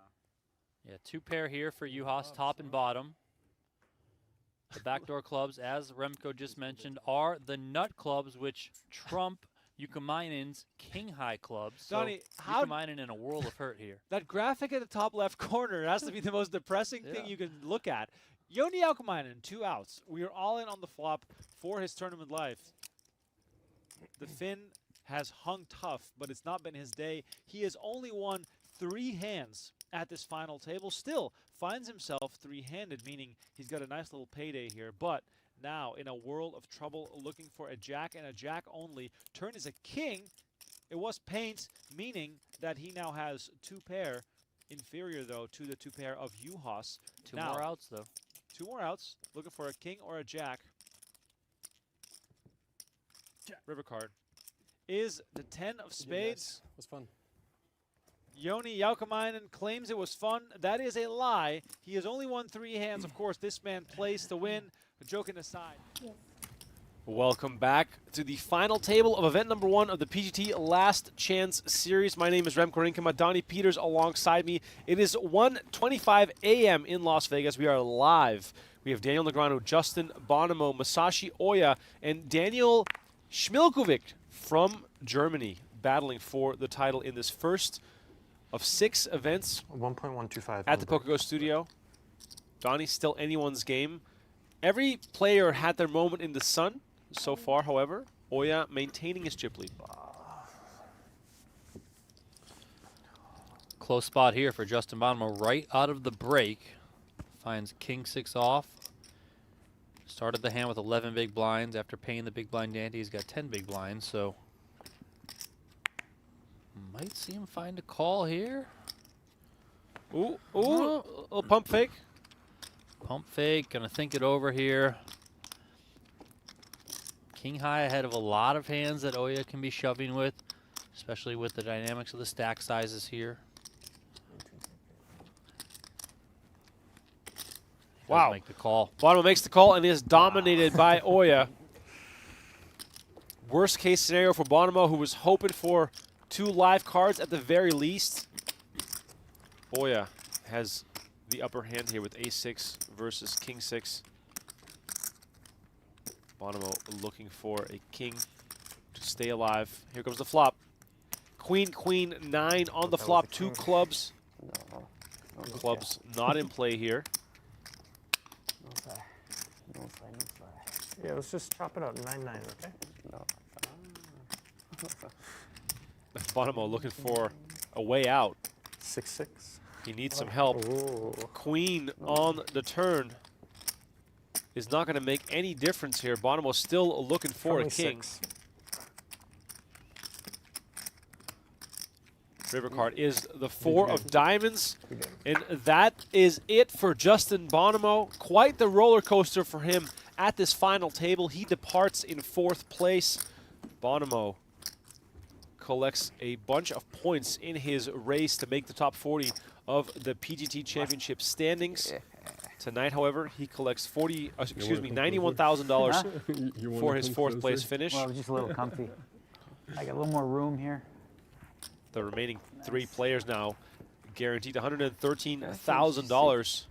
Yeah, 2 pair here for Juhas, top and bottom. The backdoor clubs, as Remco just mentioned, are the nut clubs, which trump Jaukemäinen's king high clubs. So Donnie, how Jaukemäinen in a world of hurt here. that graphic at the top left corner has to be the most depressing thing Yeah. you can look at. Joni Jaukemäinen, 2 outs. We are all in on the flop for his tournament life. The Finn has hung tough, but it's not been his day. He has only won 3 hands at this final table. Still finds himself 3-handed, meaning he's got a nice little payday here. But now in a world of trouble, looking for a Jack and a Jack only. Turn is a king. It was paint, meaning that he now has 2 pair inferior, though, to the 2 pair of Juhas. Two Now, more outs, though. 2 more outs. Looking for a king or a jack. River card is the 10 of spades. It was fun. Joni Jaukomainen claims it was fun. That is a lie. He has only won 3 hands. Of course, this man plays to win. But joking aside. Yes. Welcome back to the final table of event number 1 of the PGT Last Chance series. My name is Remco Rinkema. Donnie Peters alongside me. It is 1:25 a.m. in Las Vegas. We are live. We have Daniel Negreanu, Justin Bonomo, Masashi Oya, and Daniel Smiljkovic from Germany battling for the title in this first of 6 events 1.125 at the PokerGO studio. Donnie, still anyone's game. Every player had their moment in the sun so far, however. Oya maintaining his chip lead. Close spot here for Justin Bonomo right out of the break. Finds king 6 off. Started the hand with 11 big blinds. After paying the big blind ante, he's got 10 big blinds, so might see him find a call here. Ooh, ooh, a little pump fake. Pump fake, gonna think it over here. King high ahead of a lot of hands that Oya can be shoving with, especially with the dynamics of the stack sizes here. Wow. Make the call. Bonomo makes the call and is dominated by Oya. Worst case scenario for Bonomo, who was hoping for 2 live cards at the very least. Oya has the upper hand here with ace-6 versus king-6. Bonomo looking for a king to stay alive. Here comes the flop. Queen, queen, 9 on the flop. 2 clubs. Clubs not in play here. Yeah, let's just chop it up. 9-9, okay? Bonomo looking for a way out. 6-6. He needs some help. Ooh. Queen on the turn is not going to make any difference here. Bonomo still looking for a king. 6. River card is the 4 of diamonds. And that is it for Justin Bonomo. Quite the roller coaster for him at this final table. He departs in 4th place. Bonomo collects a bunch of points in his race to make the top 40 of the PGT Championship standings. Tonight, however, he collects $91,000 for his 4th place finish. Well, just a little comfy. I got a little more room here. The remaining 3 players now guaranteed $113,000.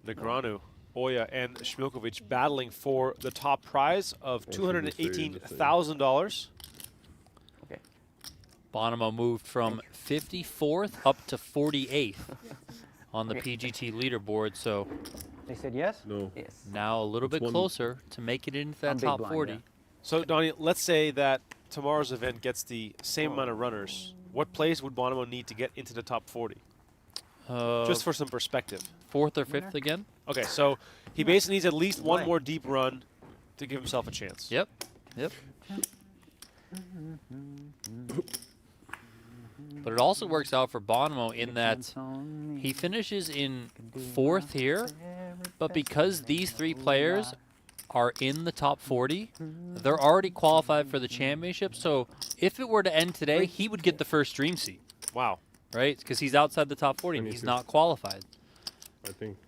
Negreanu, Oya, and Smiljkovic battling for the top prize of $218,000. Bonomo moved from 54th up to 48th on the PGT leaderboard, so They said yes? No. Yes. now a little bit closer to making it into that I'm big top blind, 40. yeah. So, Donnie, let's say that tomorrow's event gets the same amount of runners. What plays would Bonomo need to get into the top 40? Just for some perspective. 4th or 5th again? Okay, so he basically needs at least 1 more deep run to give himself a chance. Yep. Yep. But it also works out for Bonomo in that he finishes in 4th here, but because these 3 players are in the top 40, they're already qualified for the championship. So if it were to end today, he would get the first dream seat. Wow. Right? Because he's outside the top 40 and he's not qualified. I think.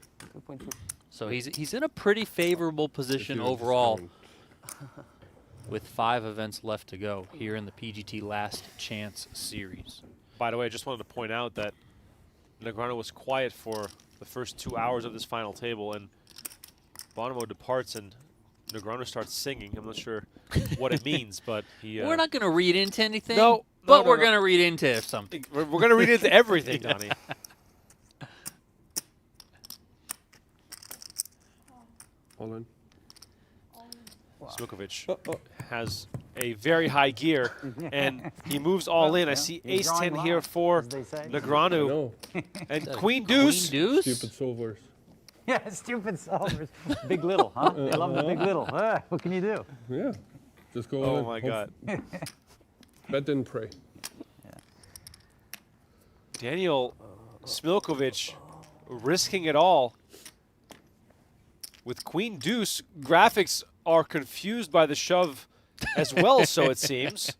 So he's in a pretty favorable position overall with 5 events left to go here in the PGT Last Chance series. By the way, I just wanted to point out that Negreanu was quiet for the first 2 hours of this final table, and Bonomo departs and Negreanu starts singing. I'm not sure what it means, but he... we're not going to read into anything, no, but we're going to read into something. We're going to read into everything, Donnie. All in. Smiljkovic has a very high gear, and he moves all in. I see ace-10 here for Negreanu. No. And queen deuce. Queen deuce? Stupid solvers. Yeah, stupid solvers. Big little, huh? They love the big little. What can you do? Yeah. Just go Oh on. my God. Bet and pray. Daniel Smiljkovic risking it all. With Queen Deuce, graphics are confused by the shove as well, so it seems.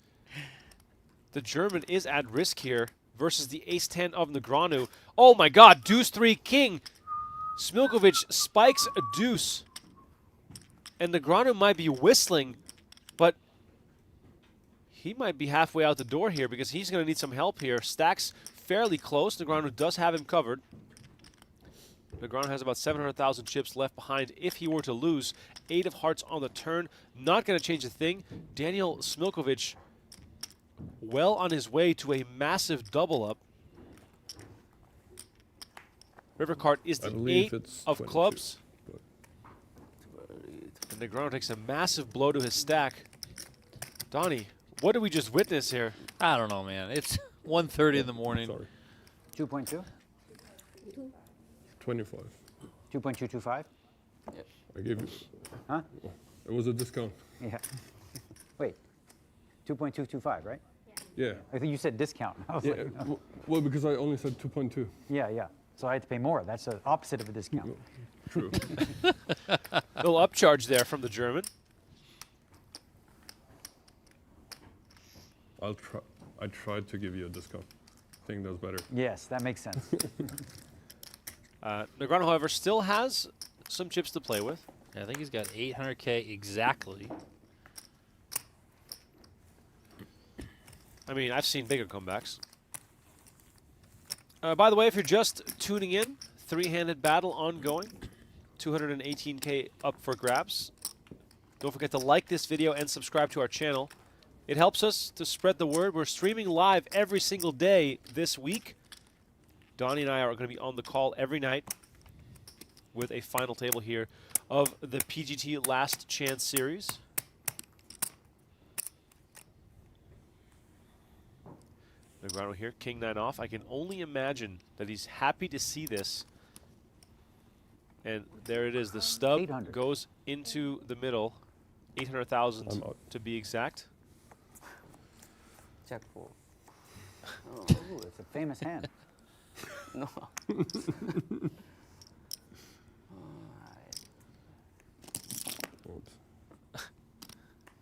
The German is at risk here versus the ace-10 of Negreanu. Oh my god, deuce-3 king. Smiljkovic spikes a deuce. And Negreanu might be whistling, but he might be halfway out the door here because he's going to need some help here. Stacks fairly close. Negreanu does have him covered. Negreanu has about 700,000 chips left behind if he were to lose. 8 of hearts on the turn. Not going to change a thing. Daniel Smiljkovic well on his way to a massive double up. River card is the 8 of 22, clubs. And Negreanu takes a massive blow to his stack. Donnie, what did we just witness here? I don't know, man. It's 1:30 in the morning. Sorry. 2.2? 25. 2.225? I gave you. Huh? It was a discount. Yeah. Wait. 2.225, right? Yeah. I think you said discount. I was Yeah. like, Well, because I only said 2.2. yeah. So I had to pay more. That's the opposite of a discount. True. Little upcharge there from the German. I'll try. I tried to give you a discount. I think that's better. Yes, that makes sense. Negreanu, however, still has some chips to play with. Yeah, I think he's got 800K exactly. I mean, I've seen bigger comebacks. By the way, if you're just tuning in, three-handed battle ongoing. 218K up for grabs. Don't forget to like this video and subscribe to our channel. It helps us to spread the word. We're streaming live every single day this week. Donnie and I are going to be on the call every night with a final table here of the PGT Last Chance series. Negreanu here, king 9 off. I can only imagine that he's happy to see this. And there it is. The stub 800. goes into the middle. 800,000 to be exact. Check fold. Ooh, it's a famous hand. No. Oops.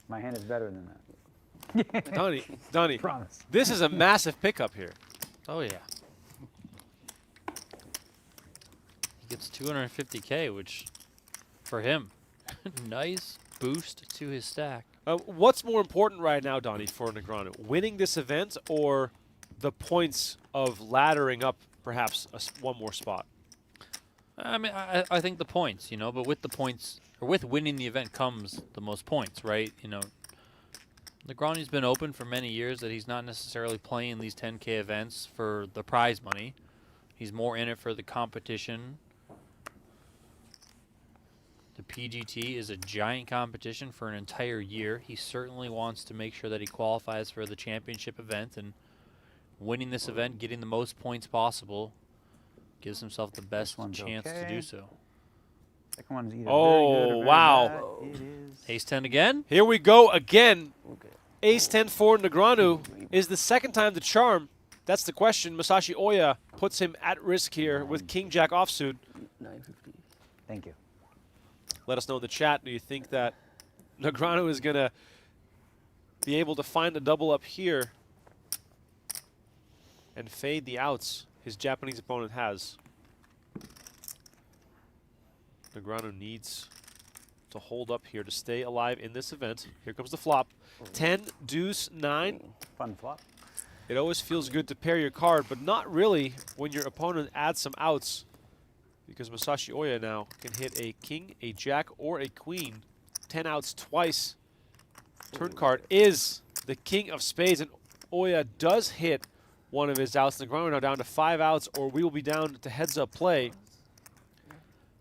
My hand is better than that. Donnie, Promise. this is a massive pickup here. Oh, yeah. He gets 250K, which, for him, nice boost to his stack. What's more important right now, Donnie, for Negreanu? Winning this event or the points of laddering up perhaps one more spot? I mean, I think the points, you know, but with the points, or with winning the event comes the most points, right? You know, Negreanu's been open for many years that he's not necessarily playing these 10K events for the prize money. He's more in it for the competition. The PGT is a giant competition for an entire year. He certainly wants to make sure that he qualifies for the championship event, and winning this event, getting the most points possible, gives himself the best chance to do so. Second one's either Oh, very good or very wow. bad. It is. Ace 10 again. Here we go again. Okay. Ace 10 for Negreanu. Is the second time the charm? That's the question. Masashi Oya puts him at risk here with King Jack offsuit. 950. Thank you. Let us know in the chat. Do you think that Negreanu is going to be able to find a double up here and fade the outs his Japanese opponent has? Negreanu needs to hold up here to stay alive in this event. Here comes the flop. 10, deuce, 9. Fun flop. It always feels good to pair your card, but not really when your opponent adds some outs, because Masashi Oya now can hit a king, a jack, or a queen. 10 outs twice. Turn card is the king of spades, and Oya does hit one of his outs. Negreanu now down to 5 outs, or we will be down to heads-up play.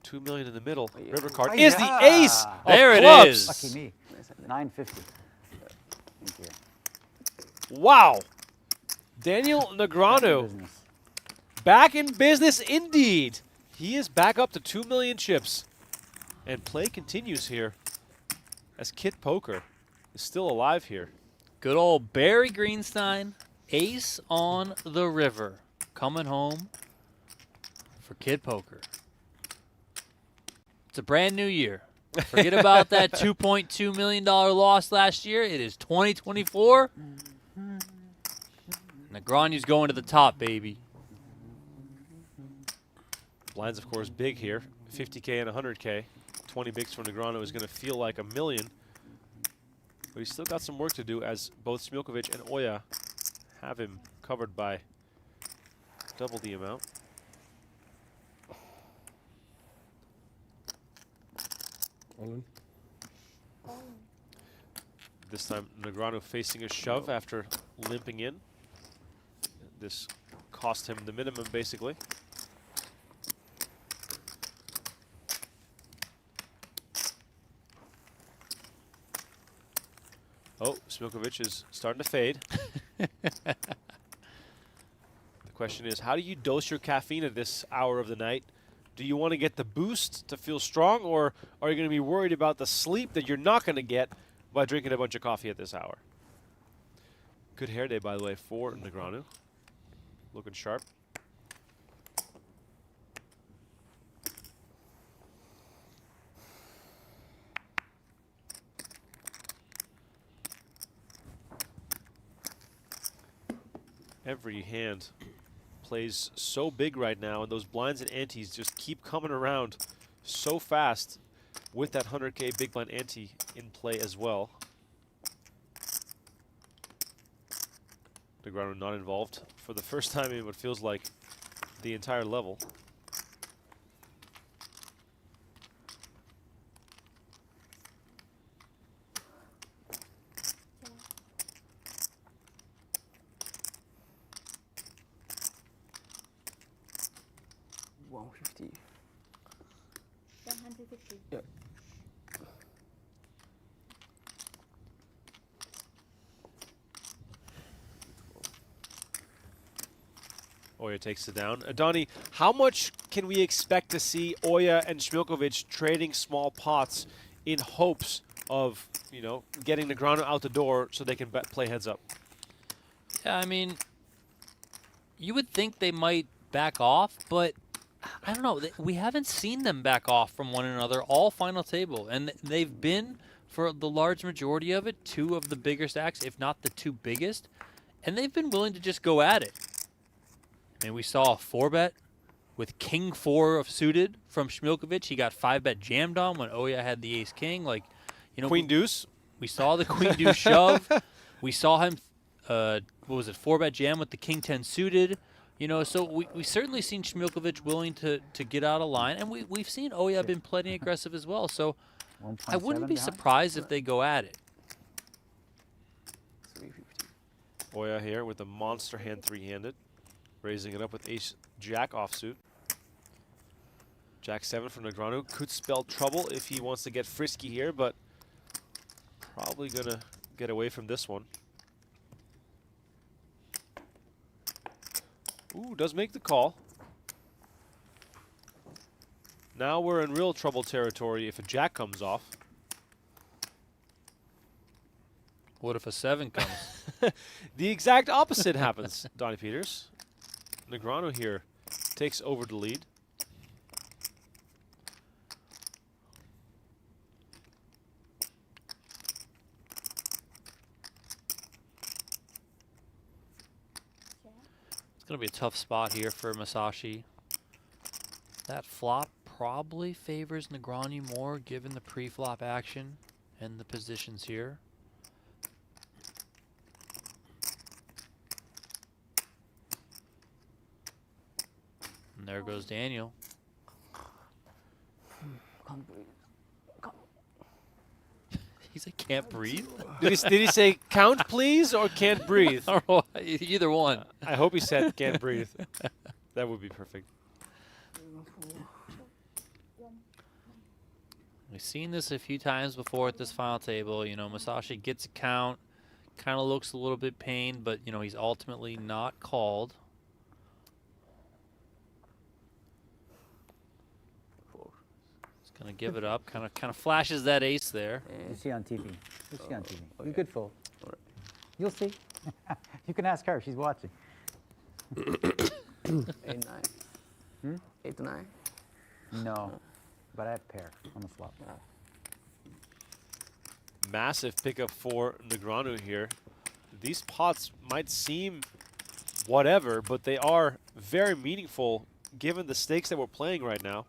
2 million in the middle. River card is the ace of There it clubs. is. Lucky me. 950. Thank you. Wow. Daniel Negreanu Business. back in business indeed. He is back up to 2 million chips. And play continues here as Kit Poker is still alive here. Good old Barry Greenstein, ace on the river. coming home for Kid Poker. It's a brand new year. Forget about that $2.2 million loss last year. It is 2024. Negreanu's going to the top, baby. Blinds, of course, big here. 50K and 100K. 20 bigs for Negreanu is going to feel like $1 million. But he's still got some work to do, as both Smiljkovic and Oya have him covered by double the amount. All in. This time Negreanu facing a shove after limping in. This cost him the minimum, basically. Oh, Smiljkovic is starting to fade. The question is, how do you dose your caffeine at this hour of the night? Do you want to get the boost to feel strong, or are you going to be worried about the sleep that you're not going to get by drinking a bunch of coffee at this hour? Good hair day, by the way, for Negreanu. Looking sharp. Every hand plays so big right now, and those blinds and antes just keep coming around so fast with that 100K big blind ante in play as well. Negreanu not involved for the first time in what feels like the entire level. Yep. Oya takes it down. Donnie, how much can we expect to see Oya and Smiljkovic trading small pots in hopes of, you know, getting Negreanu out the door so they can play heads up? Yeah, I mean, you would think they might back off, but I don't know. We haven't seen them back off from one another all final table, and they've been, for the large majority of it, two of the bigger stacks, if not the two biggest, and they've been willing to just go at it. I mean, we saw a 4-bet with King 4 of suited from Smiljkovic. He got 5-bet jammed on when Oya had the Ace King. Like, you know, Queen Deuce. We saw the Queen Deuce shove. We saw him, what was it, 4-bet jam with the King 10 suited. You know, so we certainly seen Smiljkovic willing to get out of line, and we've seen Oya been plenty aggressive as well. So I wouldn't be surprised if they go at it. Oya here with a monster hand three-handed, raising it up with Ace-Jack offsuit. Jack 7 from Negreanu could spell trouble if he wants to get frisky here, but probably gonna get away from this one. Ooh, does make the call. Now we're in real trouble territory if a Jack comes off. What if a 7 comes? The exact opposite happens, Donnie Peters. Negreanu here takes over the lead. It's going to be a tough spot here for Masashi. That flop probably favors Negreanu more given the pre-flop action and the positions here. And there goes Daniel. He said can't breathe? Did he say count please or can't breathe? Either one. I hope he said can't breathe. That would be perfect. We've seen this a few times before at this final table. You know, Masashi gets a count, kind of looks a little bit pained, but, you know, he's ultimately not called. He's going to give it up. Kind of flashes that ace there. You see on TV. You see on TV. You could fold. You'll see. You can ask her. She's watching. 8, 9. 8 to 9. No, but I have pair on the flop. Massive pickup for Negreanu here. These pots might seem whatever, but they are very meaningful given the stakes that we're playing right now.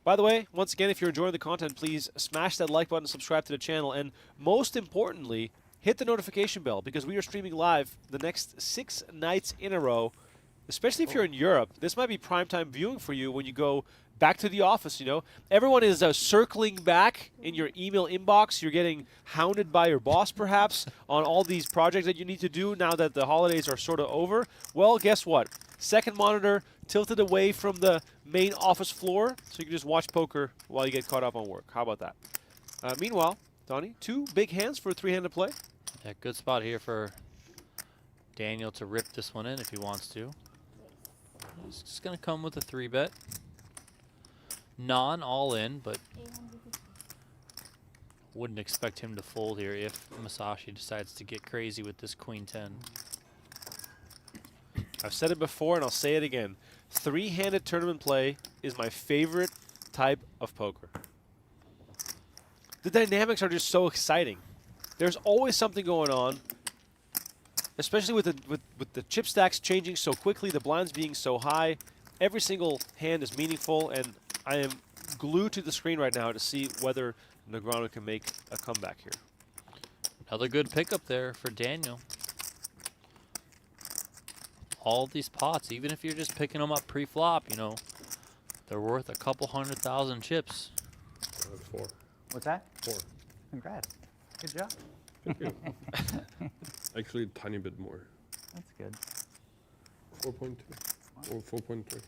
By the way, once again, if you're enjoying the content, please smash that like button, subscribe to the channel, and most importantly, hit the notification bell because we are streaming live the next 6 nights in a row. Especially if you're in Europe, this might be primetime viewing for you when you go back to the office, you know. Everyone is circling back in your email inbox. You're getting hounded by your boss, perhaps, on all these projects that you need to do now that the holidays are sort of over. Well, guess what? Second monitor tilted away from the main office floor, so you can just watch poker while you get caught up on work. How about that? Meanwhile, Donnie, 2 big hands for a 3-handed play. Yeah, good spot here for Daniel to rip this one in if he wants to. He's just going to come with a 3-bet. Non-all in, but wouldn't expect him to fold here if Masashi decides to get crazy with this Queen 10. I've said it before and I'll say it again. 3-handed tournament play is my favorite type of poker. The dynamics are just so exciting. There's always something going on, especially with the chip stacks changing so quickly, the blinds being so high. Every single hand is meaningful, and I am glued to the screen right now to see whether Negreanu can make a comeback here. Another good pickup there for Daniel. All these pots, even if you're just picking them up pre-flop, you know, they're worth a couple 100,000 chips. 4. What's that? 4. Congrats. Good job. Thank you. Actually, a tiny bit more. That's good. 4.2 or 4.3.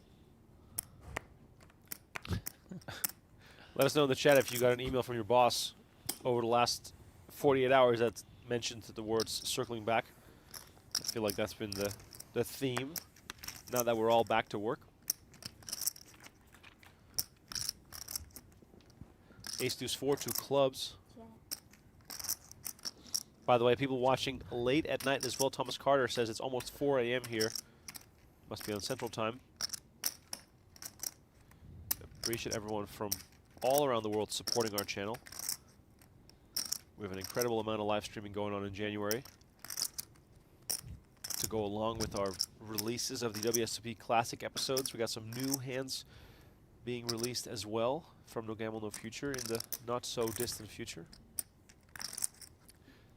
Let us know in the chat if you got an email from your boss over the last 48 hours that mentioned the words circling back. I feel like that's been the theme now that we're all back to work. Ace-deuce 4, 2 clubs. By the way, people watching late at night as well, Thomas Carter says it's almost 4 a.m. here. Must be on Central Time. Appreciate everyone from all around the world supporting our channel. We have an incredible amount of live streaming going on in January to go along with our releases of the WSOP Classic episodes. We got some new hands being released as well from No Gamble, No Future in the not-so-distant future.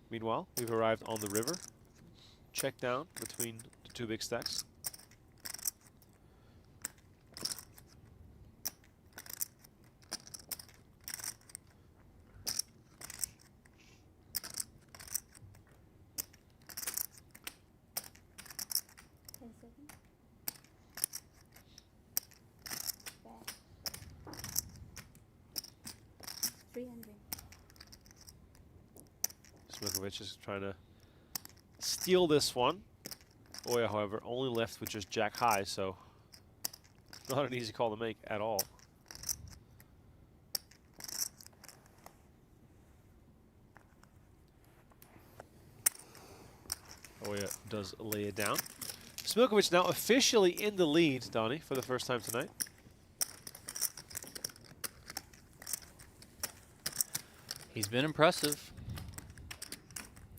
Meanwhile, we've arrived on the river. Check down between the 2 big stacks. Smiljkovic is trying to steal this one. Oya, however, only left with just jack high, so not an easy call to make at all. Oya does lay it down. Smiljkovic now officially in the lead, Donnie, for the first time tonight. He's been impressive.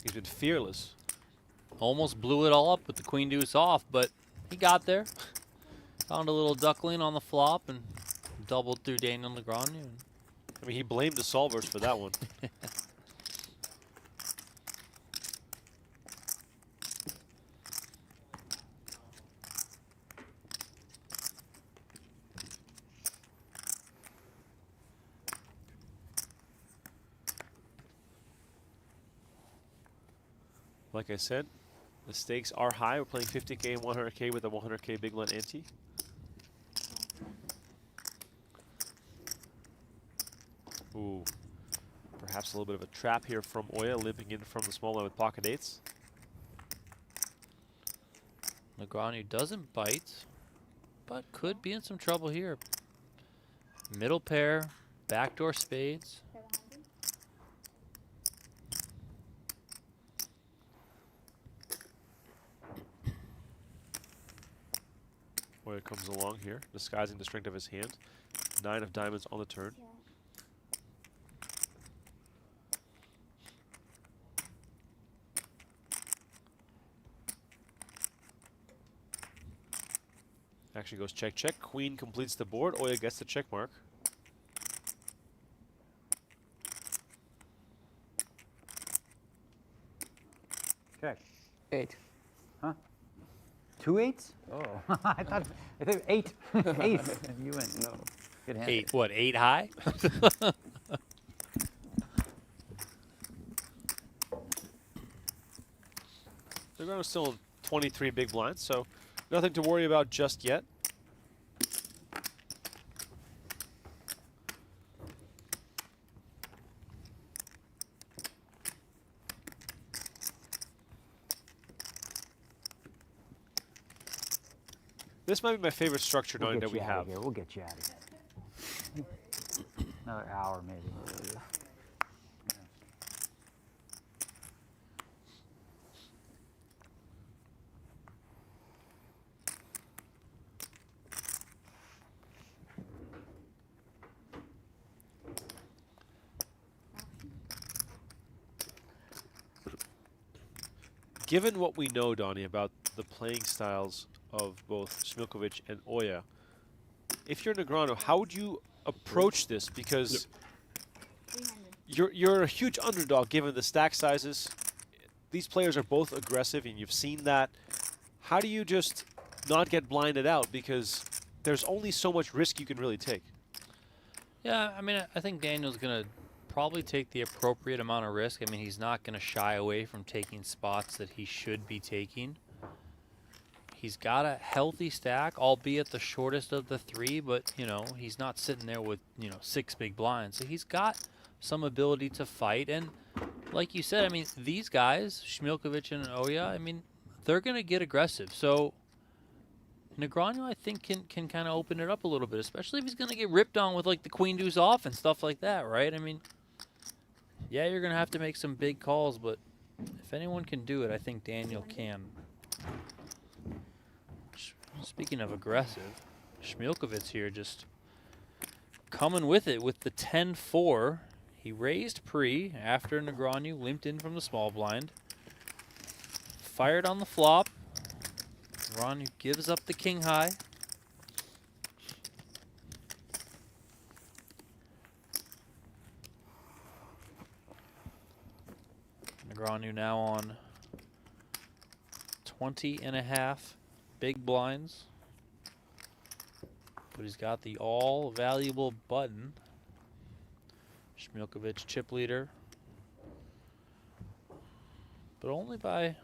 He's been fearless. Almost blew it all up with the queen deuce off, but he got there. Found a little duckling on the flop and doubled through Daniel Negreanu. I mean, he blamed the solvers for that one. Like I said, the stakes are high. We're playing 50K and 100K with a 100K big blind ante. Ooh, perhaps a little bit of a trap here from Oya, limping in from the small line with pocket eights. Negreanu doesn't bite, but could be in some trouble here. Middle pair, backdoor spades. Oya comes along here, disguising the strength of his hand. 9 of diamonds on the turn. Actually goes check, check. Queen completes the board. Oya gets the check mark. Check. 8. Huh? 2 8s? Oh, I thought 8. 8. You went. No. Good hand. 8, what, 8 high? Negreanu's still 23 big blinds, so nothing to worry about just yet. This might be my favorite structure knowing that we have. Here. We'll get you out of here. Another hour, maybe. Given what we know, Donnie, about the playing styles of both Smiljkovic and Oya, if you're Negreanu, how would you approach this? Because you're a huge underdog given the stack sizes. These players are both aggressive, and you've seen that. How do you just not get blinded out? Because there's only so much risk you can really take. Yeah, I mean, I think Daniel's going to probably take the appropriate amount of risk. I mean, he's not going to shy away from taking spots that he should be taking. He's got a healthy stack, albeit the shortest of the 3, but, you know, he's not sitting there with, you know, 6 big blinds. So he's got some ability to fight. And like you said, I mean, these guys, Smiljkovic and Oya, I mean, they're going to get aggressive. So Negreanu, I think, can kind of open it up a little bit, especially if he's going to get ripped on with, like, the queen deuce off and stuff like that, right? I mean, yeah, you're going to have to make some big calls, but if anyone can do it, I think Daniel can. Speaking of aggressive, Smiljkovic here just coming with it with the 10-4. He raised pre after Negreanu limped in from the small blind. Fired on the flop. Negreanu gives up the king high. Negreanu now on 20.5 big blinds. But he's got the all valuable button. Smiljkovic chip leader. But only by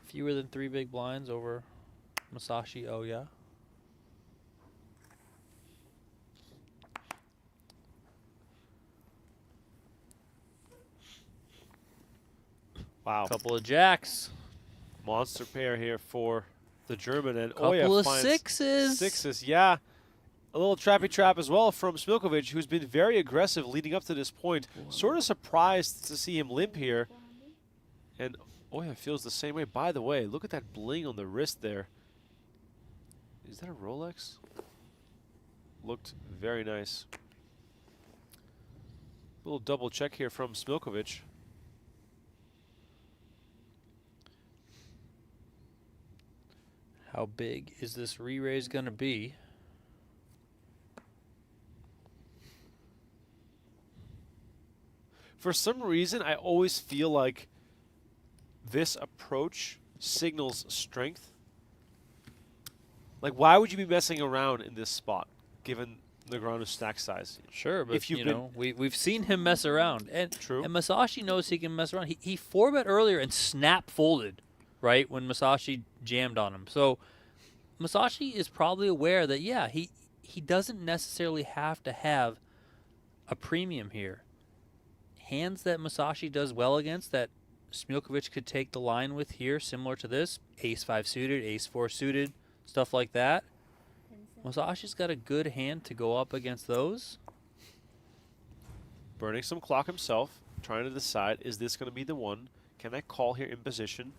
fewer than 3 big blinds over Masashi Oya. Wow. Couple of jacks. Monster pair here for the German, and Couple Oya of finds sixes. Sixes, yeah. A little trappy trap as well from Smiljkovic, who's been very aggressive leading up to this point. Sort of surprised to see him limp here. And Oya feels the same way. By the way, look at that bling on the wrist there. Is that a Rolex? Looked very nice. Little double check here from Smiljkovic. How big is this re-raise going to be? For some reason, I always feel like this approach signals strength. Like, why would you be messing around in this spot, given Negreanu's stack size? Sure, but if you've you know, we've seen him mess around. And, True. And Masashi knows he can mess around. He 4-bet earlier and snap folded, right, when Masashi jammed on him. So Masashi is probably aware that, yeah, he doesn't necessarily have to have a premium here. Hands that Masashi does well against that Smiljkovic could take the line with here, similar to this, ace-5 suited, ace-4 suited, stuff like that. Masashi's got a good hand to go up against those. Burning some clock himself, trying to decide, is this going to be the one? Can I call here in position?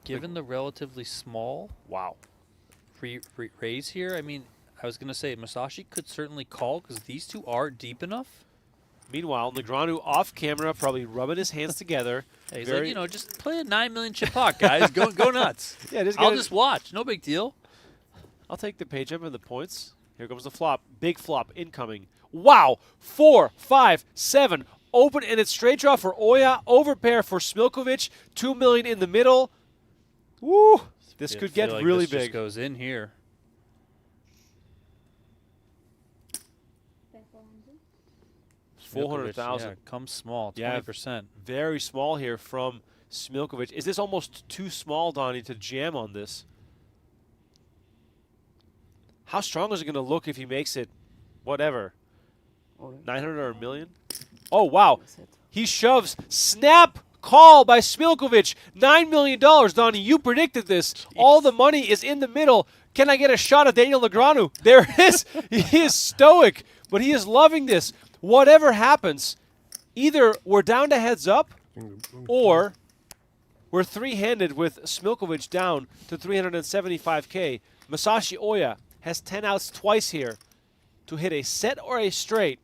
Given the relatively small raise here. I mean, I was going to say Masashi could certainly call because these two are deep enough. Meanwhile, Negreanu off camera, probably rubbing his hands together. Yeah, he's like, you know, just play a 9 million chip pot, guys. go nuts. Yeah, I'll just watch. No big deal. I'll take the pay jump and the points. Here comes the flop. Big flop incoming. Wow. 4, 5, 7. Open, and it's straight draw for Oya. Overpair for Smiljkovic. 2 million in the middle. Woo. This could get like really this big. Just goes in here. $400,000. Yeah, comes small, 20%. Yeah, very small here from Smiljkovic. Is this almost too small, Donnie, to jam on this? How strong is it going to look if he makes it, whatever, 900 or a million? Oh, wow. He shoves. Snap call by Smiljkovic. $9 million, Donnie. You predicted this. Jeez. All the money is in the middle. Can I get a shot at Daniel Negreanu? There it is. He is stoic, but he is loving this. Whatever happens, either we're down to heads up or we're three-handed with Smiljkovic down to 375K. Masashi Oya has 10 outs twice here to hit a set or a straight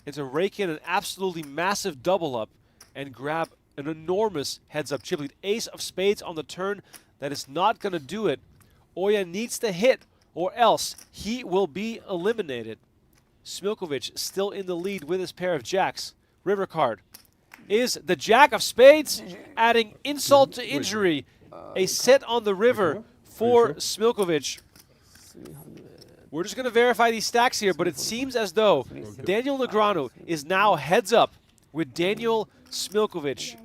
and to rake in an absolutely massive double up and grab an enormous heads-up chip lead. Ace of spades on the turn. That is not going to do it. Oya needs to hit or else he will be eliminated. Smiljkovic still in the lead with his pair of jacks. River card is the jack of spades, adding insult to injury. A set on the river for Smiljkovic. We're just going to verify these stacks here, but it seems as though Daniel Negreanu is now heads up with Daniel Smiljkovic.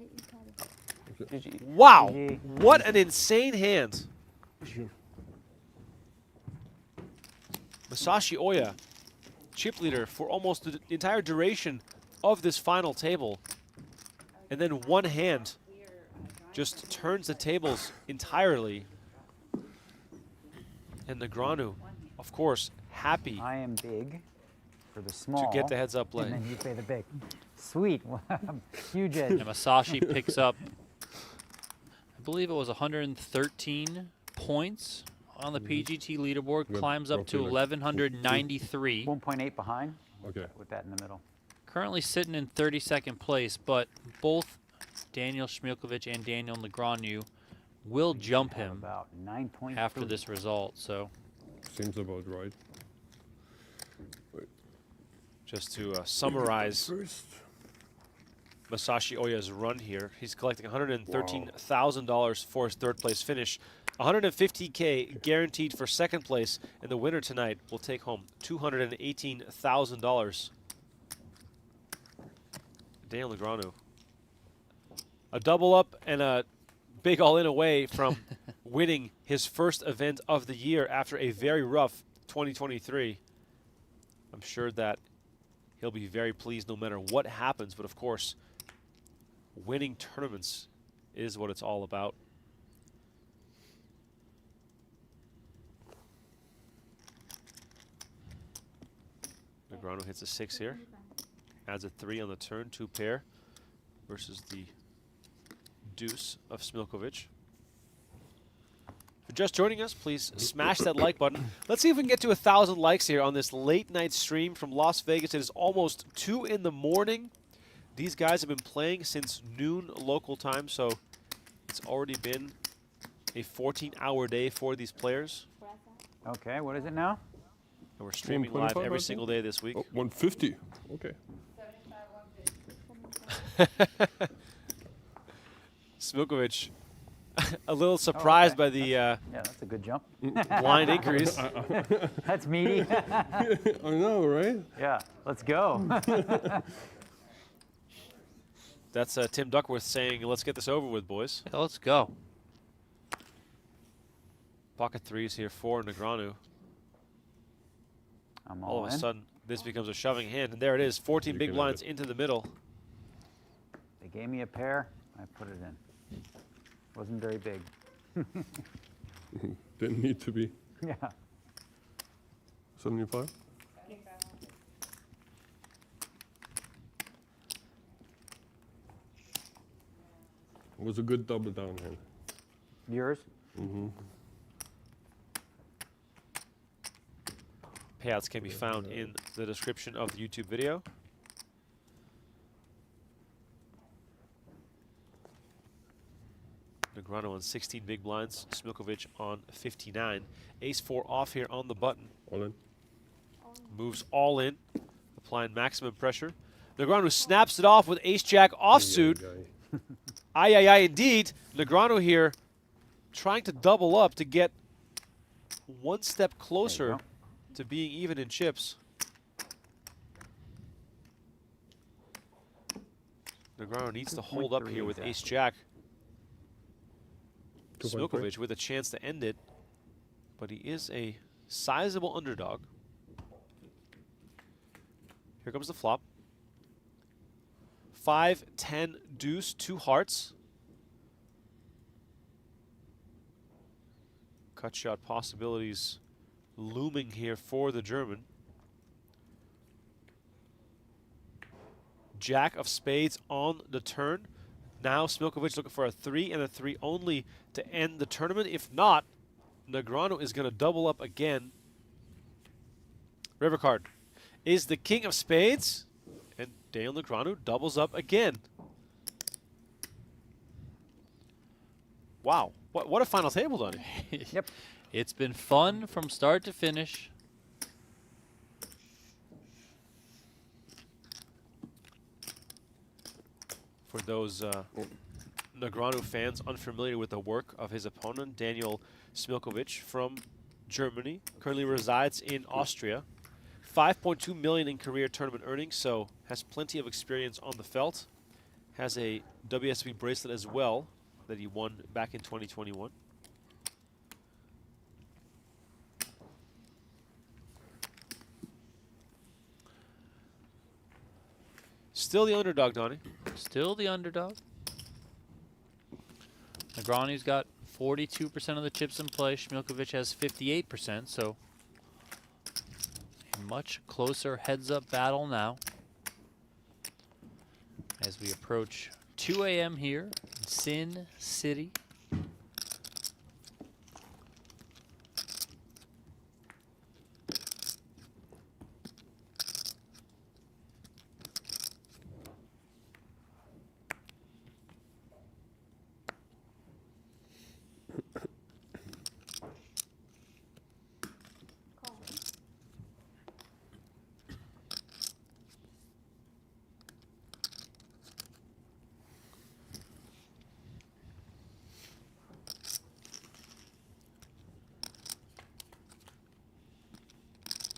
Wow, what an insane hand. Masashi Oya, chip leader for almost the entire duration of this final table. And then one hand just turns the tables entirely. And Negreanu, of course, happy. I am big for the small. To get the heads up play. And then you play the big. Sweet. Huge edge. And Masashi picks up, I believe it was 113 points on the PGT leaderboard, climbs up to 1,193. 1.8 behind. Okay. With that in the middle. Currently sitting in 32nd place, but both Daniel Smiljkovic and Daniel Negreanu will jump him about 9.3 after this result. So seems about right. Just to summarize Masashi Oya's run here, he's collecting $113,000 for his third place finish. 150K guaranteed for second place, and the winner tonight will take home $218,000. Daniel Negreanu, a double up and a big all-in away from winning his first event of the year after a very rough 2023. I'm sure that he'll be very pleased no matter what happens, but of course, winning tournaments is what it's all about. Negreanu hits a 6 here, adds a 3 on the turn, 2 pair versus the deuce of Smiljkovic. If you're just joining us, please smash that like button. Let's see if we can get to 1,000 likes here on this late night stream from Las Vegas. It is almost 2 in the morning. These guys have been playing since noon local time, so it's already been a 14-hour day for these players. Okay, what is it now? And we're streaming live every single day this week. Oh, 150. Okay. Smiljkovic, a little surprised by the yeah, that's a good jump. blind increase. That's meaty. I know, right? Yeah, let's go. That's Tim Duckworth saying, let's get this over with, boys. yeah, let's go. Pocket threes here for Negreanu. I'm All all of a in. sudden, this becomes a shoving hand, and there it is, 14 You big can blinds have into the middle. They gave me a pair. I put it in. Wasn't very big. Didn't need to be. Yeah. 75? It was a good double down hand. Yours? Mm-hmm. Payouts can be found in the description of the YouTube video. Negreanu on 16 big blinds, Smiljkovic on 59. Ace-4 off here on the button. All in. Moves all in, applying maximum pressure. Negreanu snaps it off with ace-jack offsuit. Ay, ay, ay, indeed. Negreanu here trying to double up to get one step closer to being even in chips. Negreanu needs to hold up here with ace-jack. Smiljkovic with a chance to end it, but he is a sizable underdog. Here comes the flop. 5, 10, deuce, 2 hearts. Cut shot possibilities looming here for the German. Jack of spades on the turn. Now Smiljkovic looking for a 3 and a 3 only to end the tournament. If not, Negreanu is going to double up again. River card is the king of spades, and Daniel Negreanu doubles up again. Wow, what a final table, Donnie. Yep. It's been fun from start to finish. For those Negreanu fans unfamiliar with the work of his opponent, Daniel Smiljkovic from Germany, currently resides in Austria. 5.2 million in career tournament earnings, so has plenty of experience on the felt. Has a WSB bracelet as well that he won back in 2021. Still the underdog, Donnie. Still the underdog. Negreanu's got 42% of the chips in play. Smiljkovic has 58%, so a much closer heads-up battle now. As we approach 2 a.m. here in Sin City.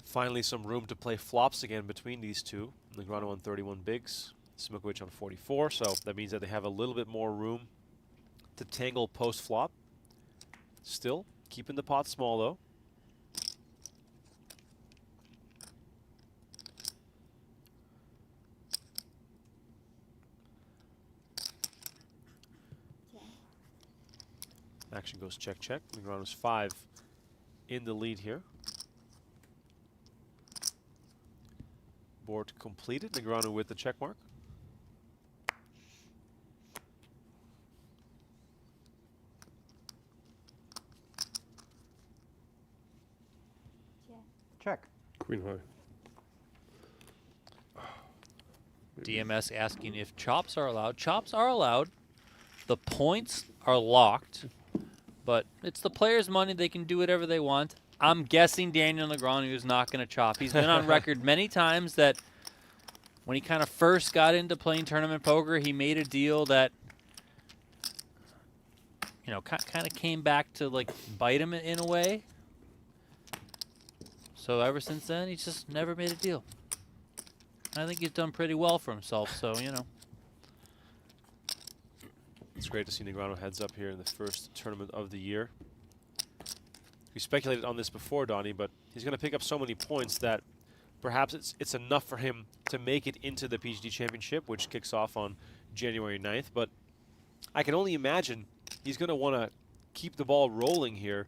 Finally, some room to play flops again between these two. Negreanu on 31 bigs, Smiljkovic on 44, so that means that they have a little bit more room to tangle post-flop. Still, keeping the pot small, though. Action goes check, check. Negreanu's 5 in the lead here. Board completed. Negreanu with the check mark. Check. Queen high. DMS asking if chops are allowed. Chops are allowed. The points are locked, but it's the players' money. They can do whatever they want. I'm guessing Daniel Negreanu is not going to chop. He's been on record many times that when he kind of first got into playing tournament poker, he made a deal that, you know, kind of came back to like bite him in a way. So ever since then, he's just never made a deal. I think he's done pretty well for himself, so, you know. It's great to see Negreanu heads up here in the first tournament of the year. We speculated on this before, Donnie, but he's going to pick up so many points that perhaps it's enough for him to make it into the PGT Championship, which kicks off on January 9th. But I can only imagine he's going to want to keep the ball rolling here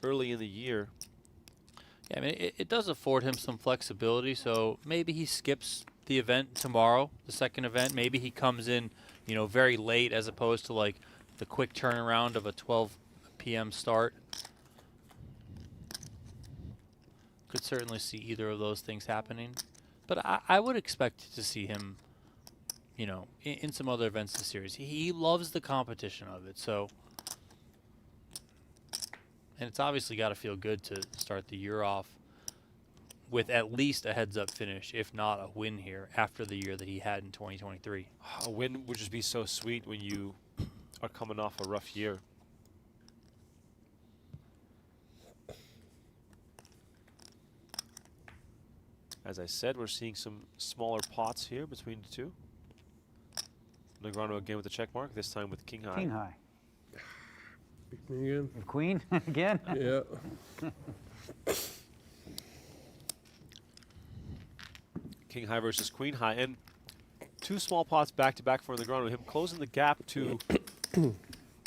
early in the year. Yeah, I mean, it does afford him some flexibility, so maybe he skips the event tomorrow, the second event. Maybe he comes in, you know, very late as opposed to like the quick turnaround of a 12 p.m. start. Could certainly see either of those things happening. But I would expect to see him, you know, in some other events this series. He loves the competition of it, so. And it's obviously got to feel good to start the year off with at least a heads-up finish, if not a win here, after the year that he had in 2023. A win would just be so sweet when you are coming off a rough year. As I said, we're seeing some smaller pots here between the two. Negreanu again with the check mark, this time with king high. King high. Pick me again. And queen again? Yeah. King high versus queen high, and two small pots back to back for Negreanu. Him closing the gap to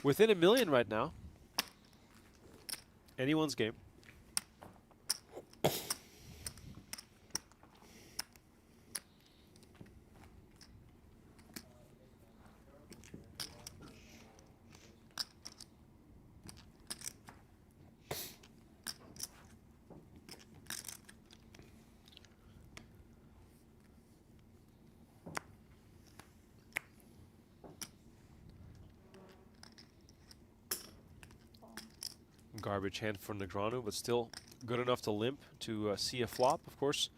within $1 million right now. Anyone's game. Garbage hand for Negreanu, but still good enough to limp to see a flop. Of course,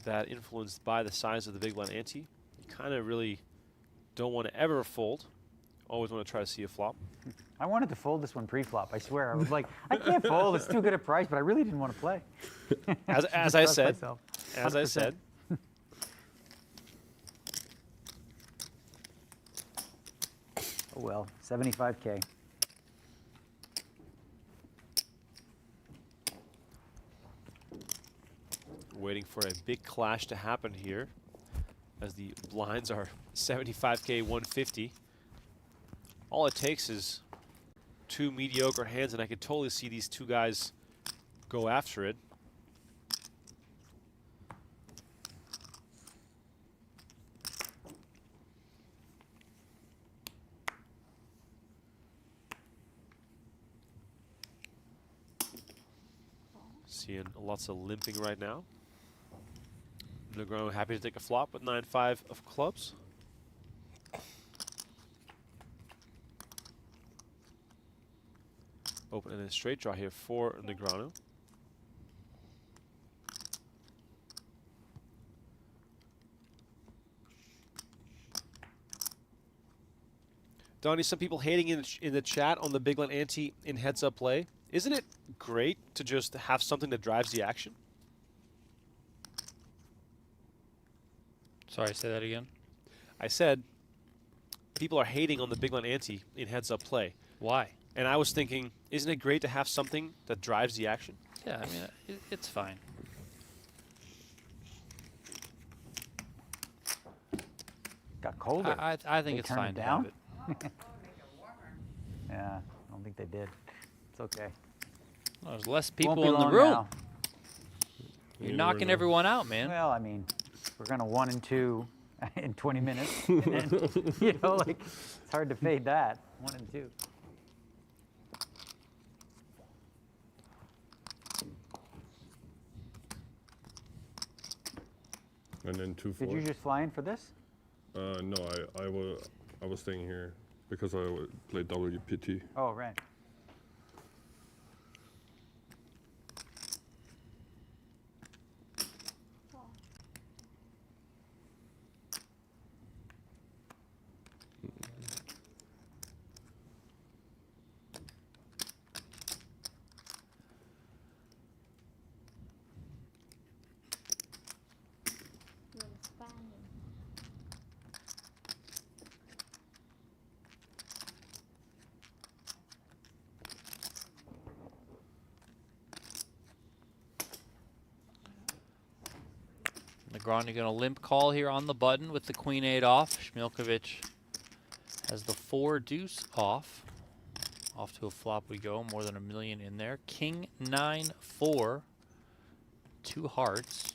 that influenced by the size of the big blind ante. You kind of really don't want to ever fold. Always want to try to see a flop. I wanted to fold this one pre-flop. I swear. I was like, I can't fold. It's too good a price, but I really didn't want to play. As I said. Myself. As I said. Oh well, 75K. Waiting for a big clash to happen here, as the blinds are 75K, 150. All it takes is two mediocre hands, and I could totally see these two guys go after it. Seeing lots of limping right now. Negreanu happy to take a flop with 9-5 of clubs. Open and a straight draw here for Negreanu. Donnie, some people hating in the chat on the big blind ante in heads up play. Isn't it great to just have something that drives the action? Sorry, say that again. I said people are hating on the big blind ante in heads up play. Why? And I was thinking, isn't it great to have something that drives the action? Yeah, I mean, it's fine. Got colder. I think They it's turned fine it to down? have it. Yeah, I don't think they did. It's okay. Well, there's less Won't people be in the long room. now. You're knocking everyone out, man. Well, I mean, we're gonna 1 and 2 in 20 minutes. And then, you know, like it's hard to fade that 1 and 2. And then 2-4. Did you just fly in for this? No, I was staying here because I played WPT. Oh, right. Negreanu going to limp call here on the button with the queen-8 off. Smiljkovic has the 4 deuce off. Off to a flop we go, more than $1 million in there. King 9-4, 2 hearts.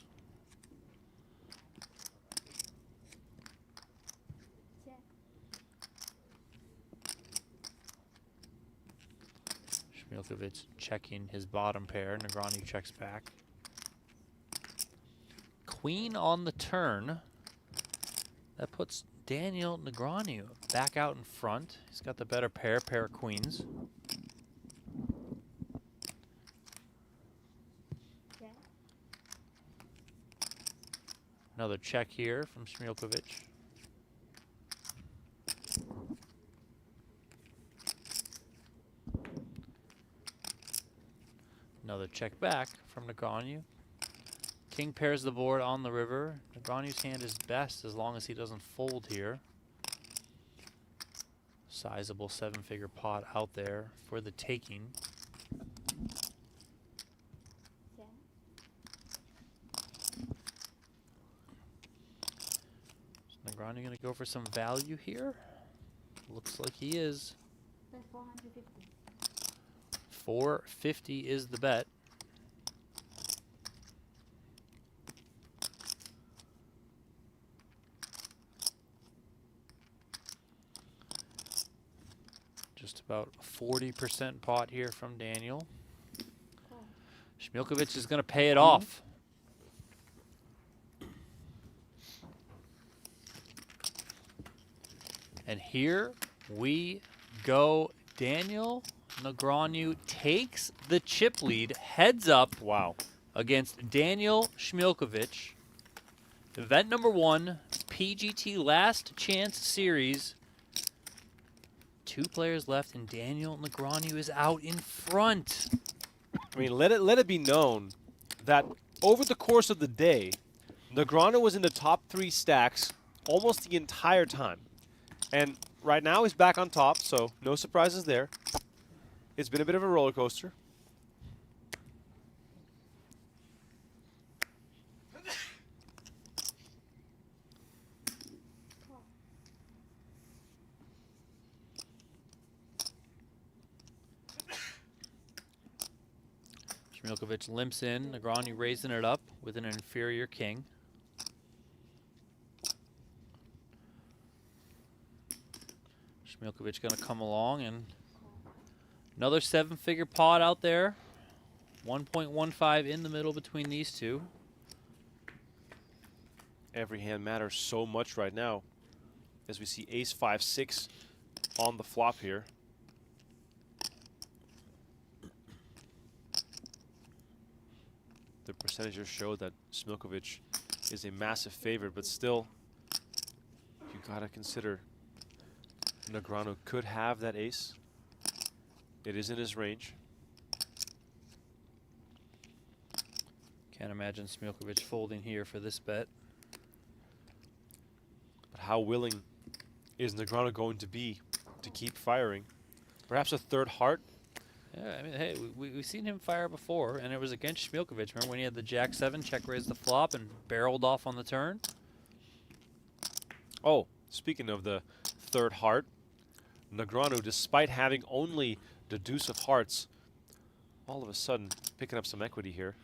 Smiljkovic checking his bottom pair. Negreanu checks back. queen on the turn. That puts Daniel Negreanu back out in front. He's got the better pair of queens. Another check here from Smiljkovic. Another check back from Negreanu. King pairs the board on the river. Negreanu's hand is best as long as he doesn't fold here. Sizable 7-figure pot out there for the taking. Is Negreanu going to go for some value here? Looks like he is. 450. 450 is the bet. Just about 40% pot here from Daniel. Smiljkovic is going to pay it off. And here we go. Daniel Negreanu takes the chip lead, heads up. Wow. Against Daniel Smiljkovic. Event number 1, PGT Last Chance Series. 2 players left, and Daniel Negreanu is out in front. I mean, let it be known that over the course of the day, Negreanu was in the top 3 stacks almost the entire time. And right now he's back on top, so no surprises there. It's been a bit of a roller coaster. Smiljkovic limps in. Negreanu raising it up with an inferior king. Smiljkovic going to come along, and another 7-figure pot out there. 1.15 in the middle between these two. Every hand matters so much right now as we see ace 5-6 on the flop here. The percentages show that Smiljkovic is a massive favorite, but still, you gotta consider Negreanu could have that ace. It is in his range. Can't imagine Smiljkovic folding here for this bet. But how willing is Negreanu going to be to keep firing? Perhaps a third heart? Yeah, I mean, hey, we've seen him fire before, and it was against Smiljkovic. Remember when he had the Jack-7, check-raised the flop, and barreled off on the turn? Oh, speaking of the third heart, Negreanu, despite having only the deuce of hearts, all of a sudden picking up some equity here.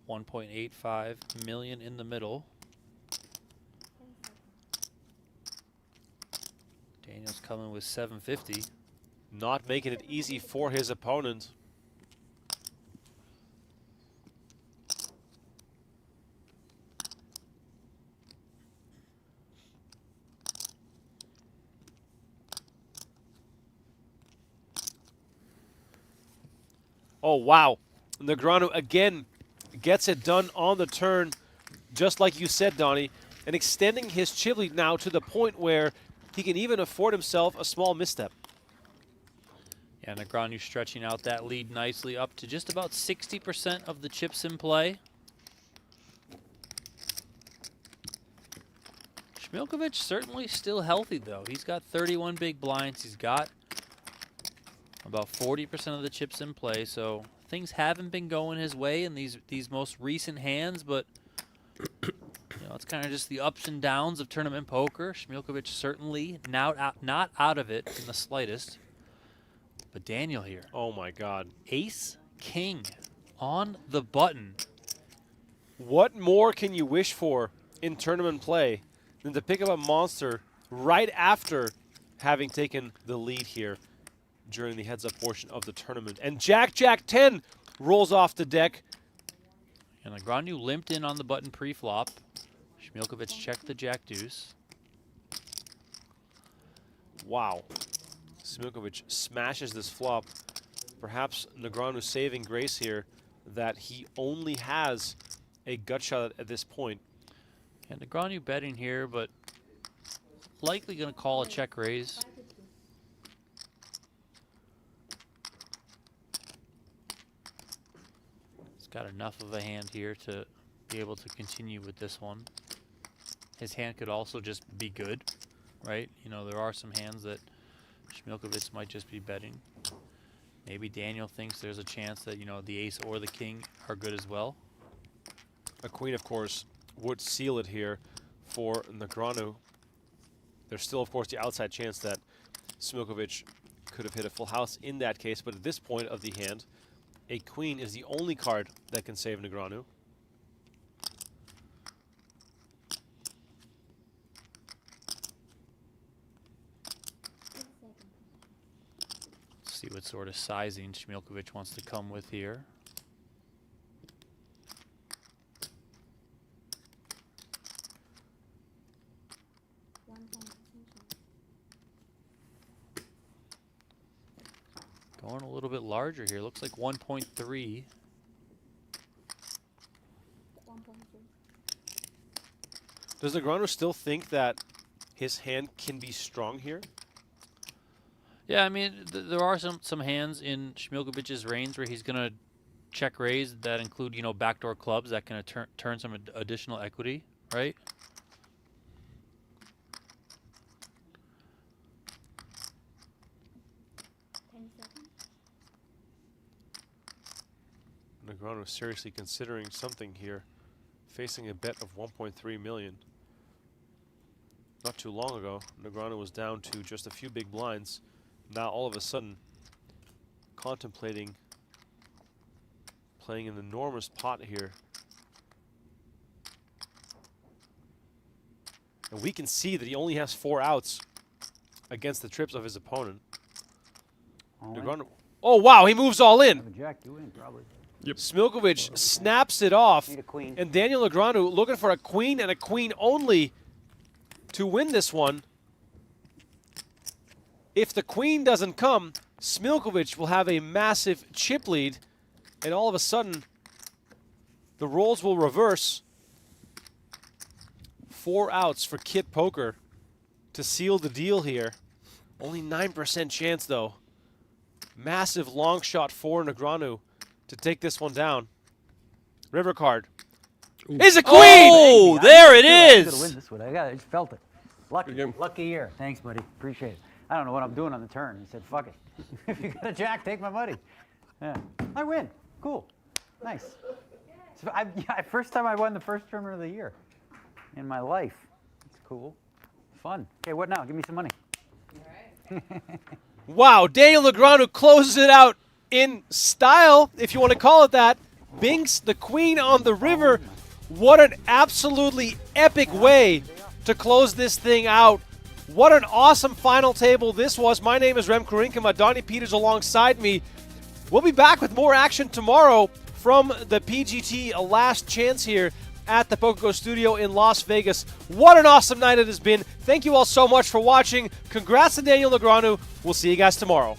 $1.85 million in the middle. Daniel's coming with 750. Not making it easy for his opponent. Oh, wow. Negreanu again gets it done on the turn, just like you said, Donnie, and extending his chip lead now to the point where he can even afford himself a small misstep. Yeah, Negreanu stretching out that lead nicely up to just about 60% of the chips in play. Smiljkovic certainly still healthy, though. He's got 31 big blinds. He's got about 40% of the chips in play, so things haven't been going his way in these most recent hands, but you know, it's kind of just the ups and downs of tournament poker. Smiljkovic certainly not out of it in the slightest. But Daniel here. Oh my God. Ace King on the button. What more can you wish for in tournament play than to pick up a monster right after having taken the lead here? during the heads-up portion of the tournament. And Jack 10 rolls off the deck. And Negreanu limped in on the button pre-flop. Smiljkovic checked the Jack deuce. Wow. Smiljkovic smashes this flop. Perhaps Negreanu saving grace here that he only has a gut shot at this point. And Negreanu betting here, but likely going to call a check raise. He's got enough of a hand here to be able to continue with this one. His hand could also just be good, right? You know, there are some hands that Smiljkovic might just be betting. Maybe Daniel thinks there's a chance that, you know, the ace or the king are good as well. A queen, of course, would seal it here for Negreanu. There's still, of course, the outside chance that Smiljkovic could have hit a full house in that case, but at this point of the hand, a queen is the only card that can save Negreanu. See what sort of sizing Smiljkovic wants to come with here. Going a little bit larger here. Looks like 1.3. Does Negreanu still think that his hand can be strong here? Yeah, I mean, there are some hands in Smiljkovic's range where he's going to check raise that include, you know, backdoor clubs that can turn some additional equity, right? Negreanu is seriously considering something here, facing a bet of 1.3 million. Not too long ago, Negreanu was down to just a few big blinds. Now all of a sudden, contemplating playing an enormous pot here. And we can see that he only has 4 outs against the trips of his opponent. Negreanu, oh wow, he moves all in. Jack, you win probably. Yep. Smilkovic snaps it off. Need a queen. And Daniel Negreanu looking for a queen and a queen only to win this one. If the queen doesn't come, Smiljkovic will have a massive chip lead, and all of a sudden, the roles will reverse. 4 outs for Kit Poker to seal the deal here. Only 9% chance, though. Massive long shot for Negreanu to take this one down. River card. Is a queen! Oh, there it I could is! win this one. I just felt it. Lucky year. Thanks, buddy. Appreciate it. I don't know what I'm doing on the turn. He said, fuck it. If you got a jack, take my money. Yeah. I win. Cool. Nice. So first time I won the first tournament of the year in my life. It's cool. Fun. Okay, what now? Give me some money. Wow, Daniel Negreanu closes it out in style, if you want to call it that. Binks the queen on the river. What an absolutely epic way to close this thing out. What an awesome final table this was. My name is Rem Kurinkama. Donnie Peters alongside me. We'll be back with more action tomorrow from the PGT Last Chance here at the PokerGO studio in Las Vegas. What an awesome night it has been. Thank you all so much for watching. Congrats to Daniel Negreanu. We'll see you guys tomorrow.